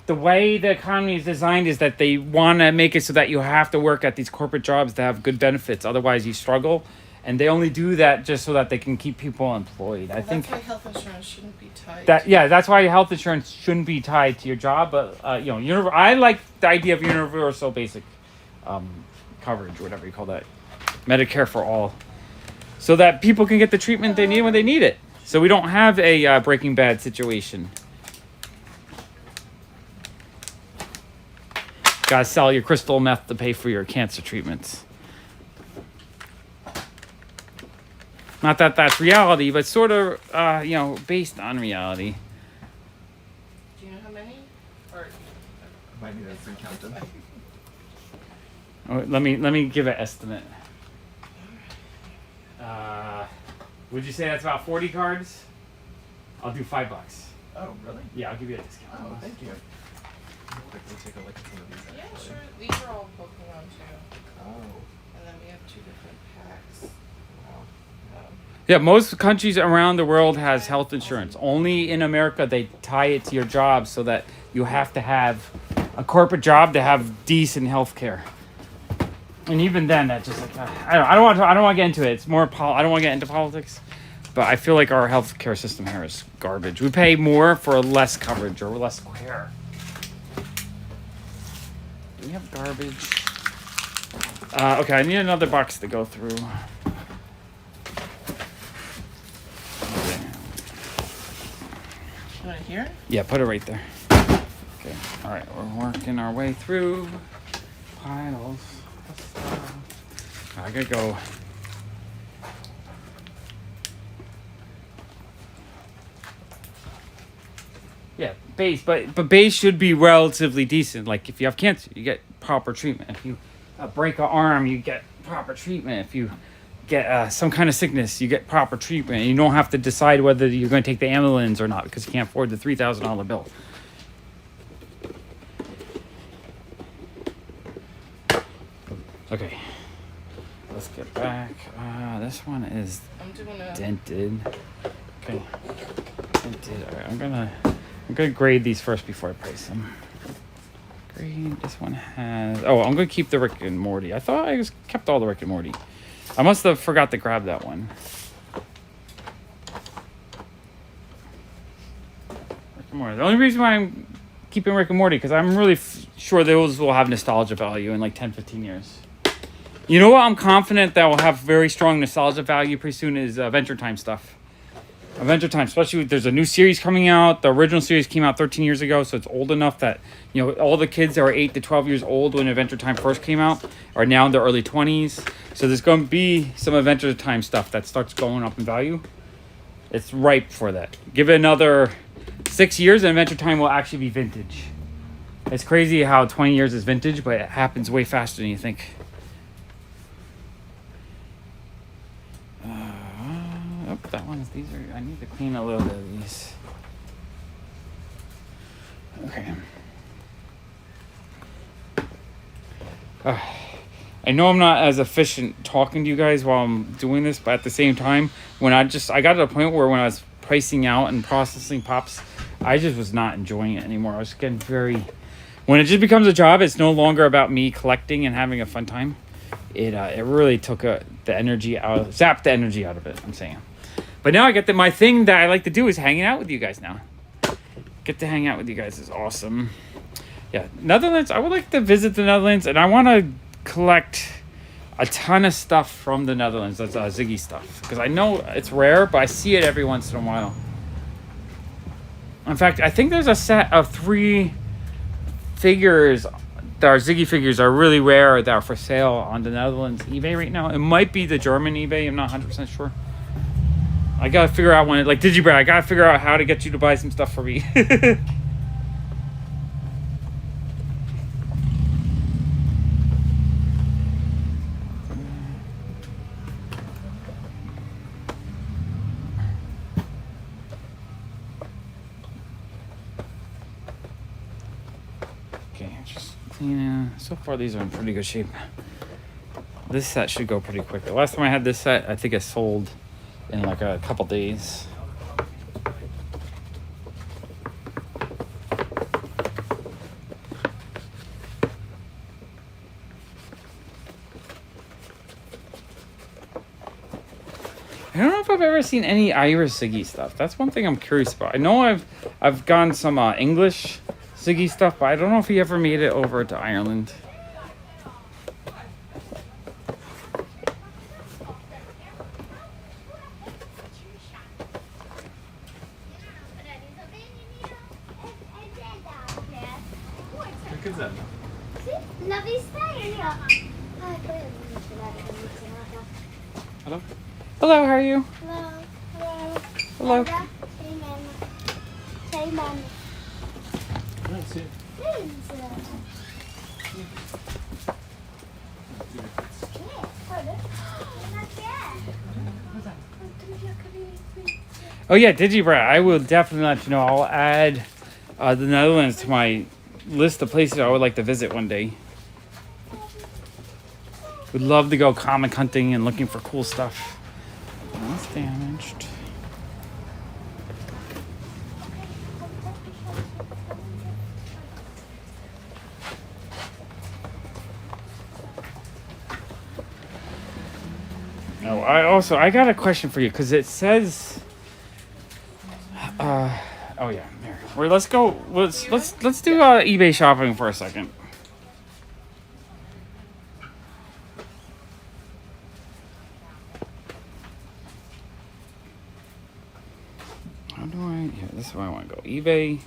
way the economy is designed is that they want to make it so that you have to work at these corporate jobs to have good benefits. Otherwise, you struggle. And they only do that just so that they can keep people employed. I think that's why health insurance shouldn't be tied. That's why health insurance shouldn't be tied to your job. But I like the idea of universal basic coverage, whatever you call that, Medicare for all, so that people can get the treatment they need when they need it. So we don't have a Breaking Bad situation. Gotta sell your crystal meth to pay for your cancer treatments. Not that that's reality, but sort of, based on reality. Do you know how many? Or Might need a free count them. Oh, let me give an estimate. Would you say that's about 40 cards? I'll do $5. Oh, really? Yeah, I'll give you a discount. Oh, thank you. I'll quickly take a look at some of these. yeah, Actually. sure. These are all Pokemon too. Oh, And then we have 2 different packs. wow. Yeah, most countries around the world has health insurance. Only in America they tie it to your job so that you have to have a corporate job to have decent health care. And even then, that just like I don't want to get into it. It's more I don't want to get into politics, but I feel like our healthcare system here is garbage. We pay more for less coverage or less care. Do we have garbage? Okay, I need another box to go through. You want to hear? Yeah, put it right there. Okay. All right, we're working our way through piles of stuff. I gotta go. Yeah, base, but base should be relatively decent. Like if you have cancer, you get proper treatment. If you break an arm, you get proper treatment. If you get some kind of sickness, you get proper treatment. You don't have to decide whether you're going to take the ambulance or not because you can't afford the $3,000 bill. Okay, let's get back. This one is I'm doing a. dented. Okay, dented. All right, I'm gonna grade these first before I price them. Grade. This one has. Oh, I'm gonna keep the Rick and Morty. I thought I just kept all the Rick and Morty. I must have forgot to grab that one. Rick and Morty. The only reason why I'm keeping Rick and Morty because I'm really sure those will have nostalgia value in like 10-15 years. You know what? I'm confident that will have very strong nostalgia value pretty soon is Adventure Time stuff. Adventure Time, especially there's a new series coming out. The original series came out 13 years ago, so it's old enough that all the kids that were 8 to 12 years old when Adventure Time first came out are now in their early 20s. So there's going to be some Adventure Time stuff that starts going up in value. It's ripe for that. Give it another 6 years, and Adventure Time will actually be vintage. It's crazy how 20 years is vintage, but it happens way faster than you think. That one's, these are, I need to clean a little bit of these. Okay. I know I'm not as efficient talking to you guys while I'm doing this, but at the same time, when I got to the point where when I was pricing out and processing pops, I just was not enjoying it anymore. I was getting very... When it just becomes a job, it's no longer about me collecting and having a fun time. It really took the energy out, zapped the energy out of it, I'm saying. But now I get my thing that I like to do is hanging out with you guys now. Get to hang out with you guys is awesome. Yeah, Netherlands, I would like to visit the Netherlands, and I want to collect a ton of stuff from the Netherlands. That's Ziggy stuff. Because I know it's rare, but I see it every once in a while. In fact, I think there's a set of 3 figures that are Ziggy figures are really rare that are for sale on the Netherlands eBay right now. It might be the German eBay. I'm not 100% sure. I gotta figure out when like Digibrad, I gotta figure out how to get you to buy some stuff for me. Yeah, so far these are in pretty good shape. This set should go pretty quick. The last time I had this set, I think it sold in like a couple days. I don't know if I've ever seen any Irish Ziggy stuff. That's one thing I'm curious about. I know I've gotten some English Ziggy stuff, but I don't know if he ever made it over to Ireland. Hello? Hello, how are you? Hello. Hello. Hello. Say mama. That's it. Oh yeah, Digibrad, I will definitely let you know. I'll add the Netherlands to my list of places I would like to visit one day. Would love to go comic hunting and looking for cool stuff. That's damaged. Oh, I got a question for you because it says, oh yeah, there. Wait, let's go. Let's do eBay shopping for a second. How do I? Yeah, this is where I want to go. eBay.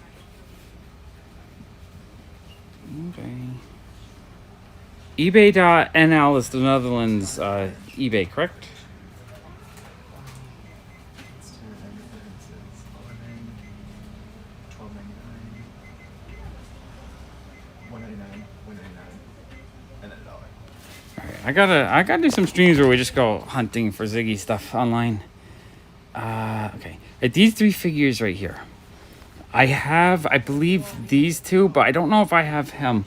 eBay.nl is the Netherlands eBay, correct? I gotta do some streams where we just go hunting for Ziggy stuff online. Okay. These 3 figures right here. I believe these 2, but I don't know if I have him.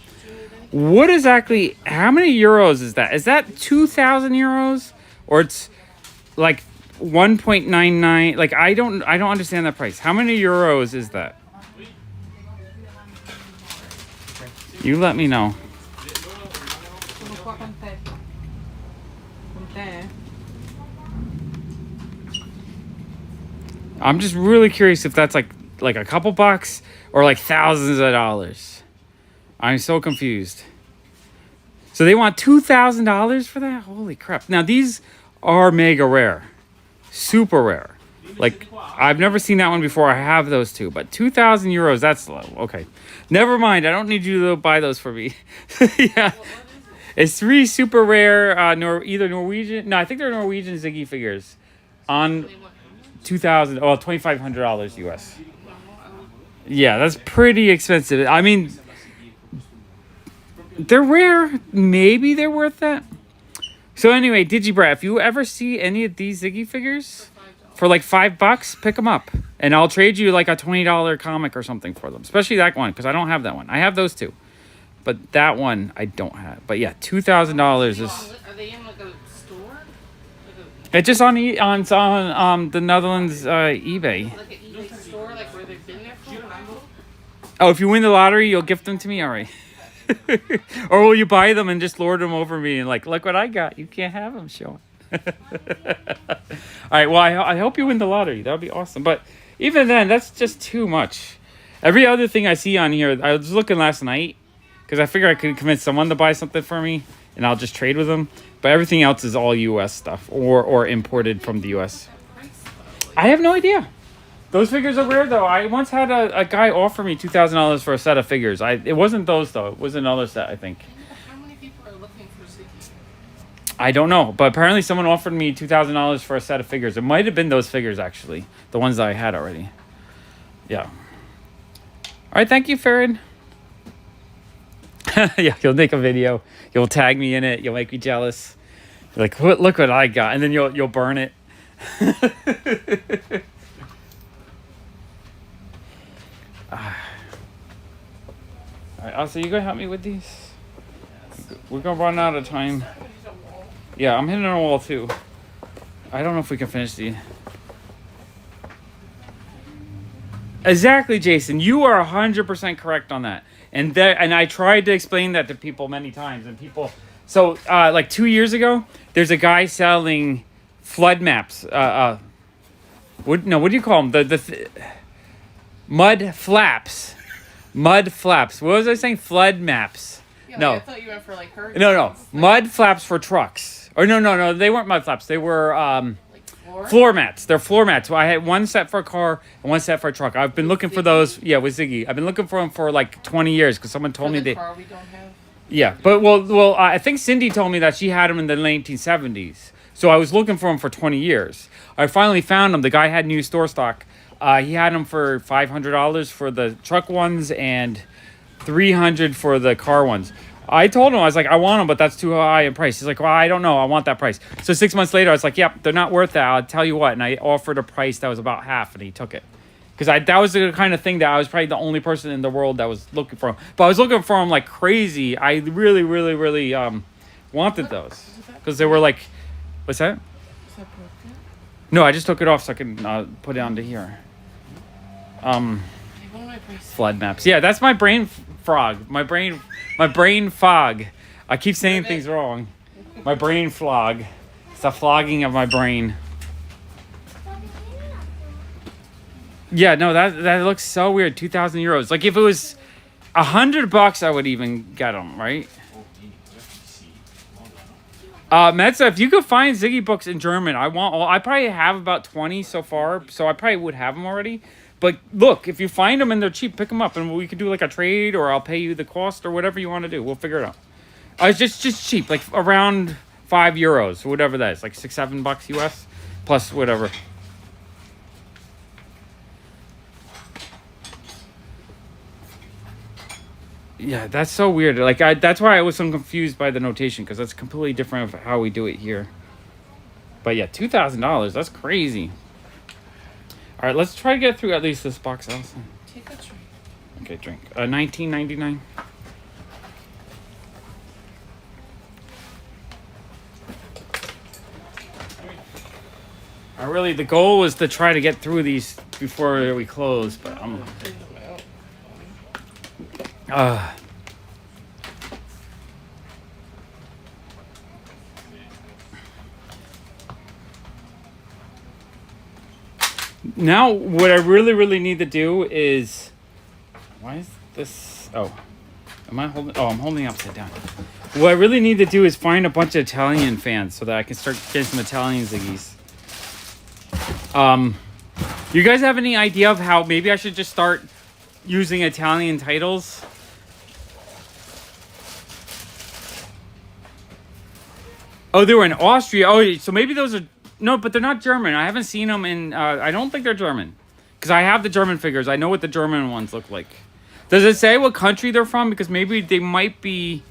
What exactly, how many euros is that? Is that 2,000 euros? Or it's like 1.99? Like, I don't understand that price. How many euros is that? You let me know. I'm just really curious if that's like a couple bucks or like thousands of dollars. I'm so confused. So they want $2,000 for that? Holy crap. Now these are mega rare. Super rare. Like I've never seen that one before. I have those 2, but 2,000 euros, that's low. Okay. Never mind. I don't need you to buy those for me. Yeah. It's 3 super rare either Norwegian. No, I think they're Norwegian Ziggy figures on $2,500 US. Yeah, that's pretty expensive. I mean, they're rare. Maybe they're worth that. So anyway, Digibrad, if you ever see any of these Ziggy figures for like $5, pick them up, and I'll trade you like a $20 comic or something for them. Especially that one, because I don't have that one. I have those 2, but that one I don't have. But yeah, $2,000 is. Are they in like a store? It's just on the Netherlands eBay. Like an eBay store, like where they've been there for a while. Oh, if you win the lottery, you'll gift them to me? All right. Or will you buy them and just lord them over me and like, look what I got. You can't have them, Sean. All right, well, I hope you win the lottery. That would be awesome. But even then, that's just too much. Every other thing I see on here, I was looking last night because I figured I could convince someone to buy something for me and I'll just trade with them. But everything else is all U.S. stuff or imported from the U.S. I have no idea. Those figures are weird, though. I once had a guy offer me $2,000 for a set of figures. It wasn't those, though. It was another set, I think. How many people are looking for Ziggy? I don't know. But apparently someone offered me $2,000 for a set of figures. It might have been those figures, actually. The ones that I had already. Yeah. All right, thank you, Farron. Yeah, you'll make a video. You'll tag me in it. You'll make me jealous. You're like, look what I got. And then you'll burn it. Alright, also, you gonna help me with these? We're gonna run out of time. Yeah, I'm hitting a wall too. I don't know if we can finish the. Exactly, Jason. You are 100% correct on that. And I tried to explain that to people many times, and people. So, like 2 years ago, there's a guy selling flood maps. What do you call them? Mud flaps. Mud flaps. What was I saying? Flood maps. Yeah, No. like, I thought you went for like hurricanes. No. Mud flaps for trucks. Or no. They weren't mud flaps. They were Like floor mats. They're floor mats. Well, I had one set for a car and one set for a truck. I've been looking for those. Yeah, with Ziggy. I've been looking for them for like 20 years because someone told me the they. car we don't have. Yeah, but well, I think Cindy told me that she had them in the 1970s. So I was looking for them for 20 years. I finally found them. The guy had new store stock. He had them for $500 for the truck ones and $300 for the car ones. I told him, I was like, I want them, but that's too high in price. He's like, well, I don't know. I want that price. So 6 months later, I was like, yep, they're not worth that. I'll tell you what. And I offered a price that was about half, and he took it. Because that was the kind of thing that I was probably the only person in the world that was looking for them. But I was looking for them like crazy. I really, really, really wanted those. Because they were like, what's that? Is that broken? No, I just took it off so I can put it onto here. What am I pricing? Flood maps. Yeah, that's my brain frog. My brain fog. I keep saying things wrong. My brain flog. It's a flogging of my brain. Yeah, no, that looks so weird. 2,000 euros. Like if it was $100, I would even get them, right? Metza, if you could find Ziggy books in German, I probably have about 20 so far, so I probably would have them already. But look, if you find them and they're cheap, pick them up, and we could do like a trade, or I'll pay you the cost, or whatever you want to do. We'll figure it out. It's just cheap, like around €5, whatever that is, like $6-7 US, plus whatever. Yeah, that's so weird. Like that's why I was so confused by the notation, because that's completely different of how we do it here. But yeah, $2,000. That's crazy. All right, let's try to get through at least this box, Allison. Take a drink. Okay, drink. $19.99. Really, the goal was to try to get through these before we close, but I'm. Now, what I really need to do is, why is this? Oh, am I holding? Oh, I'm holding it upside down. What I really need to do is find a bunch of Italian fans so that I can start getting some Italian Ziggies. You guys have any idea of how maybe I should just start using Italian titles? Oh, they were in Austria. Oh, so maybe those are... No, but they're not German. I haven't seen them in... I don't think they're German. Because I have the German figures. I know what the German ones look like. Does it say what country they're from? Because maybe they might be...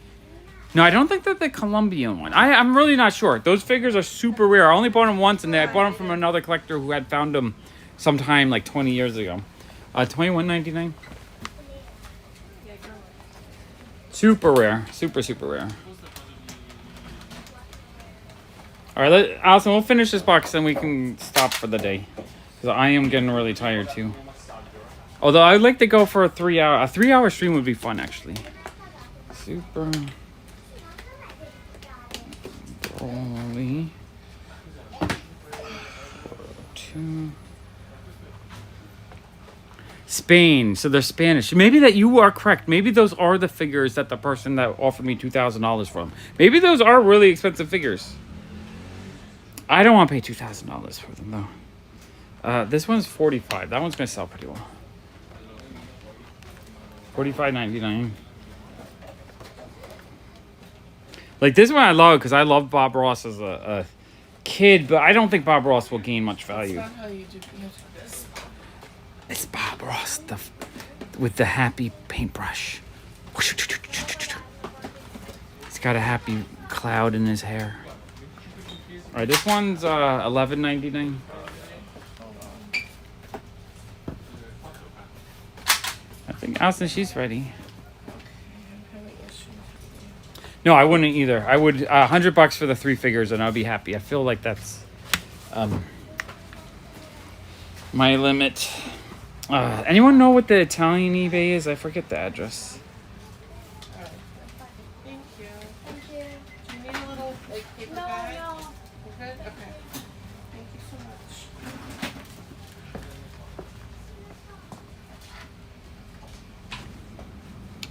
No, I don't think they're the Colombian one. I'm really not sure. Those figures are super rare. I only bought them once, and I bought them from another collector who had found them sometime like 20 years ago. $21.99. Super rare. Super rare. All right, Allison, we'll finish this box, then we can stop for the day. Because I am getting really tired, too. Although, I'd like to go for a 3-hour... A 3-hour stream would be fun, actually. Super... Broly... 2... Spain, so they're Spanish. Maybe that you are correct. Maybe those are the figures that the person that offered me $2,000 from. Maybe those are really expensive figures. I don't want to pay $2,000 for them though. This one's $45. That one's gonna sell pretty well. $45.99. Like this one I love because I love Bob Ross as a kid, but I don't think Bob Ross will gain much value. That's not how you do this. It's Bob Ross with the happy paintbrush. He's got a happy cloud in his hair. All right, this one's $11.99. I think Allison, she's ready. No, I wouldn't either. I would $100 for the 3 figures, and I'll be happy. I feel like that's my limit. Anyone know what the Italian eBay is? I forget the address. Thank you. Do you need a little like paper bag? We're good? Okay. Thank you so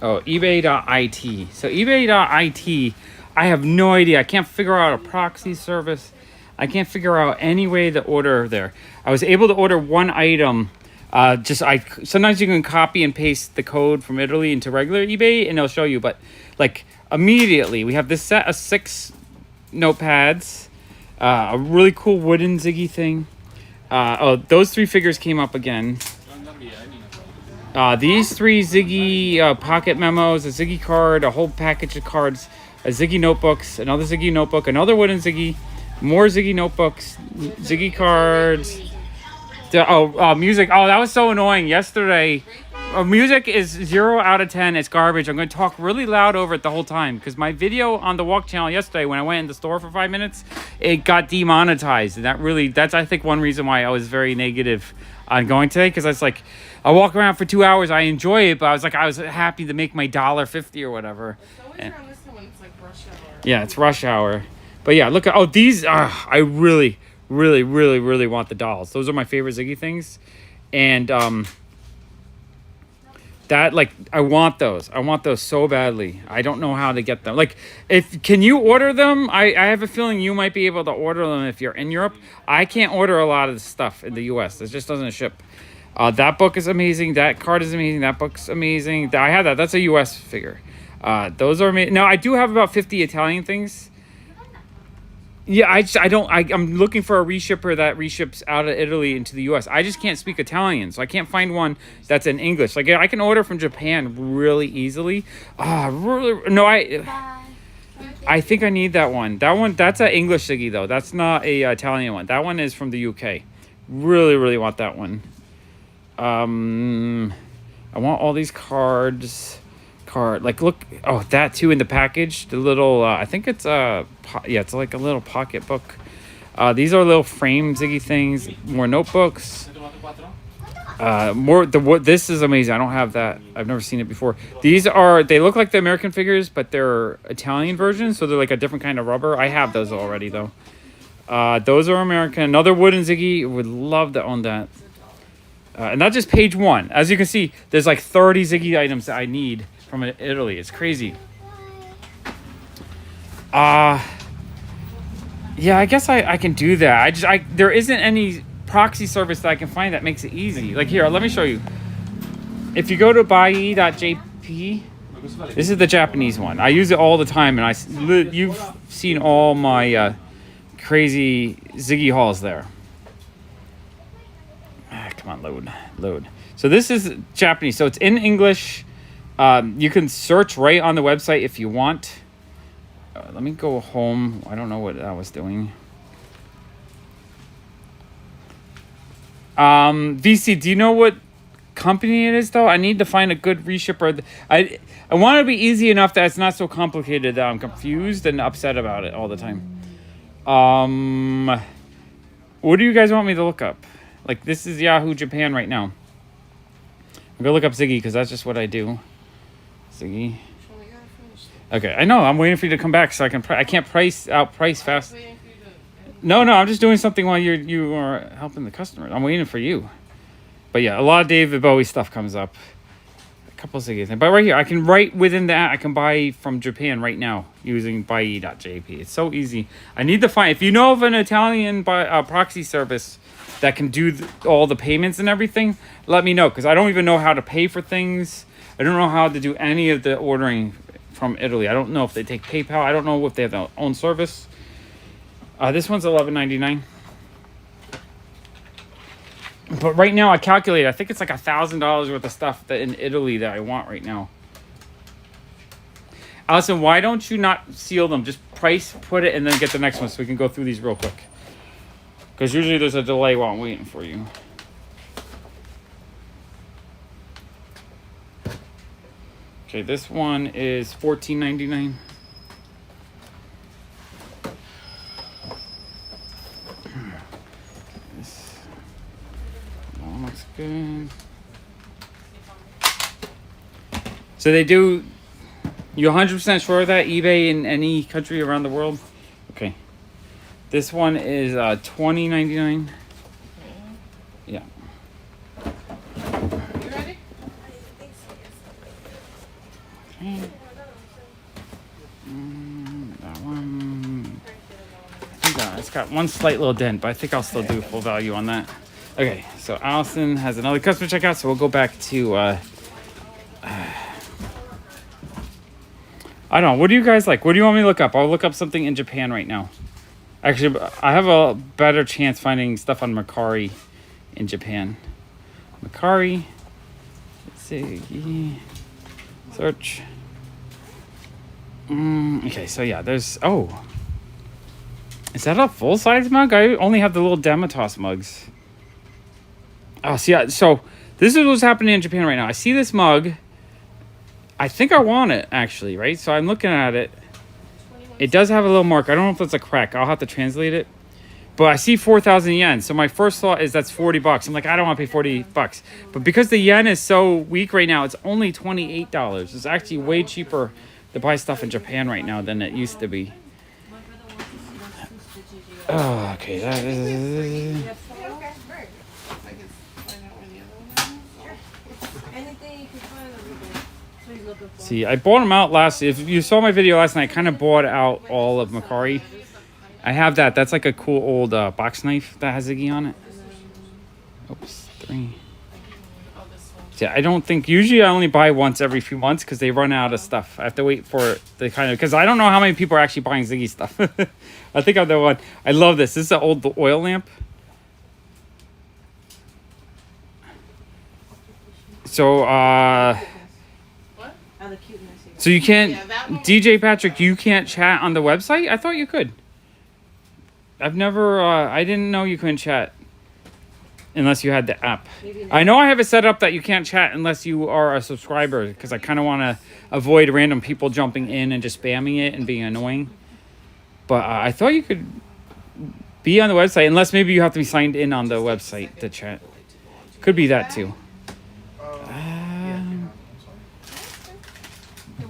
much. Oh, ebay.it. So ebay.it, I have no idea. I can't figure out a proxy service. I can't figure out any way to order there. I was able to order one item. Sometimes you can copy and paste the code from Italy into regular eBay and it'll show you, but like immediately we have this set of 6 notepads, a really cool wooden Ziggy thing. Those 3 figures came up again. These 3 Ziggy pocket memos, a Ziggy card, a whole package of cards, a Ziggy notebooks, another Ziggy notebook, another wooden Ziggy, more Ziggy notebooks, Ziggy cards. Music. Oh, that was so annoying. Yesterday, music is 0 out of 10. It's garbage. I'm going to talk really loud over it the whole time because my video on the Walk channel yesterday, when I went in the store for 5 minutes, it got demonetized. And that's I think one reason why I was very negative on going today, because I was like, I walk around for 2 hours. I enjoy it, but I was happy to make my $1.50 or whatever. It's always around this time when it's like rush hour. Yeah, it's rush hour. But yeah, look at these. I really want the dolls. Those are my favorite Ziggy things, and that like I want those so badly. I don't know how to get them. Like, can you order them? I have a feeling you might be able to order them if you're in Europe. I can't order a lot of the stuff in the US. It just doesn't ship. That book is amazing. That card is amazing. That book's amazing. I have that. That's a US figure. Those are amazing. Now I do have about 50 Italian things. Yeah, I'm looking for a reshipper that reships out of Italy into the U.S. I just can't speak Italian, so I can't find one that's in English. Like, I can order from Japan really easily. No, I think I need that one. That's an English Ziggy, though. That's not a Italian one. That one is from the U.K. Really want that one. I want all these cards. Like, look, that too in the package, the little I think it's it's like a little pocket book. These are little frame Ziggy things, more notebooks, this is amazing. I don't have that. I've never seen it before. They look like the American figures, but they're Italian versions, so they're like a different kind of rubber. I have those already though. Those are American. Another wooden Ziggy. Would love to own that. And that's just page 1. As you can see, there's like 30 Ziggy items that I need from Italy. It's crazy. Yeah, I guess I can do that. There isn't any proxy service that I can find that makes it easy. Like here, let me show you. If you go to buy.jp, this is the Japanese one. I use it all the time, and you've seen all my crazy Ziggy hauls there. Come on, load. So this is Japanese. So it's in English. You can search right on the website if you want. Let me go home. I don't know what I was doing. VC, do you know what company it is, though? I need to find a good reshipper. I want it to be easy enough that it's not so complicated that I'm confused and upset about it all the time. What do you guys want me to look up? Like, this is Yahoo Japan right now. I'm gonna look up Ziggy because that's just what I do. Ziggy. Well, we gotta finish this. Okay, I know. I'm waiting for you to come back so I can. I can't price fast. Waiting for you to. No, I'm just doing something while you are helping the customer. I'm waiting for you. But yeah, a lot of David Bowie stuff comes up. A couple of Ziggies. But right here, I can right within that. I can buy from Japan right now using buy.jp. It's so easy. I need to find. If you know of an Italian proxy service that can do all the payments and everything, let me know, because I don't even know how to pay for things. I don't know how to do any of the ordering from Italy. I don't know if they take PayPal. I don't know if they have their own service. This one's $11.99. But right now I calculate, I think it's like $1,000 worth of stuff that in Italy that I want right now. Allison, why don't you not seal them? Just price, put it, and then get the next one so we can go through these real quick. Because usually there's a delay while I'm waiting for you. Okay, this one is $14.99. This one looks good. So they do. You 100% sure of that eBay in any country around the world? Okay. This one is $20.99. Yeah. You ready? Okay. That one. I think it's got one slight little dent, but I think I'll still do full value on that. Okay, so Allison has another customer checkout, so we'll go back to. I don't know. What do you guys like? What do you want me to look up? I'll look up something in Japan right now. Actually, I have a better chance finding stuff on Mercari in Japan. Mercari. Let's see. Search. Okay, so yeah, there's... Oh. Is that a full-size mug? I only have the little Dematos mugs. Oh, see, so this is what's happening in Japan right now. I see this mug. I think I want it, actually, right? So I'm looking at it. It does have a little mark. I don't know if that's a crack. I'll have to translate it. But I see 4,000 yen. So my first thought is that's $40. I'm like, I don't want to pay $40. But because the yen is so weak right now, it's only $28. It's actually way cheaper to buy stuff in Japan right now than it used to be. Oh, okay. That is... I can find out where the other one is. Anything you can find over there. Please look for. See, I bought them out last... If you saw my video last night, I kind of bought out all of Mercari. I have that. That's like a cool old box knife that has Ziggy on it. Oops, 3. Oh, this one. Yeah, I don't think... Usually I only buy once every few months because they run out of stuff. I have to wait for the kind of... Because I don't know how many people are actually buying Ziggy stuff. I think I'm the one. I love this. This is an old oil lamp. So, What? Oh, the cuteness. so you can't... Yeah, that one- DJ Patrick, you can't chat on the website? I thought you could. I've never... I didn't know you couldn't chat. Unless you had the app. I know I have it set up that you can't chat unless you are a subscriber, because I kind of want to avoid random people jumping in and just spamming it and being annoying. But I thought you could be on the website, unless maybe you have to be signed in on the website to chat. Could be that too.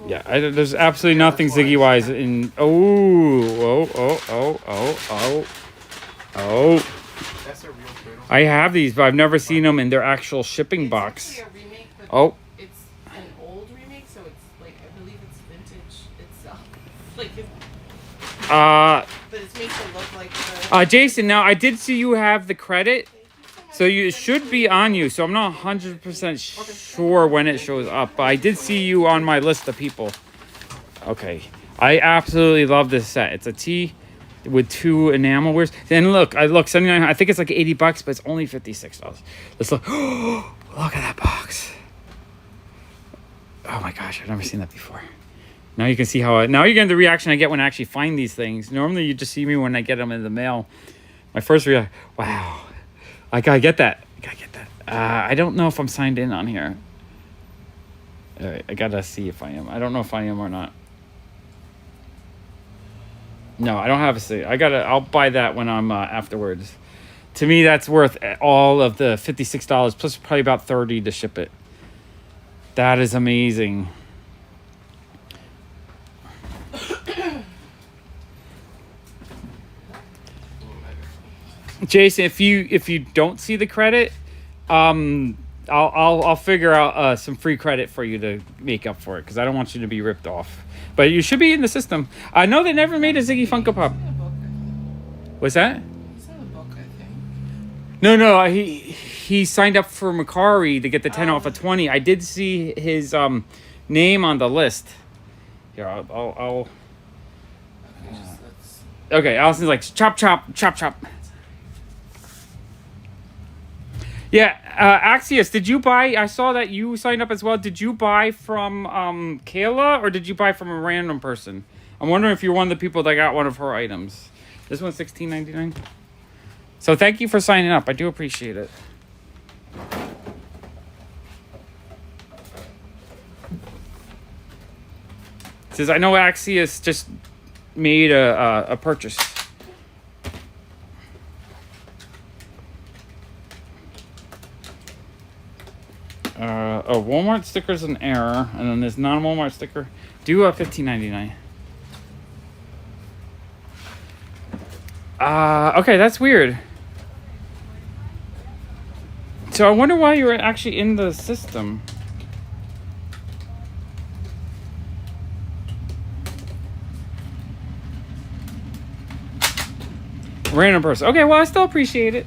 Yeah, there's absolutely nothing Ziggy-wise in... Oh. That's a real turtle. I have these, but I've never seen them in their actual shipping It's box. actually a remake, but Oh. it's an old remake, so it's like, I believe it's vintage itself. Like, but it's made to look like the... Jason, now I did see you have the credit, so it should be on you. So I'm not 100% sure when it shows up, but I did see you on my list of people. Okay, I absolutely love this set. It's a tee with 2 enamel wears. And look, 79. I think it's like $80, but it's only $56. Let's look. Look at that box. Oh my gosh, I've never seen that before. Now you can see how. Now you're getting the reaction I get when I actually find these things. Normally you just see me when I get them in the mail. My first reaction, wow, I gotta get that. I don't know if I'm signed in on here. All right, I gotta see if I am. I don't know if I am or not. No, I don't have a sticker. I'll buy that when I'm afterwards. To me, that's worth all of the $56 plus probably about $30 to ship it. That is amazing. Jason, if you don't see the credit, I'll figure out some free credit for you to make up for it because I don't want you to be ripped off. But you should be in the system. I know they never made a Ziggy Funko Pop. What's that? He's in the book, I think. No. He signed up for Macari to get the 10 off of 20. I did see his name on the list. Here, I'll Okay, just let's. Okay, Allison's like chop. Yeah, Axios, did you buy? I saw that you signed up as well. Did you buy from Kayla or did you buy from a random person? I'm wondering if you're one of the people that got one of her items. This one's $16.99. So thank you for signing up. I do appreciate it. It says I know Axios just made a purchase. Walmart sticker's an error, and then this non-Walmart sticker due $15.99. Okay, that's weird. So I wonder why you were actually in the system. Random person. Okay, well I still appreciate it.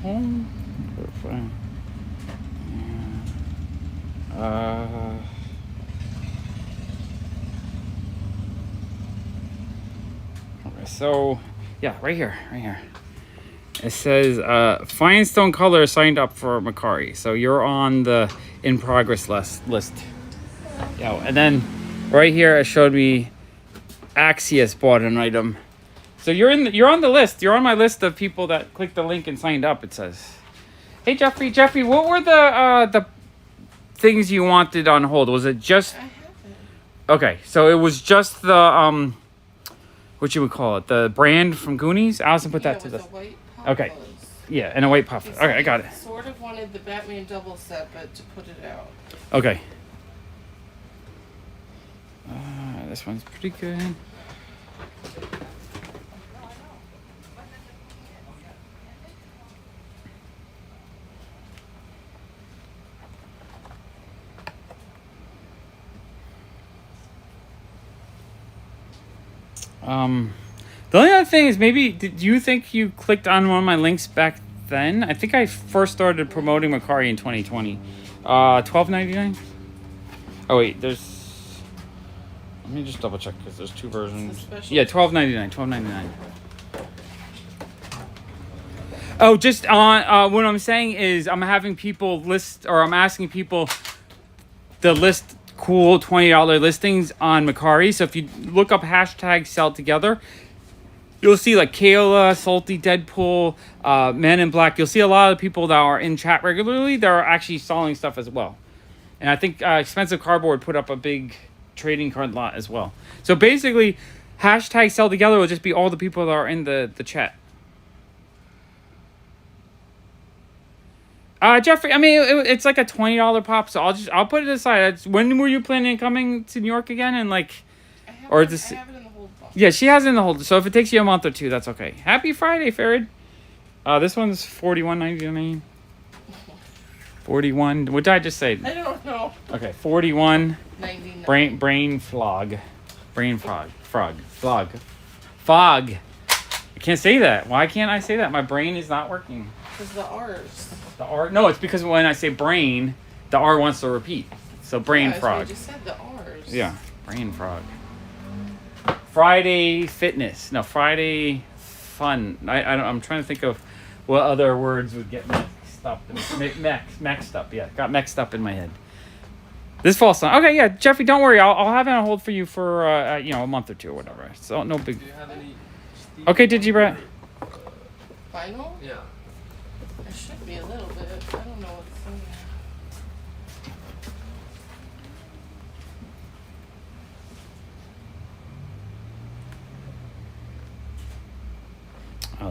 Home. Okay, so yeah, right here. It says Finestone Color signed up for Macari, so you're on the in progress list. Yeah, and then right here it showed me Axios bought an item. So you're on the list. You're on my list of people that clicked the link and signed up. It says, "Hey Jeffrey, what were the things you wanted on hold? Was it just?" I have it. Okay, so it was just the what you would call it, the brand from Goonies. Allison put that to the. Okay. Yeah, and a white puff. Okay, I got it. Sort of wanted the Batman double set, but to put it out. Okay. This one's pretty good. The only other thing is maybe, did you think you clicked on one of my links back then? I think I first started promoting Macari in 2020. $12.99? Oh wait, there's, let me just double check because there's two versions. Yeah, $12.99. Oh, just on, what I'm saying is I'm having people list, or I'm asking people to list cool $20 listings on Macari. So if you look up hashtag sell together, you'll see like Kayla, Salty Deadpool, Men in Black. You'll see a lot of people that are in chat regularly that are actually selling stuff as well. And I think Expensive Cardboard put up a big trading card lot as well. So basically, hashtag sell together will just be all the people that are in the chat. Jeffrey, I mean, it's like a $20 pop, so I'll put it aside. When were you planning on coming to New York again? And like, I have or it, just I have it in the hold box. yeah, she has it in the hold. So if it takes you a month or two, that's okay. Happy Friday, Farid. This one's $41.99. 41. What did I just say? I don't know. Okay, 41. 99. Brain flog. Fog. I can't say that. Why can't I say that? My brain is not working. Because the R's. The R. No, it's because when I say brain, the R wants to repeat. So brain Yeah, frog. I just said the R's. Yeah, brain frog. Friday fitness. No, Friday fun. I'm trying to think of what other words would get mixed up. Mixed up. Yeah, got mixed up in my head. This falls on. Okay, yeah, Jeffrey, don't worry. I'll have it on hold for you for a month or two or whatever. So no big. Do you have any? Okay, did you, Brett? Vinyl? Yeah. There should be a little bit. I don't know what's in there.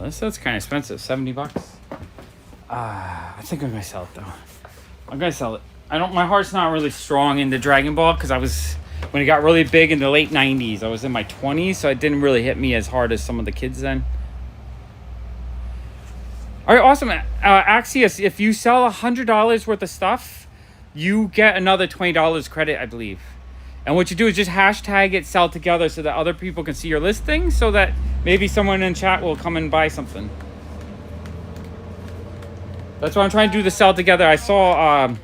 That's kind of expensive. 70 bucks. I think I'm gonna sell it though. I'm gonna sell it. My heart's not really strong into Dragon Ball because when it got really big in the late 90s, I was in my 20s, so it didn't really hit me as hard as some of the kids then. All right, awesome. Axios, if you sell $100 worth of stuff, you get another $20 credit, I believe. And what you do is just hashtag it, sell together, so that other people can see your listing, so that maybe someone in chat will come and buy something. That's why I'm trying to do the sell together. I saw,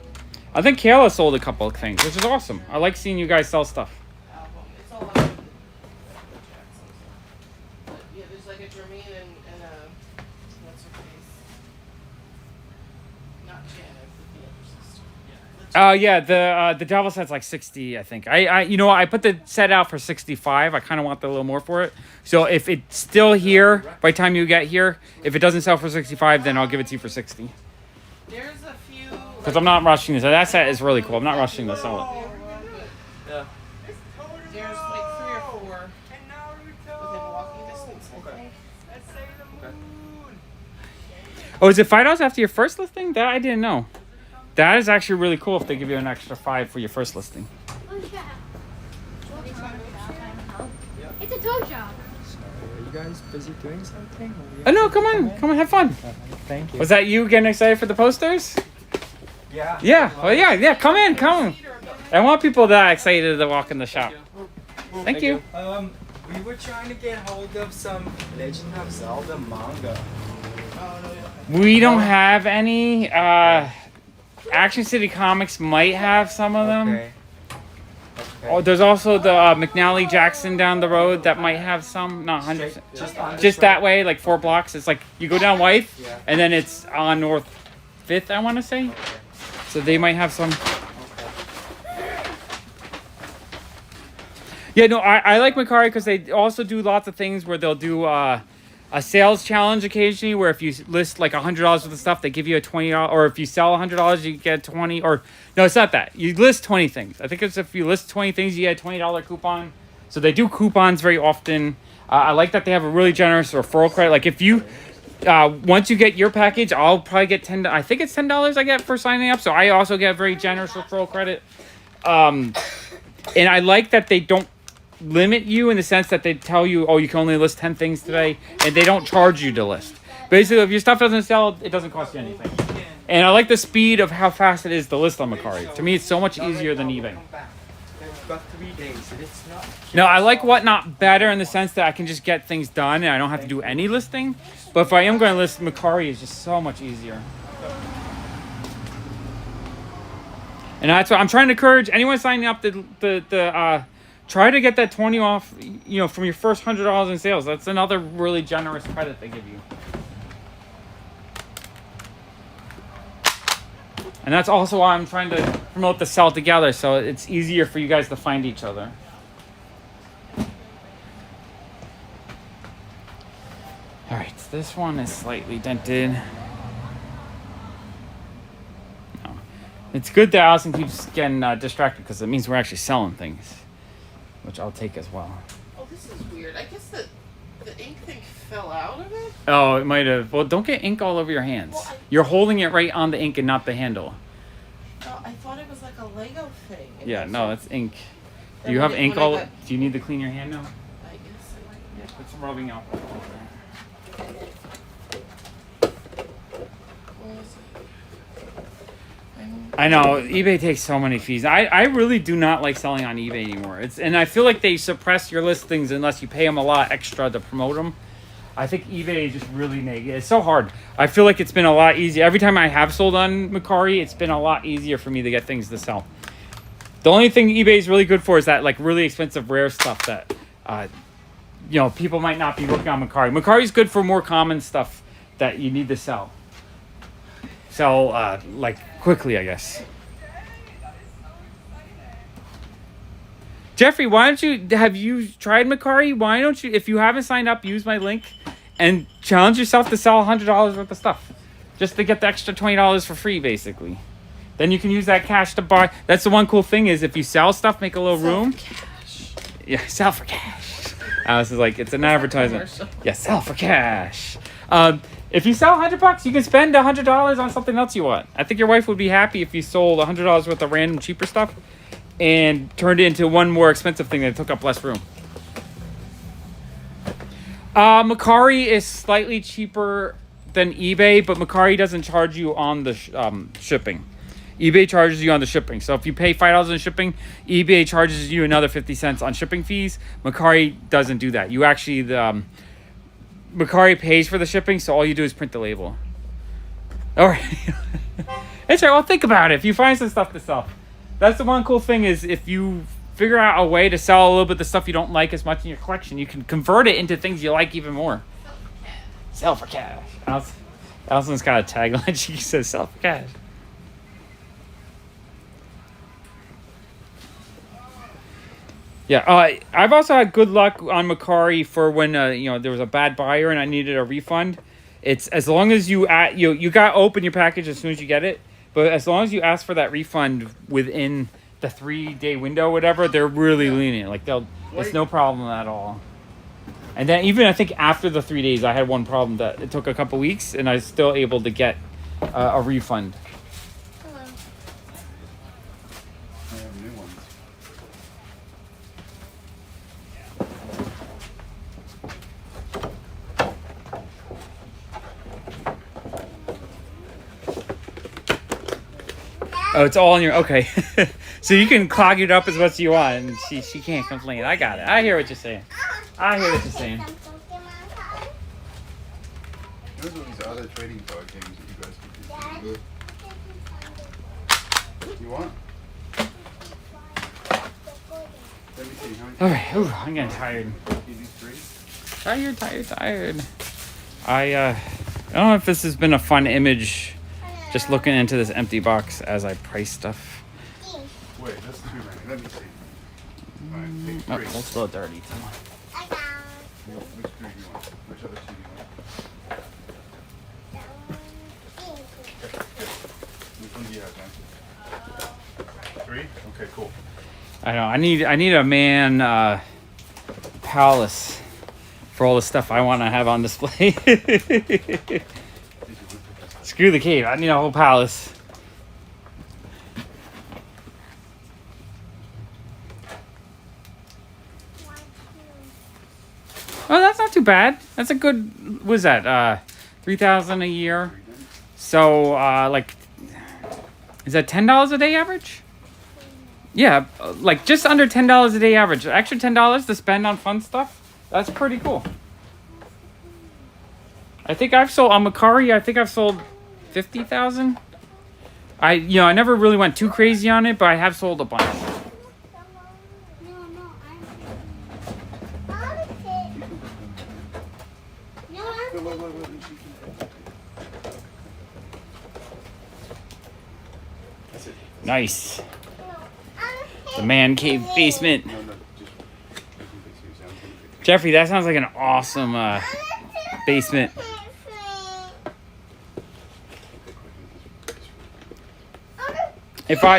I think Kayla sold a couple of things, which is awesome. I like seeing you guys sell stuff. It's all about the Jacksons. But yeah, there's like a Jermaine and a what's her face? Not Janet, but the other sister. Yeah, the Devil set's like 60, I think. I put the set out for 65. I kind of want a little more for it. So if it's still here by the time you get here, if it doesn't sell for 65, then I'll give it to you for 60. There's a few. Because I'm not rushing this. That set is really cool. I'm not rushing to sell it. Yeah. There's like 3 or 4 within walking distance. Okay. Oh, is it $5 after your first listing? That I didn't know. That is actually really cool if they give you an extra $5 for your first listing. Oh, yeah. It's a tow job. Are you guys busy doing something? Oh no, come on, have fun. Thank you. Was that you getting excited for the posters? Yeah. Yeah, well, yeah, come in. I want people that excited to walk in the shop. Thank you. We were trying to get hold of some Legend of Zelda manga. We don't have any. Action City Comics might have some of them. Okay. Oh, there's also the McNally Jackson down the road that might have some. Not 100%. Just that way, like 4 blocks. It's like you go down Wythe, Yeah. and then it's on North 5th, I want to say. Okay. So they might have some. Okay. Yeah, no, I like Macari because they also do lots of things where they'll do a sales challenge occasionally, where if you list like $100 worth of stuff, they give you a $20, or if you sell $100, you get 20. Or no, it's not that. You list 20 things. I think it's if you list 20 things, you get a $20 coupon. So they do coupons very often. I like that they have a really generous referral credit. Like if you once you get your package, I'll probably get $10. I think it's $10 I get for signing up. So I also get a very generous referral credit. And I like that they don't limit you in the sense that they tell you, oh, you can only list 10 things today, and they don't charge you to list. Basically, if your stuff doesn't sell, it doesn't cost you anything. And I like the speed of how fast it is to list on Macari. To me, it's so much easier than eBay. We've got 3 days. It's not. No, I like Whatnot better in the sense that I can just get things done and I don't have to do any listing. But if I am going to list, Macari is just so much easier. And that's what I'm trying to encourage anyone signing up to try to get that 20 off, from your first $100 in sales. That's another really generous credit they give you. And that's also why I'm trying to promote the sell together, so it's easier for you guys to find each other. All right, this one is slightly dented. No. It's good that Allison keeps getting distracted because it means we're actually selling things, which I'll take as well. Oh, this is weird. I guess the ink thing fell out of it. Oh, it might have. Well, don't get ink all over your hands. Well, You're holding it right on the ink and not the handle. No, I thought it was like a Lego thing. And Yeah, that's no, what- that's ink. Do And you have when ink I all? got- Do you need to clean your hand now? I guess Yeah, put some rubbing alcohol. Where is it? I know eBay takes so many fees. I really do not like selling on eBay anymore. And I feel like they suppress your listings unless you pay them a lot extra to promote them. I think eBay is just really negative. It's so hard. I feel like it's been a lot easier. Every time I have sold on Macari, it's been a lot easier for me to get things to sell. The only thing eBay is really good for is that like really expensive rare stuff that people might not be looking on Macari. Macari's good for more common stuff that you need to sell. Sell like quickly, I guess. Jeffrey, have you tried Macari? Why don't you, if you haven't signed up, use my link and challenge yourself to sell $100 worth of stuff. Just to get the extra $20 for free, basically. Then you can use that cash to buy. That's the one cool thing is if you sell stuff, make a little room. Cash. Yeah, sell for cash. Alice is like, it's an advertisement. commercial. Yeah, sell for cash. If you sell $100, you can spend $100 on something else you want. I think your wife would be happy if you sold $100 worth of random cheaper stuff and turned it into one more expensive thing that took up less room. Mercari is slightly cheaper than eBay, but Mercari doesn't charge you on the shipping. eBay charges you on the shipping. So if you pay $5 on shipping, eBay charges you another 50 cents on shipping fees. Mercari doesn't do that. You actually, Mercari pays for the shipping, so all you do is print the label. All right. That's right. Well, think about it. If you find some stuff to sell, that's the one cool thing is if you figure out a way to sell a little bit of the stuff you don't like as much in your collection, you can convert it into things you like even more. Sell for cash. Allison's got a tagline. She says sell for cash. Yeah, I've also had good luck on Mercari for when there was a bad buyer and I needed a refund. It's as long as you got to open your package as soon as you get it, but as long as you ask for that refund within the 3-day window, whatever, they're really lenient. Like it's no problem at all. And then even I think after the 3 days, I had one problem that it took a couple weeks, and I was still able to get a refund. I have new ones. Oh, it's all in your... Okay. So you can clog it up as much as you want, and she can't complain. I got it. I hear what you're saying. Those are these other trading card games that you guys can do. You want? Let me see. How many? All right. Ooh, I'm getting tired. You do 3? Tired. I don't know if this has been a fun image, just looking into this empty box as I price stuff. Wait, that's too many. Let me see. Alright, take Oh, 3. that's a little dirty too. Which 3 do you want? Which other 2 do you want? Which one do you have, man? 3? Okay, cool. I know. I need a man palace for all the stuff I want to have on display. Screw the cave. I need a whole palace. Oh, that's not too bad. That's a good. What is that? $3,000 a year. So, is that $10 a day average? Yeah, like just under $10 a day average. Extra $10 to spend on fun stuff. That's pretty cool. I think I've sold on Mercari. I think I've sold 50,000. I never really went too crazy on it, but I have sold a bunch. Nice. The man cave basement. Jeffrey, that sounds like an awesome basement.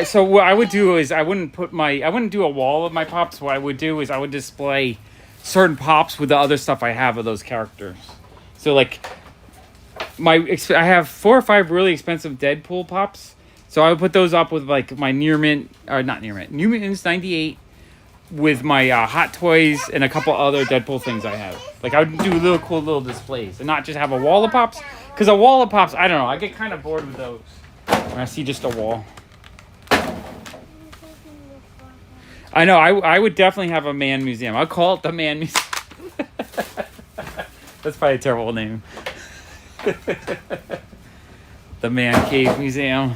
So what I would do is I wouldn't do a wall of my pops. What I would do is I would display certain pops with the other stuff I have of those characters. So like I have 4 or 5 really expensive Deadpool pops. So I would put those up with like my New Mutants 98 with my Hot Toys and a couple other Deadpool things I have. Like I would do little cool little displays and not just have a wall of pops. Because a wall of pops, I don't know, I get kind of bored with those when I see just a wall. I know, I would definitely have a man museum. I'll call it the man museum. That's probably a terrible name. The man cave museum.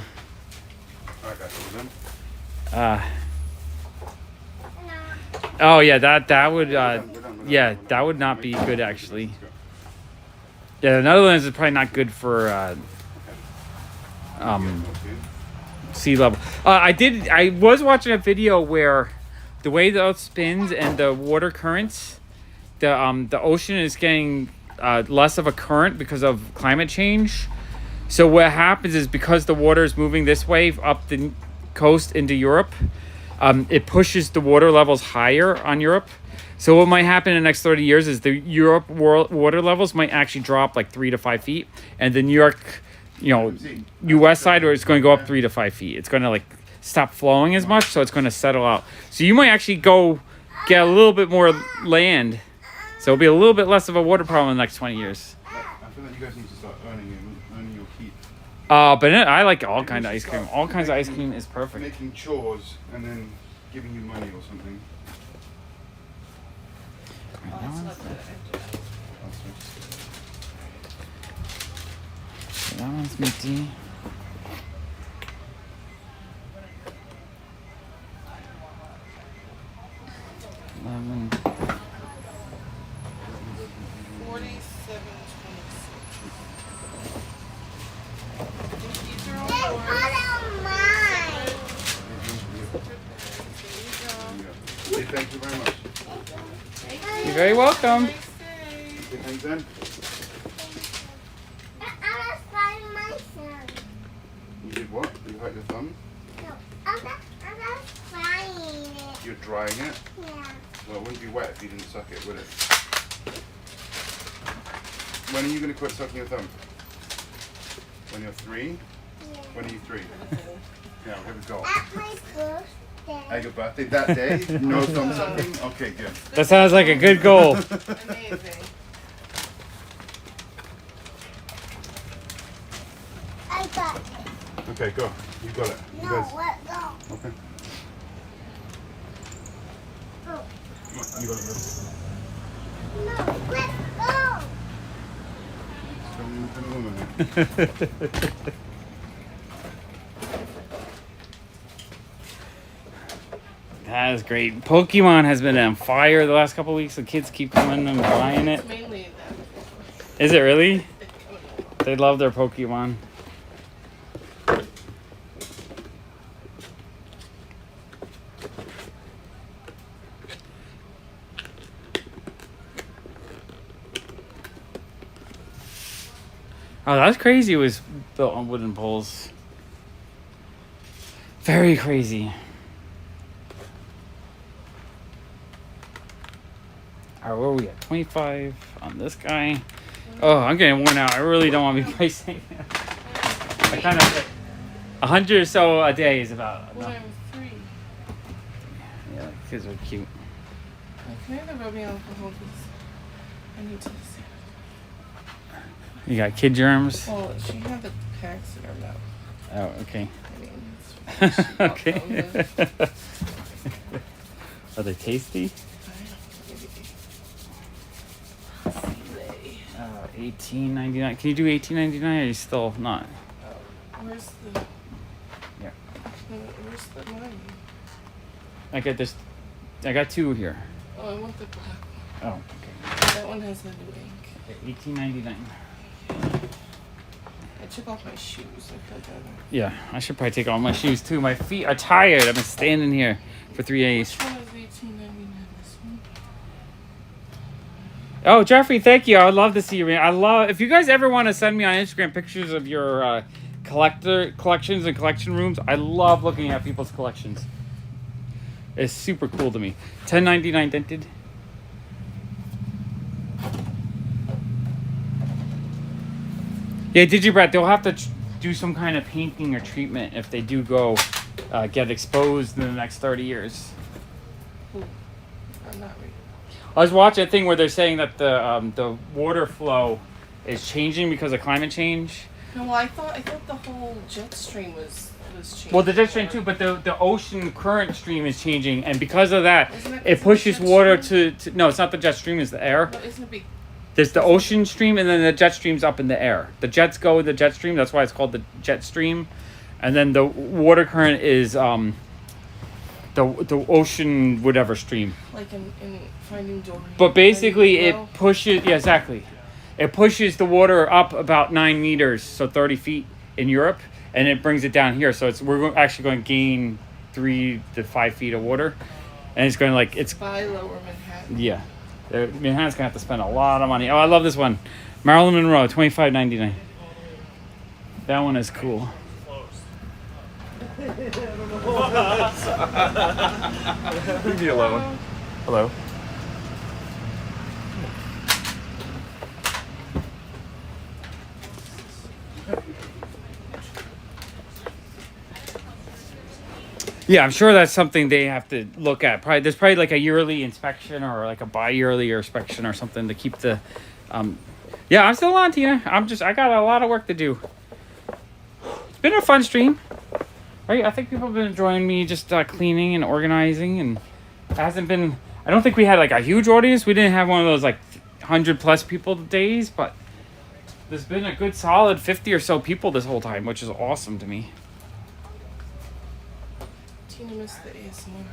Oh yeah, that would that would not be good actually. Yeah, the Netherlands is probably not good for sea level. I was watching a video where the way the earth spins and the water currents, the ocean is getting less of a current because of climate change. So what happens is because the water is moving this way up the coast into Europe, it pushes the water levels higher on Europe. So what might happen in the next 30 years is the Europe water levels might actually drop like 3 to 5 feet, and the New York, U.S. side, where it's going to go up 3 to 5 feet. It's going to like stop flowing as much, so it's going to settle out. So you might actually go get a little bit more land, so it'll be a little bit less of a water problem in the next 20 years. I feel like you guys need to start earning your keep. But I like all kinds of ice cream. All kinds of ice cream is perfect. Making chores and then giving you money or something. Oh, that's not bad. That one's minty. Lemon. 47.26. These are all That's yours. part of mine. Okay, thank you very much. You're very welcome. Nice day. Okay, thanks then. I was finding my son. You did what? You hurt your thumb? No, I was frying it. You're drying it? Yeah. Well, it wouldn't be wet if you didn't suck it, would it? When are you going to quit sucking your thumb? When you're 3? Yeah. When are you 3? Yeah, here we go. At my birthday. At your birthday that day? No thumb sucking? Okay, good. That sounds like a good goal. Amazing. I got it. Okay, go. You got it. You No, guys. let go. Okay. Go. Come on, you got it, bro. No, let go. Come on, here. That is great. Pokemon has been on fire the last couple of weeks. The kids keep coming and buying it. It's mainly them. Is it really? They love their Pokemon. Oh, that's crazy. It was built on wooden poles. Very crazy. All right, where are we at? 25 on this guy. Oh, I'm getting worn out. I really don't want to be pricing. I kind of 100 or so a day is about Well, enough. I'm 3. Yeah, kids are cute. Can I have the rubbing alcohol, please? I need to see. You got kid germs. Well, she had the packs in her mouth. Oh, okay. I mean, it's Okay. maybe. Are they tasty? $18.99. Can you do $18.99? Or are you still not? Where's the? Yeah. Where's the money? I got this. I got 2 here. Oh, I want the black one. Oh, okay. That one has the new ink. $18.99. I took off my shoes. I feel better. Yeah, I should probably take off my shoes too. My feet are tired. I've been standing here for 3 days. Which one is $18.99? This one? Oh, Jeffrey, thank you. I would love to see you, man. I love if you guys ever want to send me on Instagram pictures of your collections and collection rooms. I love looking at people's collections. It's super cool to me. $10.99 dented. Yeah, Digibrat, they'll have to do some kind of painting or treatment if they do go get exposed in the next 30 years. Ooh, I'm not reading. I was watching a thing where they're saying that the water flow is changing because of climate change. No, well, I thought the whole jet stream was changing. Well, the jet stream too, but the ocean current stream is changing, and because of that, Isn't it it because of pushes the jet water stream? to no, it's not the jet stream, it's the air. No, isn't it big? There's the ocean stream, and then the jet stream's up in the air. The jets go with the jet stream. That's why it's called the jet stream. And then the water current is the ocean whatever stream. Like in Finding Dory. But basically, it Well, pushes. Yeah, exactly. It pushes the water up about 9 meters, so 30 feet in Europe, and it brings it down here. So actually going to gain 3 to 5 feet of water, and it's going to it's by Lower Manhattan. yeah. Manhattan's gonna have to spend a lot of money. Oh, I love this one, Marilyn Monroe, $25.99. That one is cool. Leave me alone. Hello. Yeah, I'm sure that's something they have to look at. Probably there's probably like a yearly inspection or like a bi-yearly inspection or something to keep the. Yeah, I'm still on, Tina. I got a lot of work to do. It's been a fun stream, right? I think people have been enjoying me just cleaning and organizing, and it hasn't been. I don't think we had like a huge audience. We didn't have one of those like 100+ people days, but there's been a good solid 50 or so people this whole time, which is awesome to me. Tina missed the ASMR.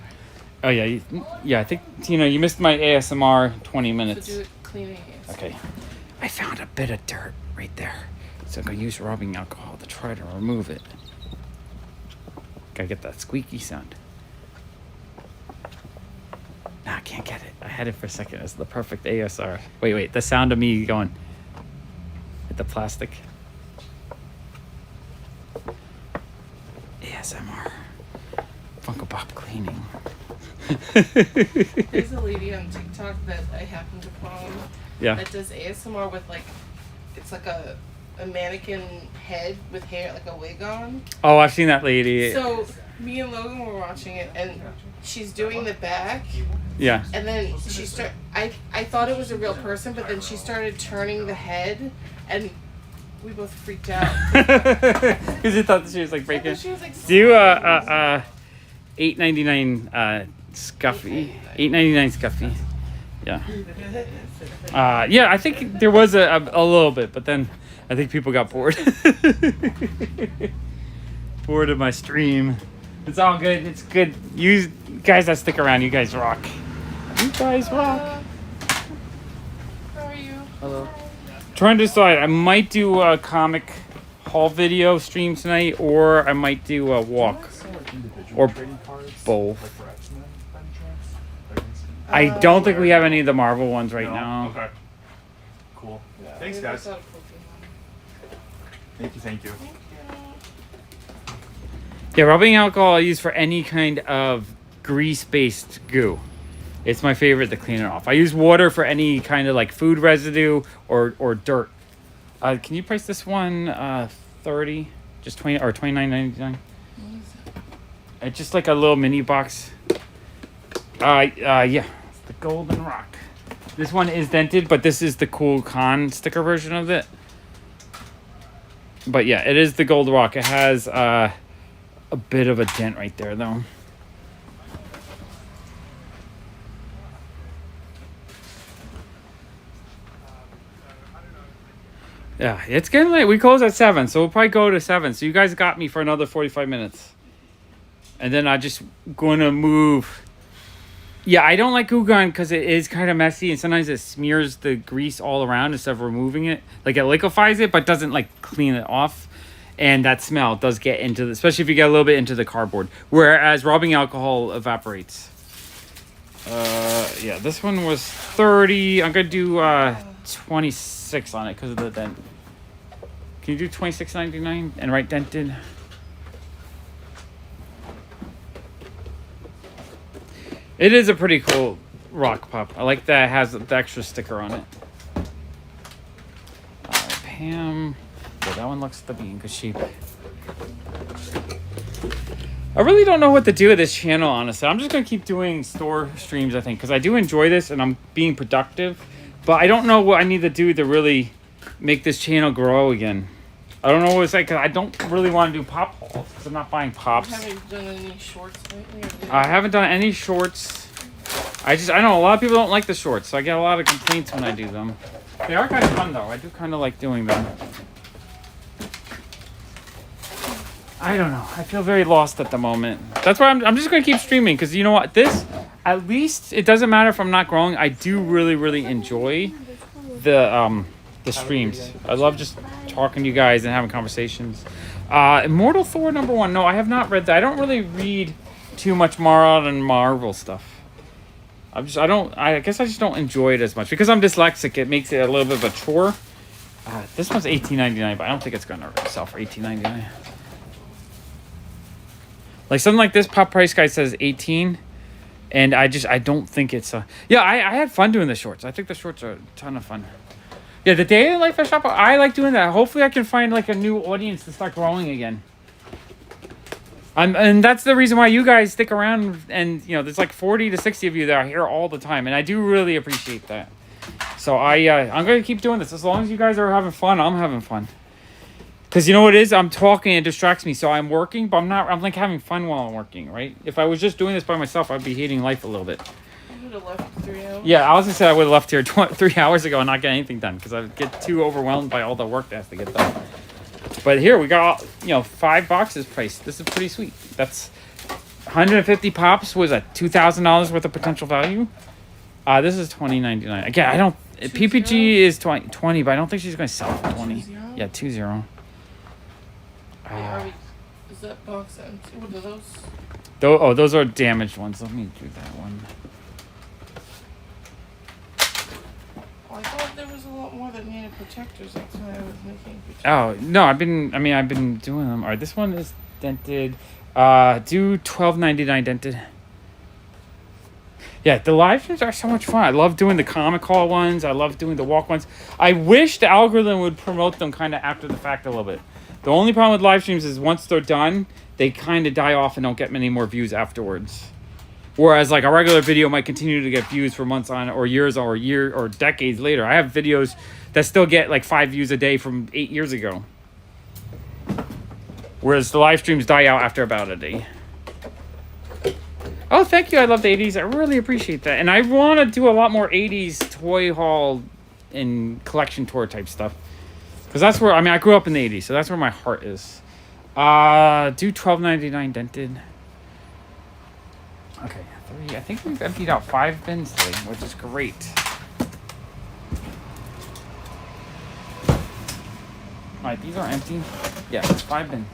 Oh yeah, yeah. I think Tina, you missed my ASMR 20 So minutes. do it cleaning ASMR. Okay, I found a bit of dirt right there, so I'm gonna use rubbing alcohol to try to remove it. Gotta get that squeaky sound. Nah, I can't get it. I had it for a second. It's the perfect ASR. Wait, the sound of me going at the plastic. ASMR. Funko Pop cleaning. There's a lady on TikTok that I happen to follow Yeah. that does ASMR with like, it's like a mannequin head with hair, like a wig on. Oh, I've seen that lady. So me and Logan were watching it, and she's doing the back, Yeah. and then I thought it was a real person, but then she started turning the head, and we both freaked out. Because you thought she was like breaking. She was like, Do $8.99 Scuffy. $8.99 Scuffy. Yeah. Yeah, I think there was a little bit, but then I think people got bored. Bored of my stream. It's all good. It's good. You guys that stick around, you guys rock. You guys rock. How are you? Hello. Trying to decide. I might do a comic haul video stream tonight, or I might do a walk. Or both. I don't think we have any of the Marvel ones right now. Okay. Cool. Thanks, guys. Thank you. Yeah, rubbing alcohol I use for any kind of grease-based goo. It's my favorite to clean it off. I use water for any kind of like food residue or dirt. Can you price this one 30, just 20 or $29.99? It's just like a little mini box. Yeah, it's the Golden Rock. This one is dented, but this is the cool con sticker version of it. But yeah, it is the Gold Rock. It has a bit of a dent right there, though. Yeah, it's getting late. We close at 7, so we'll probably go to 7. So you guys got me for another 45 minutes. And then I'm just going to move. Yeah, I don't like Goo Gun because it is kind of messy, and sometimes it smears the grease all around instead of removing it. Like, it liquefies it, but doesn't, like, clean it off. And that smell does get into the, especially if you get a little bit into the cardboard. Whereas rubbing alcohol evaporates. Yeah, this one was 30. I'm going to do 26 on it because of the dent. Can you do $26.99 and write dented? It is a pretty cool rock pop. I like that it has the extra sticker on it. Pam. Yeah, that one looks to be in good shape. I really don't know what to do with this channel, honestly. I'm just going to keep doing store streams, I think, because I do enjoy this and I'm being productive. But I don't know what I need to do to really make this channel grow again. I don't know what it's like, because I don't really want to do pop hauls, because I'm not buying pops. Have you done any shorts lately? I haven't done any shorts. I know a lot of people don't like the shorts, so I get a lot of complaints when I do them. They are kind of fun, though. I do kind of like doing them. I don't know. I feel very lost at the moment. That's why I'm just going to keep streaming, because you know what? This, at least, it doesn't matter if I'm not growing. I do really, really enjoy the streams. I love just talking to you guys and having conversations. Immortal Thor #1. No, I have not read that. I don't really read too much Marvel stuff. I guess I just don't enjoy it as much because I'm dyslexic. It makes it a little bit of a chore. This one's $18.99, but I don't think it's gonna sell for $18.99. Like something like this, Pop Price Guy says 18, and I don't think it's yeah. I had fun doing the shorts. I think the shorts are a ton of fun. Yeah, the day in life I shop, I like doing that. Hopefully I can find like a new audience to start growing again. And that's the reason why you guys stick around. And you know, there's like 40 to 60 of you that are here all the time, and I do really appreciate that. So I'm gonna keep doing this as long as you guys are having fun. I'm having fun. Cause you know what it is? I'm talking, it distracts me. So I'm working, but I'm not. I'm like having fun while I'm working, right? If I was just doing this by myself, I'd be hating life a little bit. I would have left 3 hours. Yeah, I was gonna say I would have left here 3 hours ago and not get anything done because I get too overwhelmed by all the work that has to get done. But here we got, 5 boxes priced. This is pretty sweet. That's 150 pops. Was that $2,000 worth of potential value? This is $20.99. Again, I don't. PPG is 20, but I don't think she's gonna sell for 20. 20? Yeah, 20. Is that box empty? What are those? Those are damaged ones. Let me do that one. Oh, I thought there was a lot more that needed protectors. That's why I was making protectors. Oh no, I've been doing them. All right, this one is dented. Do $12.99 dented. Yeah, the live streams are so much fun. I love doing the comic haul ones. I love doing the walk ones. I wish the algorithm would promote them kind of after the fact a little bit. The only problem with live streams is once they're done, they kind of die off and don't get many more views afterwards. Whereas like a regular video might continue to get views for months on or years or decades later. I have videos that still get like 5 views a day from 8 years ago. Whereas the live streams die out after about a day. Oh, thank you. I love the 80s. I really appreciate that. And I want to do a lot more 80s toy haul and collection tour type stuff. Because that's where, I grew up in the 80s, so that's where my heart is. Do $12.99 dented. Okay, 3. I think we've emptied out 5 bins today, which is great. Alright, these are empty. Yeah, 5 bins.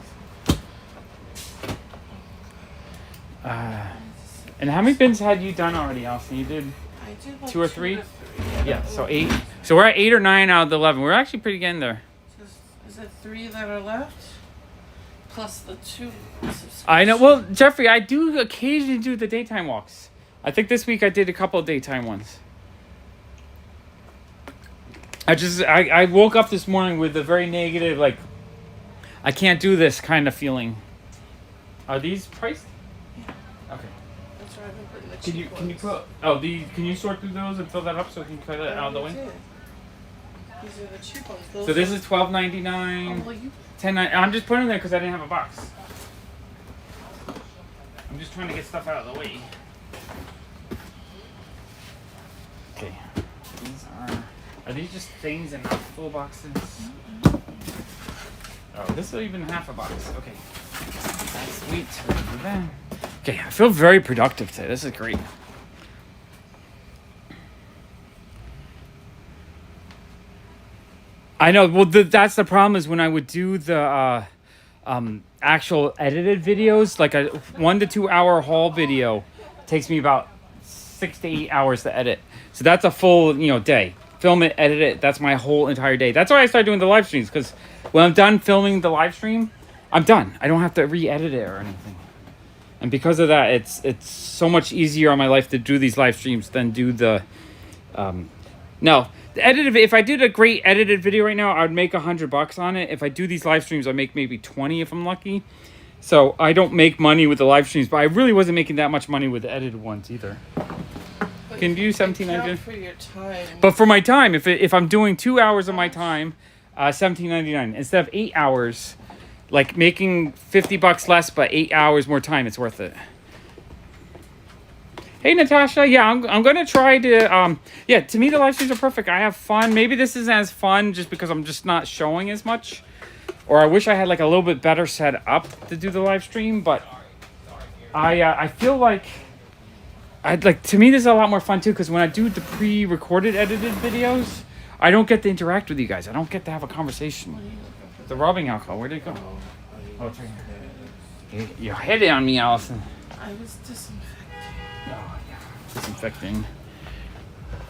And how many bins had you done already, Allison? You did I did like 2 or 3? Yeah, Yeah, so 8. So we're at 8 or 9 out of the 11. We're actually pretty getting there. Is it 3 that are left? Plus the 2. I know. Well, Jeffrey, I do occasionally do the daytime walks. I think this week I did a couple of daytime ones. I woke up this morning with a very negative, like, I can't do this kind of feeling. Are these priced? Yeah. Okay. That's where I've been putting the cheap Can you ones. can you sort through those and fill that up so we can put it out of the way? did. These are the cheap ones. Those So this are- is $12.99. Oh, well, you $10.99. I'm just putting them there because I didn't have a box. I'm just trying to get stuff out of the way. Okay. These are these just things and not full boxes? Oh, this is even half a box. Okay. That's sweet. Okay, I feel very productive today. This is great. I know. Well, that's the problem is when I would do the actual edited videos, like a 1 to 2 hour haul video, takes me about 6 to 8 hours to edit. So that's a full day. Film it, edit it. That's my whole entire day. That's why I started doing the live streams, because when I'm done filming the live stream, I'm done. I don't have to re-edit it or anything. And because of that, it's so much easier on my life to do these live streams than do the the edited. If I did a great edited video right now, I would make $100 on it. If I do these live streams, I make maybe 20 if I'm lucky. So I don't make money with the live streams, but I really wasn't making that much money with the edited ones either. But Can you do count $17.99? for your time. But for my time, if I'm doing 2 hours of my time, $17.99 instead of 8 hours, like making $50 less but 8 hours more time, it's worth it. Hey Natasha, yeah, I'm gonna try to to me the live streams are perfect. I have fun. Maybe this isn't as fun just because I'm just not showing as much, or I wish I had like a little bit better set up to do the live stream. But I feel like to me this is a lot more fun too, because when I do the pre-recorded edited videos, I don't get to interact with you guys. I don't get to have a conversation. The rubbing alcohol, where did it go? Oh, it's right here. You hit it on me, Allison. I was disinfecting. Oh, yeah. Disinfecting.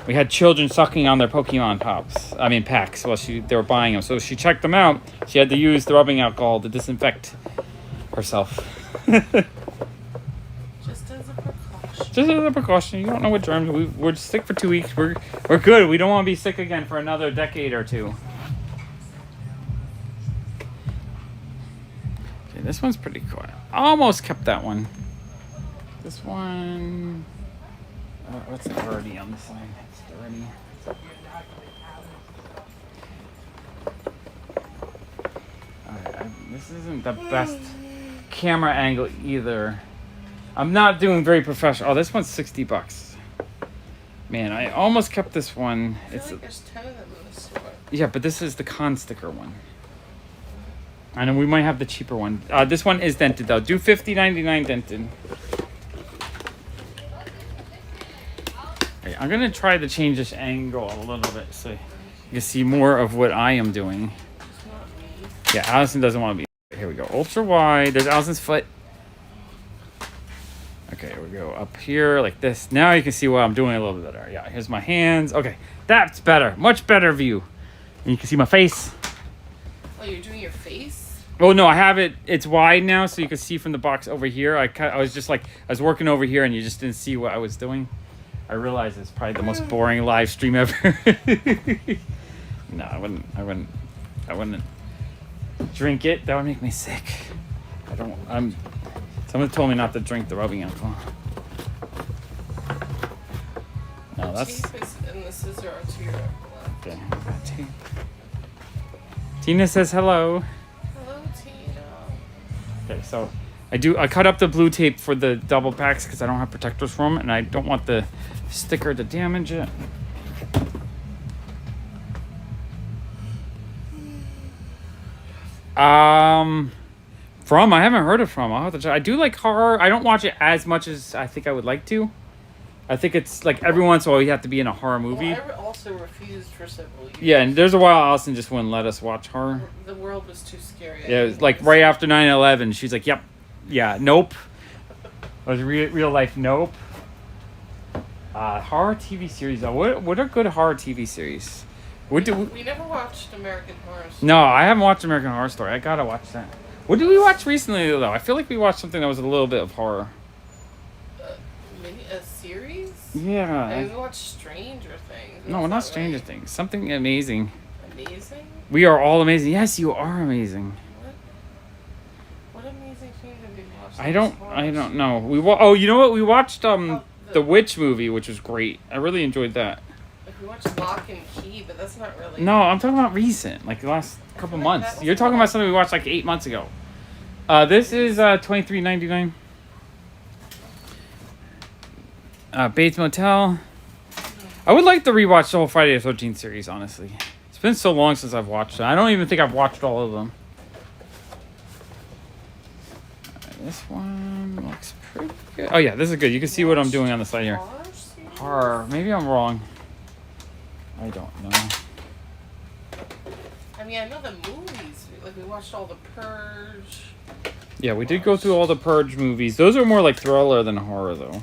We had children sucking on their Pokemon packs while they were buying them. So she checked them out. She had to use the rubbing alcohol to disinfect herself. Just as a precaution. Just as a precaution. You don't know what germs. We're sick for 2 weeks. We're good. We don't want to be sick again for another decade or two. Okay, this one's pretty quiet. almost kept that one. This one, what's the Rarity on this side? It's the Rarity. Alright, this isn't the best camera angle either. I'm not doing very professional. Oh, this one's $60. Man, I almost kept this one. I feel like there's 10 of them in the store. Yeah, but this is the con sticker one. I know we might have the cheaper one. This one is dented though. Do $50.99 dented. Okay, I'm gonna try to change this angle a little bit so you can see more of what I am doing. Yeah, Allison doesn't want to be. Here we go. Ultra wide. There's Allison's foot. Okay, here we go up here like this. Now you can see what I'm doing a little bit better. Yeah, here's my hands. Okay, that's better. Much better view. And you can see my face. Oh, you're doing your face? Oh no, I have it. It's wide now, so you can see from the box over here. I was just like I was working over here, and you just didn't see what I was doing. I realize it's probably the most boring live stream ever. No, I wouldn't drink it. That would make me sick. Someone told me not to drink the rubbing alcohol. No, that's. Tape is and the scissor are to your left. Okay. Tina says hello. Hello, Tina. Okay, so I cut up the blue tape for the double packs because I don't have protectors for them, and I don't want the sticker to damage it. I haven't heard of From. I'll have to try. I do like horror. I don't watch it as much as I think I would like to. I think it's like every once in a while you have to be in a horror movie. Well, I also refused for several years. Yeah, and there's a while Allison just wouldn't let us watch horror. The world was too scary. Yeah, it was like right after 9/11. She's like, "Yep, yeah, nope." It was real life, nope. Horror TV series. What are good horror TV series? We never watched American Horror Story. No, I haven't watched American Horror Story. I gotta watch that. What did we watch recently though? I feel like we watched something that was a little bit of horror. Maybe a series? Yeah. I mean, we watched Stranger Things. No, not Stranger Things. Something amazing. Amazing? We are all amazing. Yes, you are amazing. What amazing thing did we watch? I don't know. Oh, you know what? We watched the Witch movie, which was great. I really enjoyed that. Like we watched Lock and Key, but that's not really. No, I'm talking about recent, like the last couple months. You're talking about something we watched like 8 months ago. This is $23.99. Bates Motel. I would like to rewatch the whole Friday the 13th series, honestly. It's been so long since I've watched it. I don't even think I've watched all of them. This one looks pretty good. Oh yeah, this is good. You can see what I'm doing on the side here. Horror. Maybe I'm wrong. I don't know. I mean, I know the movies. Like we watched all the Purge. Yeah, we did go through all the Purge movies. Those are more like thriller than horror, though.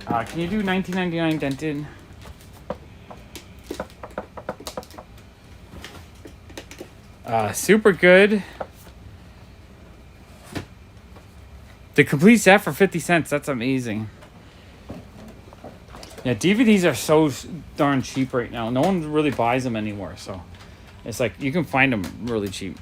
Can you do $19.99 dented? Super good. The complete set for 50 cents. That's amazing. Yeah, DVDs are so darn cheap right now. No one really buys them anymore, so it's like you can find them really cheap.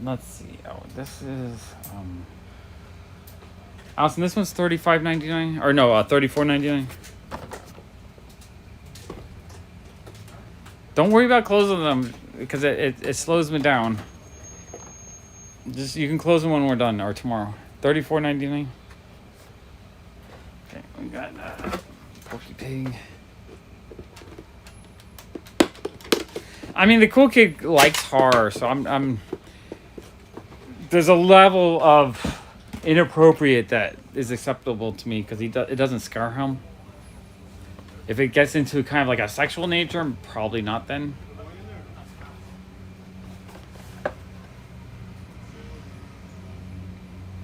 Let's see. Oh, this is Allison, this one's $35.99 or no, $34.99. Don't worry about closing them because it slows me down. Just you can close them when we're done or tomorrow. $34.99. Okay, we got Porky Pig. I mean, the cool kid likes horror, so I'm. There's a level of inappropriate that is acceptable to me because it doesn't scare him. If it gets into kind of like a sexual nature, probably not then.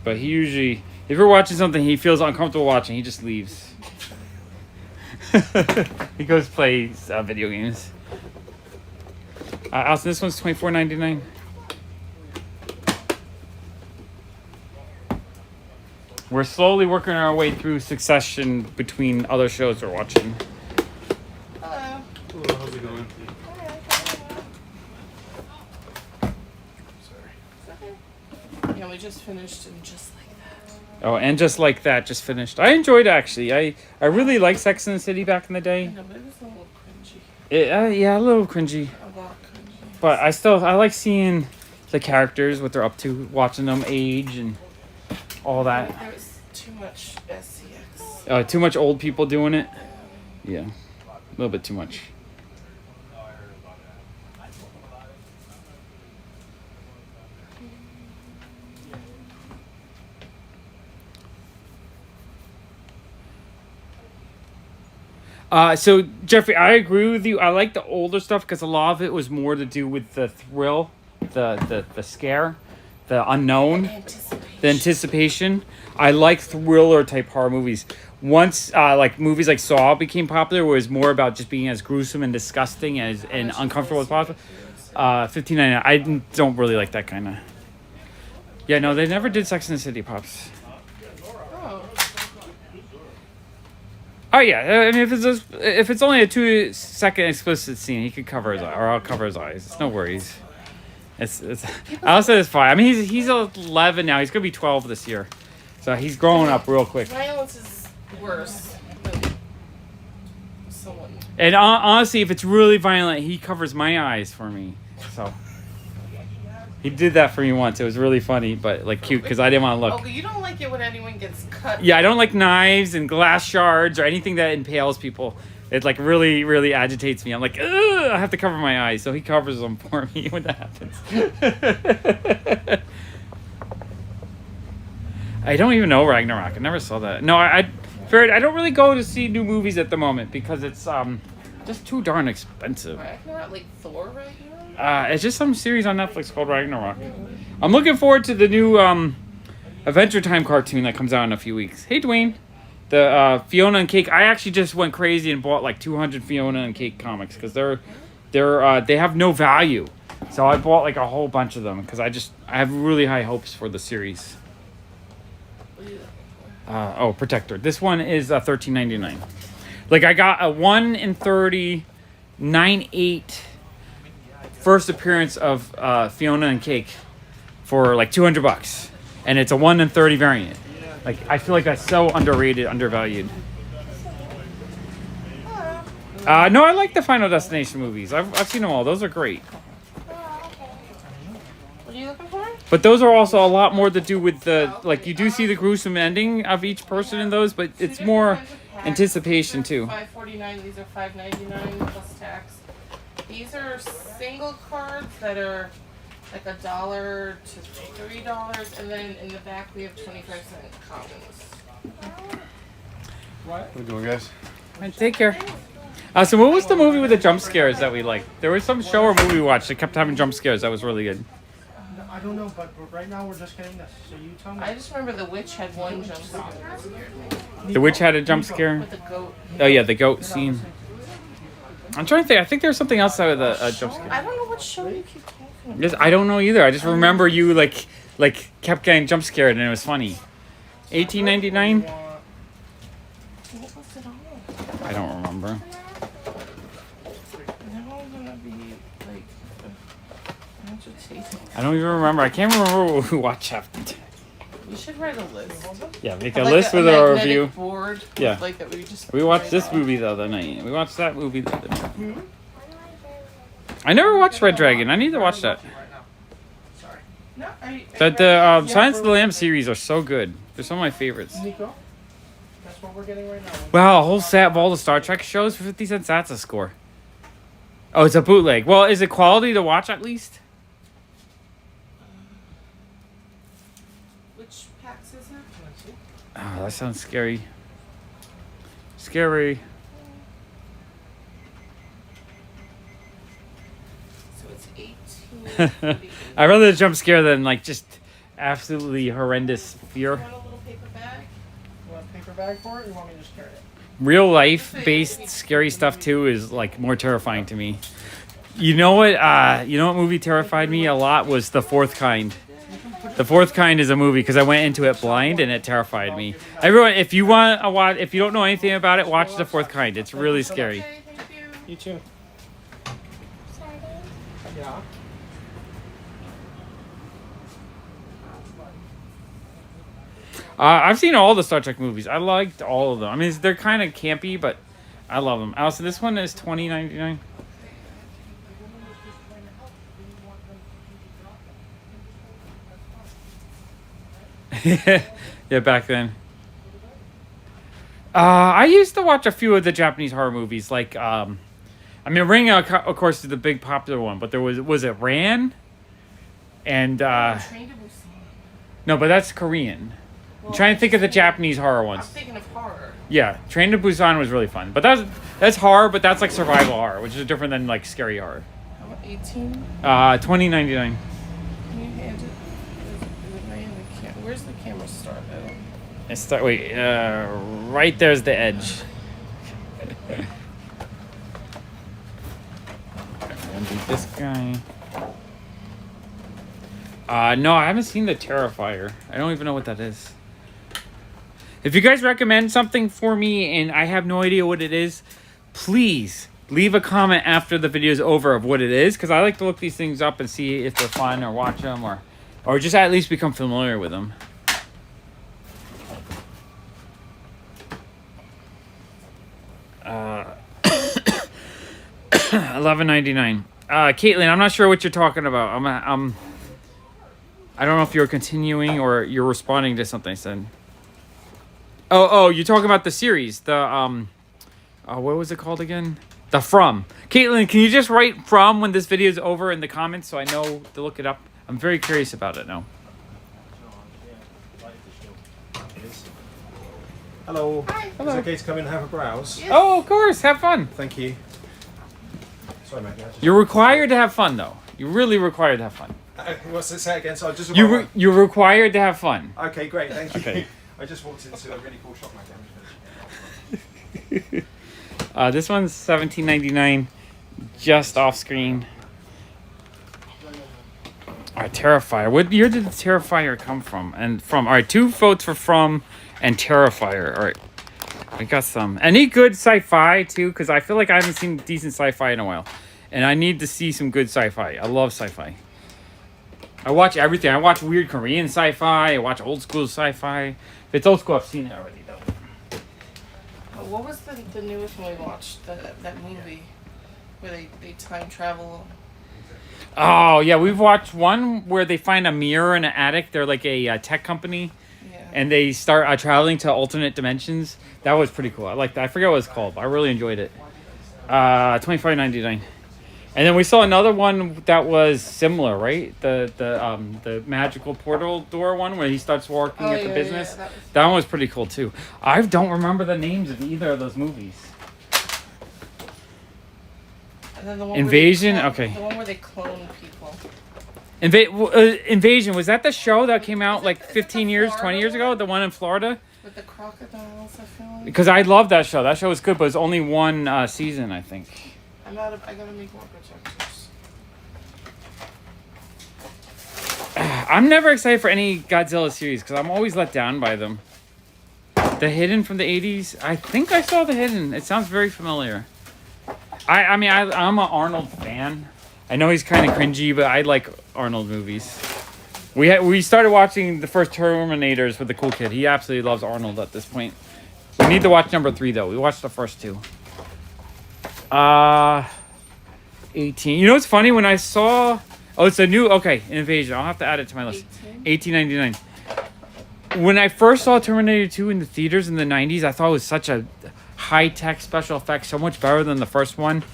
But he usually, if you're watching something he feels uncomfortable watching, he just leaves. He goes play video games. Allison, this one's $24.99. We're slowly working our way through Succession between other shows we're watching. Yeah, we just finished and just like that. Oh, and just like that, just finished. I enjoyed it, actually. I really liked Sex and the City back in the day. No, but it was a little cringy. Yeah, a little cringy. A lot cringy. But I like seeing the characters, what they're up to, watching them age and all that. There was too much SCX. Too much old people doing it. Yeah, a little bit too much. So Jeffrey, I agree with you. I like the older stuff because a lot of it was more to do with the thrill, the scare, the unknown, the anticipation. I like thriller type horror movies. Once like movies like Saw became popular, where it was more about just being as gruesome and disgusting and uncomfortable as possible. 1599. I don't really like that kind of. Yeah, no, they never did Sex and the City, Pops. Oh yeah, I mean if it's only a 2-second explicit scene, he could cover his eye, or I'll cover his eyes. It's no worries. It's I'll say it's fine. I mean he's 11 now. He's gonna be 12 this year, so he's growing up real quick. Violence is worse than someone. And honestly, if it's really violent, he covers my eyes for me. So he did that for me once. It was really funny, but like cute because I didn't want to look. Oh, you don't like it when anyone gets cut. Yeah, I don't like knives and glass shards or anything that impales people. It like really, really agitates me. I'm like, ugh, I have to cover my eyes. So he covers them for me when that happens. I don't even know Ragnarok. I never saw that. No, I don't really go to see new movies at the moment because it's just too darn expensive. Ragnarok, like Thor Ragnarok? It's just some series on Netflix called Ragnarok. I'm looking forward to the new Adventure Time cartoon that comes out in a few weeks. Hey, Dwayne. The Fiona and Cake. I actually just went crazy and bought like 200 Fiona and Cake comics because they have no value. So I bought like a whole bunch of them because I have really high hopes for the series. Protector. This one is $13.99. Like I got a 1 in 30, 9/8 first appearance of Fiona and Cake for like $200, and it's a 1 in 30 variant. Like I feel like that's so underrated, undervalued. No, I like the Final Destination movies. I've seen them all. Those are great. What are you looking for? But those are also a lot more to do with the like you do see the gruesome ending of each person in those, but it's more anticipation too. $5.49. These are $5.99 plus tax. These are single cards that are like $1 to $3, and then in the back we have 25-cent commons. What are we doing, guys? All right, take care. So what was the movie with the jump scares that we liked? There was some show or movie we watched that kept having jump scares. That was really good. I don't know, but right now we're just getting this. So you tell me. I just remember the witch had one jump scare that scared me. The witch had a jump scare. With the goat. Oh yeah, the goat scene. I'm trying to think. I think there's something else out of the jump scare. I don't know what show you keep talking about. Yes, I don't know either. I just remember you like kept getting jump scared and it was funny. $18.99. What was it on? I don't remember. Now I'm gonna be like agitated. I don't even remember. I can't remember what we watched after. You should write a list. Yeah, make a Like list with our magnetic review. board. Yeah. Like that we just. We watched write this off. movie the other night. We watched that movie the other night. I never watched Red Dragon. I need to watch that. No, The Silence of the Lambs series are so good. They're some of my favorites. Nico, that's what we're getting right now. Wow, a whole set of all the Star Trek shows for 50 cents. That's a score. Oh, it's a bootleg. Well, is it quality to watch at least? Which packs is it? Oh, that sounds scary. Scary. So it's 18. I'd rather jump scare than like just absolutely horrendous fear. Want a little paper bag? You want a paper bag for it? Or you want me to just carry it? Real life based scary stuff too is like more terrifying to me. You know what movie terrified me a lot was The Fourth Kind. The Fourth Kind is a movie because I went into it blind and it terrified me. Everyone, if you don't know anything about it, watch The Fourth Kind. It's really scary. Okay, thank you. You too. Yeah. I've seen all the Star Trek movies. I liked all of them. I mean, they're kind of campy, but I love them. Allison, this one is $20.99. Yeah, back then. I used to watch a few of the Japanese horror movies, like I mean, Ring, of course, is the big popular one, but there was it Ran, and Train to Busan. no, but that's Korean. I'm trying to think of the Japanese horror I'm ones. thinking of horror. Yeah, Train to Busan was really fun, but that's horror, but that's like survival horror, which is different than like scary horror. How about 18? $20.99. Can you hand it? Is it right in the where's the camera start? Right there's the edge. And do this guy. No, I haven't seen the Terrifier. I don't even know what that is. If you guys recommend something for me and I have no idea what it is, please leave a comment after the video is over of what it is, because I like to look these things up and see if they're fun or watch them or just at least become familiar with them. $11.99. Caitlin, I'm not sure what you're talking about. I don't know if you're continuing or you're responding to something I said. Oh, you're talking about the series. The what was it called again? The From. Caitlin, can you just write From when this video is over in the comments so I know to look it up? I'm very curious about it now. Hello. Hi. Is it okay to come in and have a browse? Yes. Oh, of course. Have fun. Thank you. Sorry, Maggie. You're required to have fun, though. You're really required to have fun. What's it say again? So I just. You're required to have fun. Okay, great. Thank you. Okay. I just walked into a really cool shop, Maggie. This one's $17.99, just off screen. All right, Terrifier. What year did the Terrifier come from? All right, 2 votes for From and Terrifier. All right, I got some. Any good sci-fi too? Because I feel like I haven't seen decent sci-fi in a while, and I need to see some good sci-fi. I love sci-fi. I watch everything. I watch weird Korean sci-fi. I watch old school sci-fi. If it's old school, I've seen it already though. What was the newest one we watched? That movie where they time travel. Oh yeah, we've watched one where they find a mirror in an attic. They're like a tech company. Yeah. And they start traveling to alternate dimensions. That was pretty cool. I liked that. I forget what it's called, but I really enjoyed it. $25.99. And then we saw another one that was similar, right? The magical portal door one where he starts working at the business. Yeah, that one was pretty cool too. I don't remember the names of either of those movies. And then the one Invasion? Where Okay. The one where they clone people. Invasion, was that the show that came out like 15 years, 20 years ago? The one in Florida? With the crocodiles, I feel like. Because I love that show. That show was good, but it was only one season, I think. I gotta make more projectors. I'm never excited for any Godzilla series because I'm always let down by them. The Hidden from the 80s? I think I saw The Hidden. It sounds very familiar. I'm an Arnold fan. I know he's kind of cringy, but I like Arnold movies. We started watching the first Terminators with the cool kid. He absolutely loves Arnold at this point. We need to watch number 3 though. We watched the first 2. 18. You know what's funny? When I saw... Oh, it's a new... Okay, Invasion. I'll have to add it to my list. $18.99. When I first saw Terminator 2 in the theaters in the 90s, I thought it was such a high-tech special effects, so much better than the first one.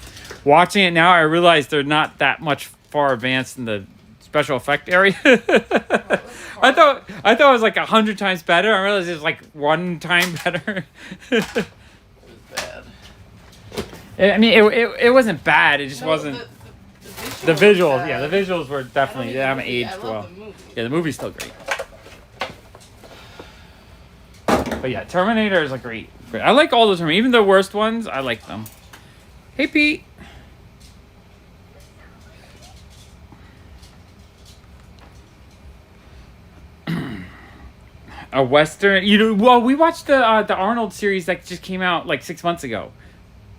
Watching it now, I realize they're not that much far advanced in the special effect area. I thought it was like 100 times better. I realized it was like 1 time better. It was bad. I mean, it wasn't bad. It just wasn't. The visuals, yeah, the visuals were definitely, they haven't aged well. Yeah, the movie's still great. But yeah, Terminator is a great. I like all the Terminator, even the worst ones. I like them. Hey, Pete. A Western, well, we watched the Arnold series that just came out like 6 months ago.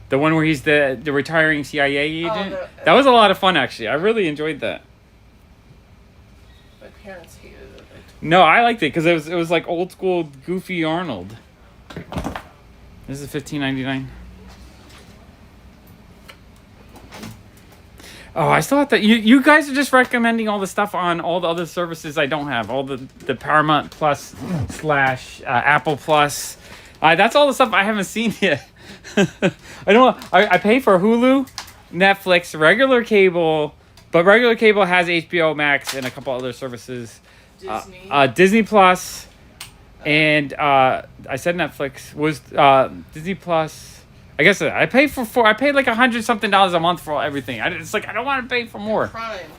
The one where he's the retiring CIA agent. That was a lot of fun, actually. I really enjoyed that. My parents hated it. No, I liked it because it was like old school Goofy Arnold. This is $15.99. Oh, I still have to. You guys are just recommending all the stuff on all the other services I don't have. All the Paramount Plus / Apple Plus. That's all the stuff I haven't seen yet. I don't. I pay for Hulu, Netflix, regular cable, but regular cable has HBO Max and a couple other services. Disney. Disney Plus, and I said Netflix was Disney Plus. I guess I pay for I paid like $100 something a month for everything. It's like I don't want to pay for more. Prime.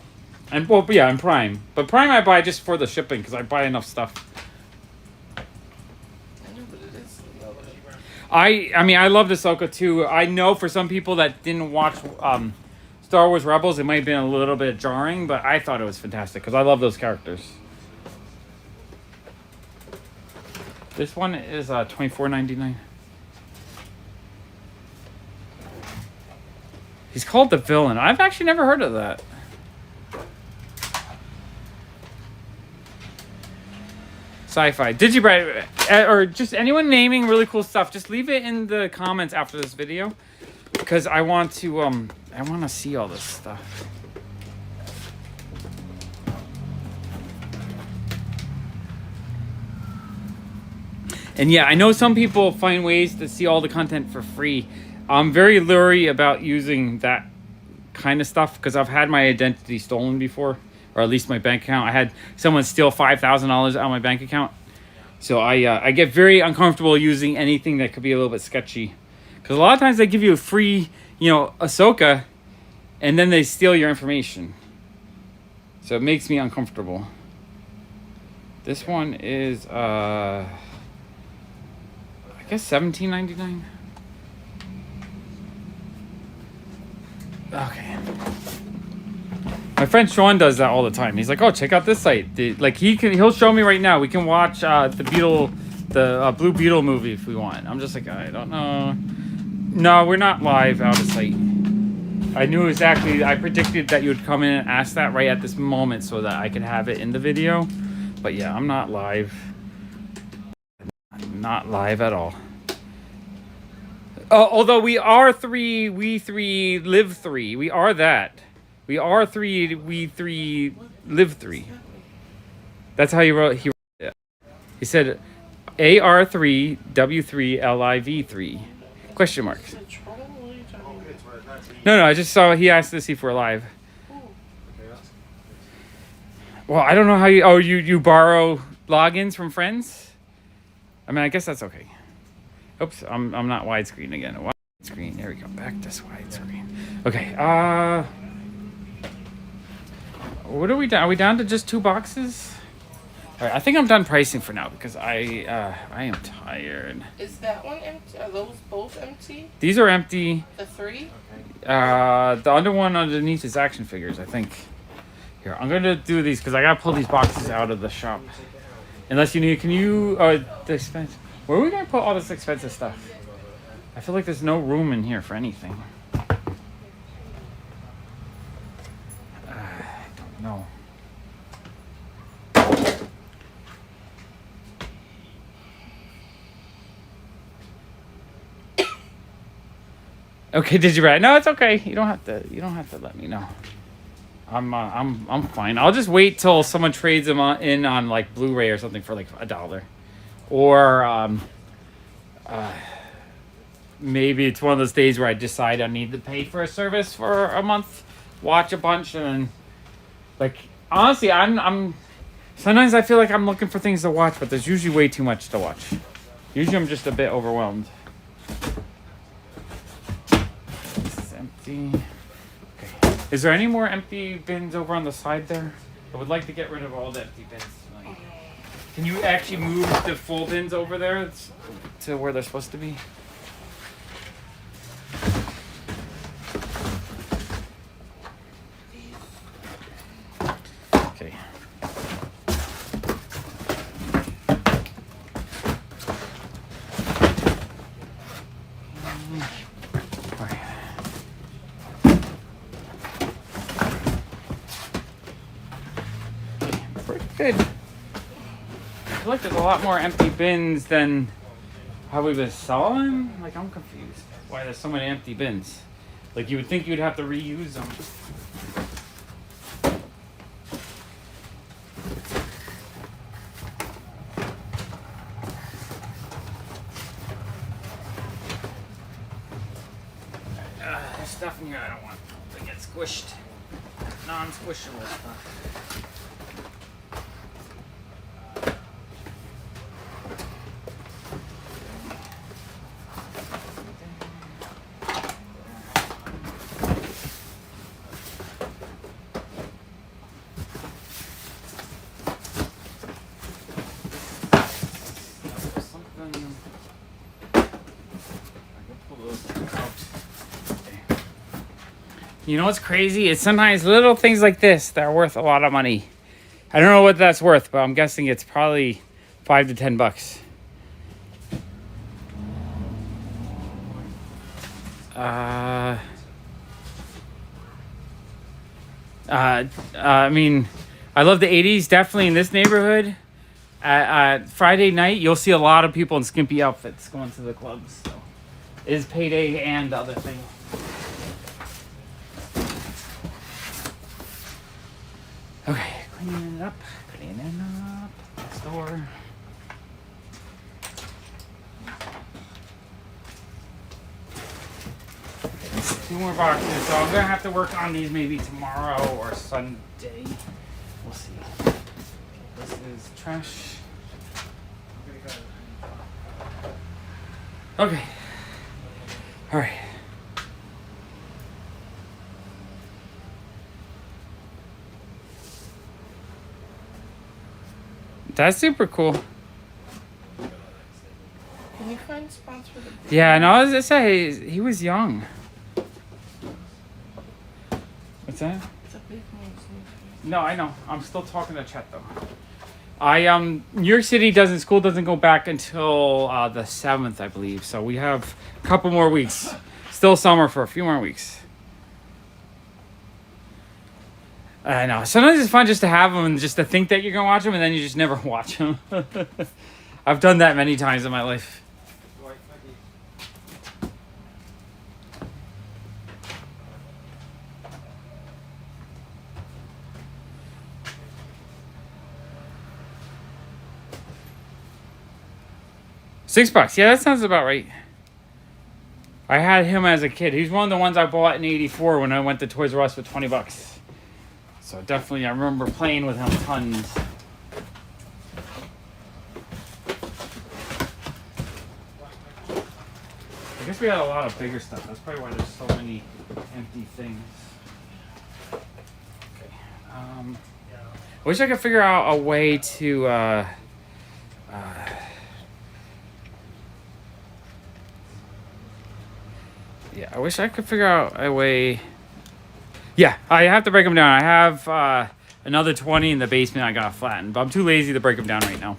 And well, yeah, I'm Prime, but Prime I buy just for the shipping because I buy enough stuff. I know, but it is lower. I mean I love Ahsoka too. I know for some people that didn't watch Star Wars Rebels, it might have been a little bit jarring, but I thought it was fantastic because I love those characters. This one is $24.99. He's called the Villain. I've actually never heard of that. Sci-fi. Digibrite, or just anyone naming really cool stuff, just leave it in the comments after this video, because I want to see all this stuff. And yeah, I know some people find ways to see all the content for free. I'm very leery about using that kind of stuff because I've had my identity stolen before, or at least my bank account. I had someone steal $5,000 out of my bank account. So I get very uncomfortable using anything that could be a little bit sketchy. Because a lot of times they give you a free, Ahsoka, and then they steal your information. So it makes me uncomfortable. This one is, I guess $17.99. Okay. My friend Sean does that all the time. He's like, "Oh, check out this site." He'll show me right now. We can watch the Blue Beetle movie if we want. I'm just like, I don't know. No, we're not live out of sight. I knew exactly. I predicted that you would come in and ask that right at this moment so that I could have it in the video. But yeah, I'm not live. I'm not live at all. Although we are 3, we 3, live 3. We are that. We are 3, we 3, live 3. That's how he wrote it. He said AR3, W3, LIV3. Question mark. No, I just saw he asked to see if we're live. Well, I don't know how you borrow logins from friends? I mean, I guess that's okay. Oops, I'm not widescreen again. Widescreen. There we go. Back to widescreen. Okay. What are we down? Are we down to just 2 boxes? All right. I think I'm done pricing for now because I am tired. Is that one empty? Are those both empty? These are empty. The 3? The other one underneath is action figures, I think. Here, I'm gonna do these because I gotta pull these boxes out of the shop. Unless you need, the expense. Where are we going to put all this expensive stuff? I feel like there's no room in here for anything. I don't know. Okay, did you write? No, it's okay. You don't have to let me know. I'm fine. I'll just wait till someone trades them in on like Blu-ray or something for like $1. Or maybe it's one of those days where I decide I need to pay for a service for a month, watch a bunch, and then, like, honestly, I'm sometimes I feel like I'm looking for things to watch, but there's usually way too much to watch. Usually I'm just a bit overwhelmed. This is empty. Okay. Is there any more empty bins over on the side there? I would like to get rid of all the empty bins tonight. Can you actually move the full bins over there to where they're supposed to be? Okay. Pretty good. feel like there's a lot more empty bins than how we've been selling. Like, I'm confused why there's so many empty bins. Like, you would think you'd have to reuse them. There's stuff in here I don't want to get squished. Non-squishable stuff. You know what's crazy? It's sometimes little things like this that are worth a lot of money. I don't know what that's worth, but I'm guessing it's probably $5 to $10. I mean, I love the 80s, definitely in this neighborhood. Friday night, you'll see a lot of people in skimpy outfits going to the clubs. So it is payday and the other thing. Okay, cleaning it up. Next door. 2 more boxes, so I'm gonna have to work on these maybe tomorrow or Sunday. We'll see. This is trash. Okay. All right. That's super cool. Can you find spots for the? Yeah, no, I was gonna say he was young. What's that? It's a big one. No, I know. I'm still talking to Chet though. New York City school doesn't go back until the 7th, I believe. So we have a couple more weeks. Still summer for a few more weeks. I know. Sometimes it's fun just to have them and just to think that you're gonna watch them, and then you just never watch them. I've done that many times in my life. $6. Yeah, that sounds about right. I had him as a kid. He's one of the ones I bought in '84 when I went to Toys R Us for $20. So definitely, I remember playing with him tons. I guess we had a lot of bigger stuff. That's probably why there's so many empty things. Okay. I wish I could figure out a way to. Yeah, I wish I could figure out a way. Yeah, I have to break them down. I have another 20 in the basement I gotta flatten, but I'm too lazy to break them down right now.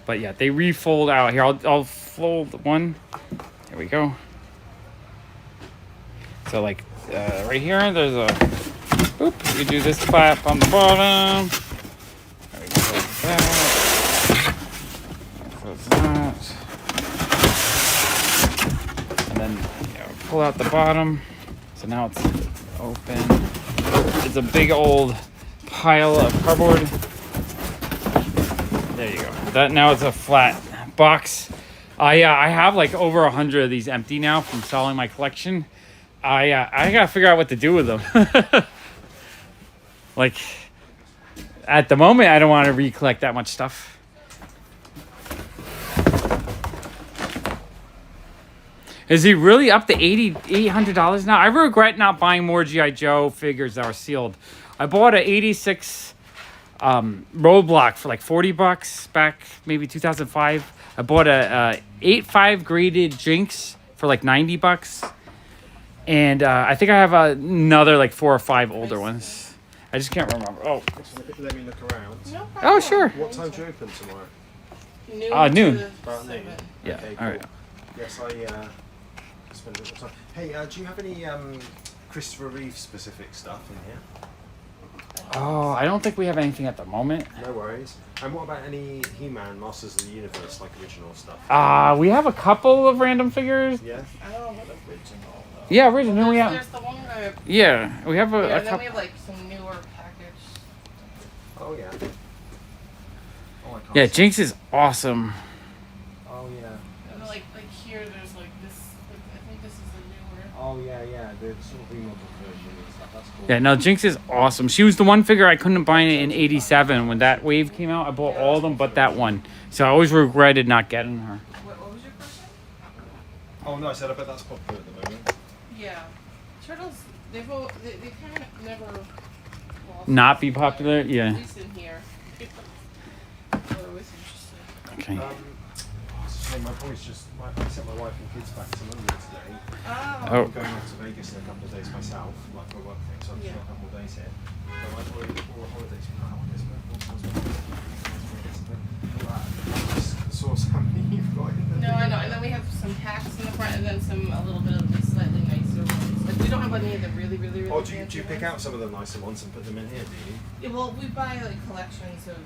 But yeah, they refold out. Here, I'll fold one. There we go. So like right here, there's a. Boop. You do this flap on the bottom. There we go. Close that. And then pull out the bottom. So now it's open. It's a big old pile of cardboard. There you go. That now it's a flat box. I have like over 100 of these empty now from selling my collection. I gotta figure out what to do with them. Like at the moment, I don't want to recollect that much stuff. Is he really up to $800 now? I regret not buying more G.I. Joe figures that are sealed. I bought an 86 Roadblock for like $40 back maybe 2005. I bought a 8.5 graded Jinx for like $90. And I think I have another like 4 or 5 older ones. I just can't remember. Oh. Let me look around. No problem. Oh, sure. What time do you open tomorrow? Noon. About noon. Yeah, Okay, all right. Yes, I spend a little time. Hey, do you have any Christopher Reeve specific stuff in here? I Oh, I don't think we have anything at the moment. No worries. And what about any He-Man Masters of the Universe, like original stuff? We have a couple of random figures. Yeah. I don't know what original though. Yeah, original. We There's have. the one that. Yeah, we have Yeah, a and then we couple. have like some newer package. Oh yeah. Oh, I can't Yeah, see. Jinx is awesome. Oh yeah. And then like here, there's like this. Like, I think this is the newer. Oh yeah, yeah. The sort of remodeled version and stuff. That's cool. Yeah, no, Jinx is awesome. She was the one figure I couldn't buy it in '87 when that wave came out. I bought all of them but that one, so I always regretted not getting her. What was your question? Oh no, I said I bet that's popular at the moment. Yeah, turtles. They kind of never. Lost Not be popular? At Yeah. least in here. They're always interesting. Okay. It's a shame. My boys just. I sent my wife and kids back to London today. Oh. Oh. I'm going off to Vegas in a couple of days myself, like for work thing, so I've just got a couple of days here. So my boy, all the holidays from now on, just saw something you've got in the No, I know. And then we have some packs in the front, and then a little bit of the slightly nicer ones. Like we don't have any of the really, really, really. Oh, do you fancy pick ones. out some of the nicer ones and put them in here, do you? Yeah, well, we buy like collections of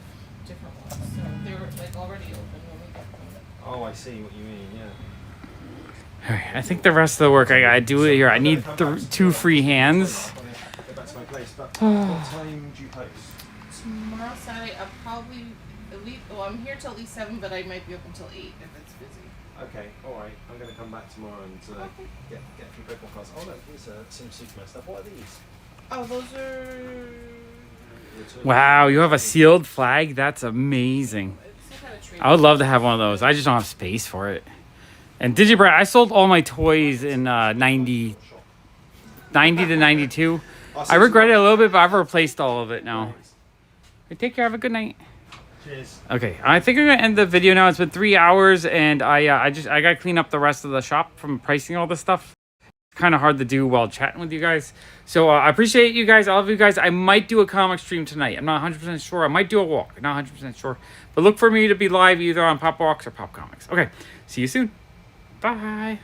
different ones, so they're like already open when we get them. Oh, I see what you mean, yeah. Alright, I think the rest of the work I gotta do it here. I need 2 free hands. Go back to my place, but what time do you post? Tomorrow Saturday, I'll probably at least. Well, I'm here till at least 7, but I might be open till 8 if it's busy. Okay, alright. I'm going to come back tomorrow and Okay. get a few Pokemon cards. Oh, look, here's some Superman stuff. What are these? Oh, those are. Wow, you have a sealed flag? That's amazing. It's some kind of trade. I would love to have one of those. I just don't have space for it. And Digibrat, I sold all my toys in 90 to 92. I regret it a little bit, but I've replaced all of it now. Okay, take care. Have a good night. Cheers. Okay, I think I'm gonna end the video now. It's been 3 hours, and I gotta clean up the rest of the shop from pricing all this stuff. It's kind of hard to do while chatting with you guys. So I appreciate you guys. I love you guys. I might do a comic stream tonight. I'm not 100% sure. I might do a walk. Not 100% sure. But look for me to be live either on Pop Walks or Pop Comics. Okay, see you soon. Bye.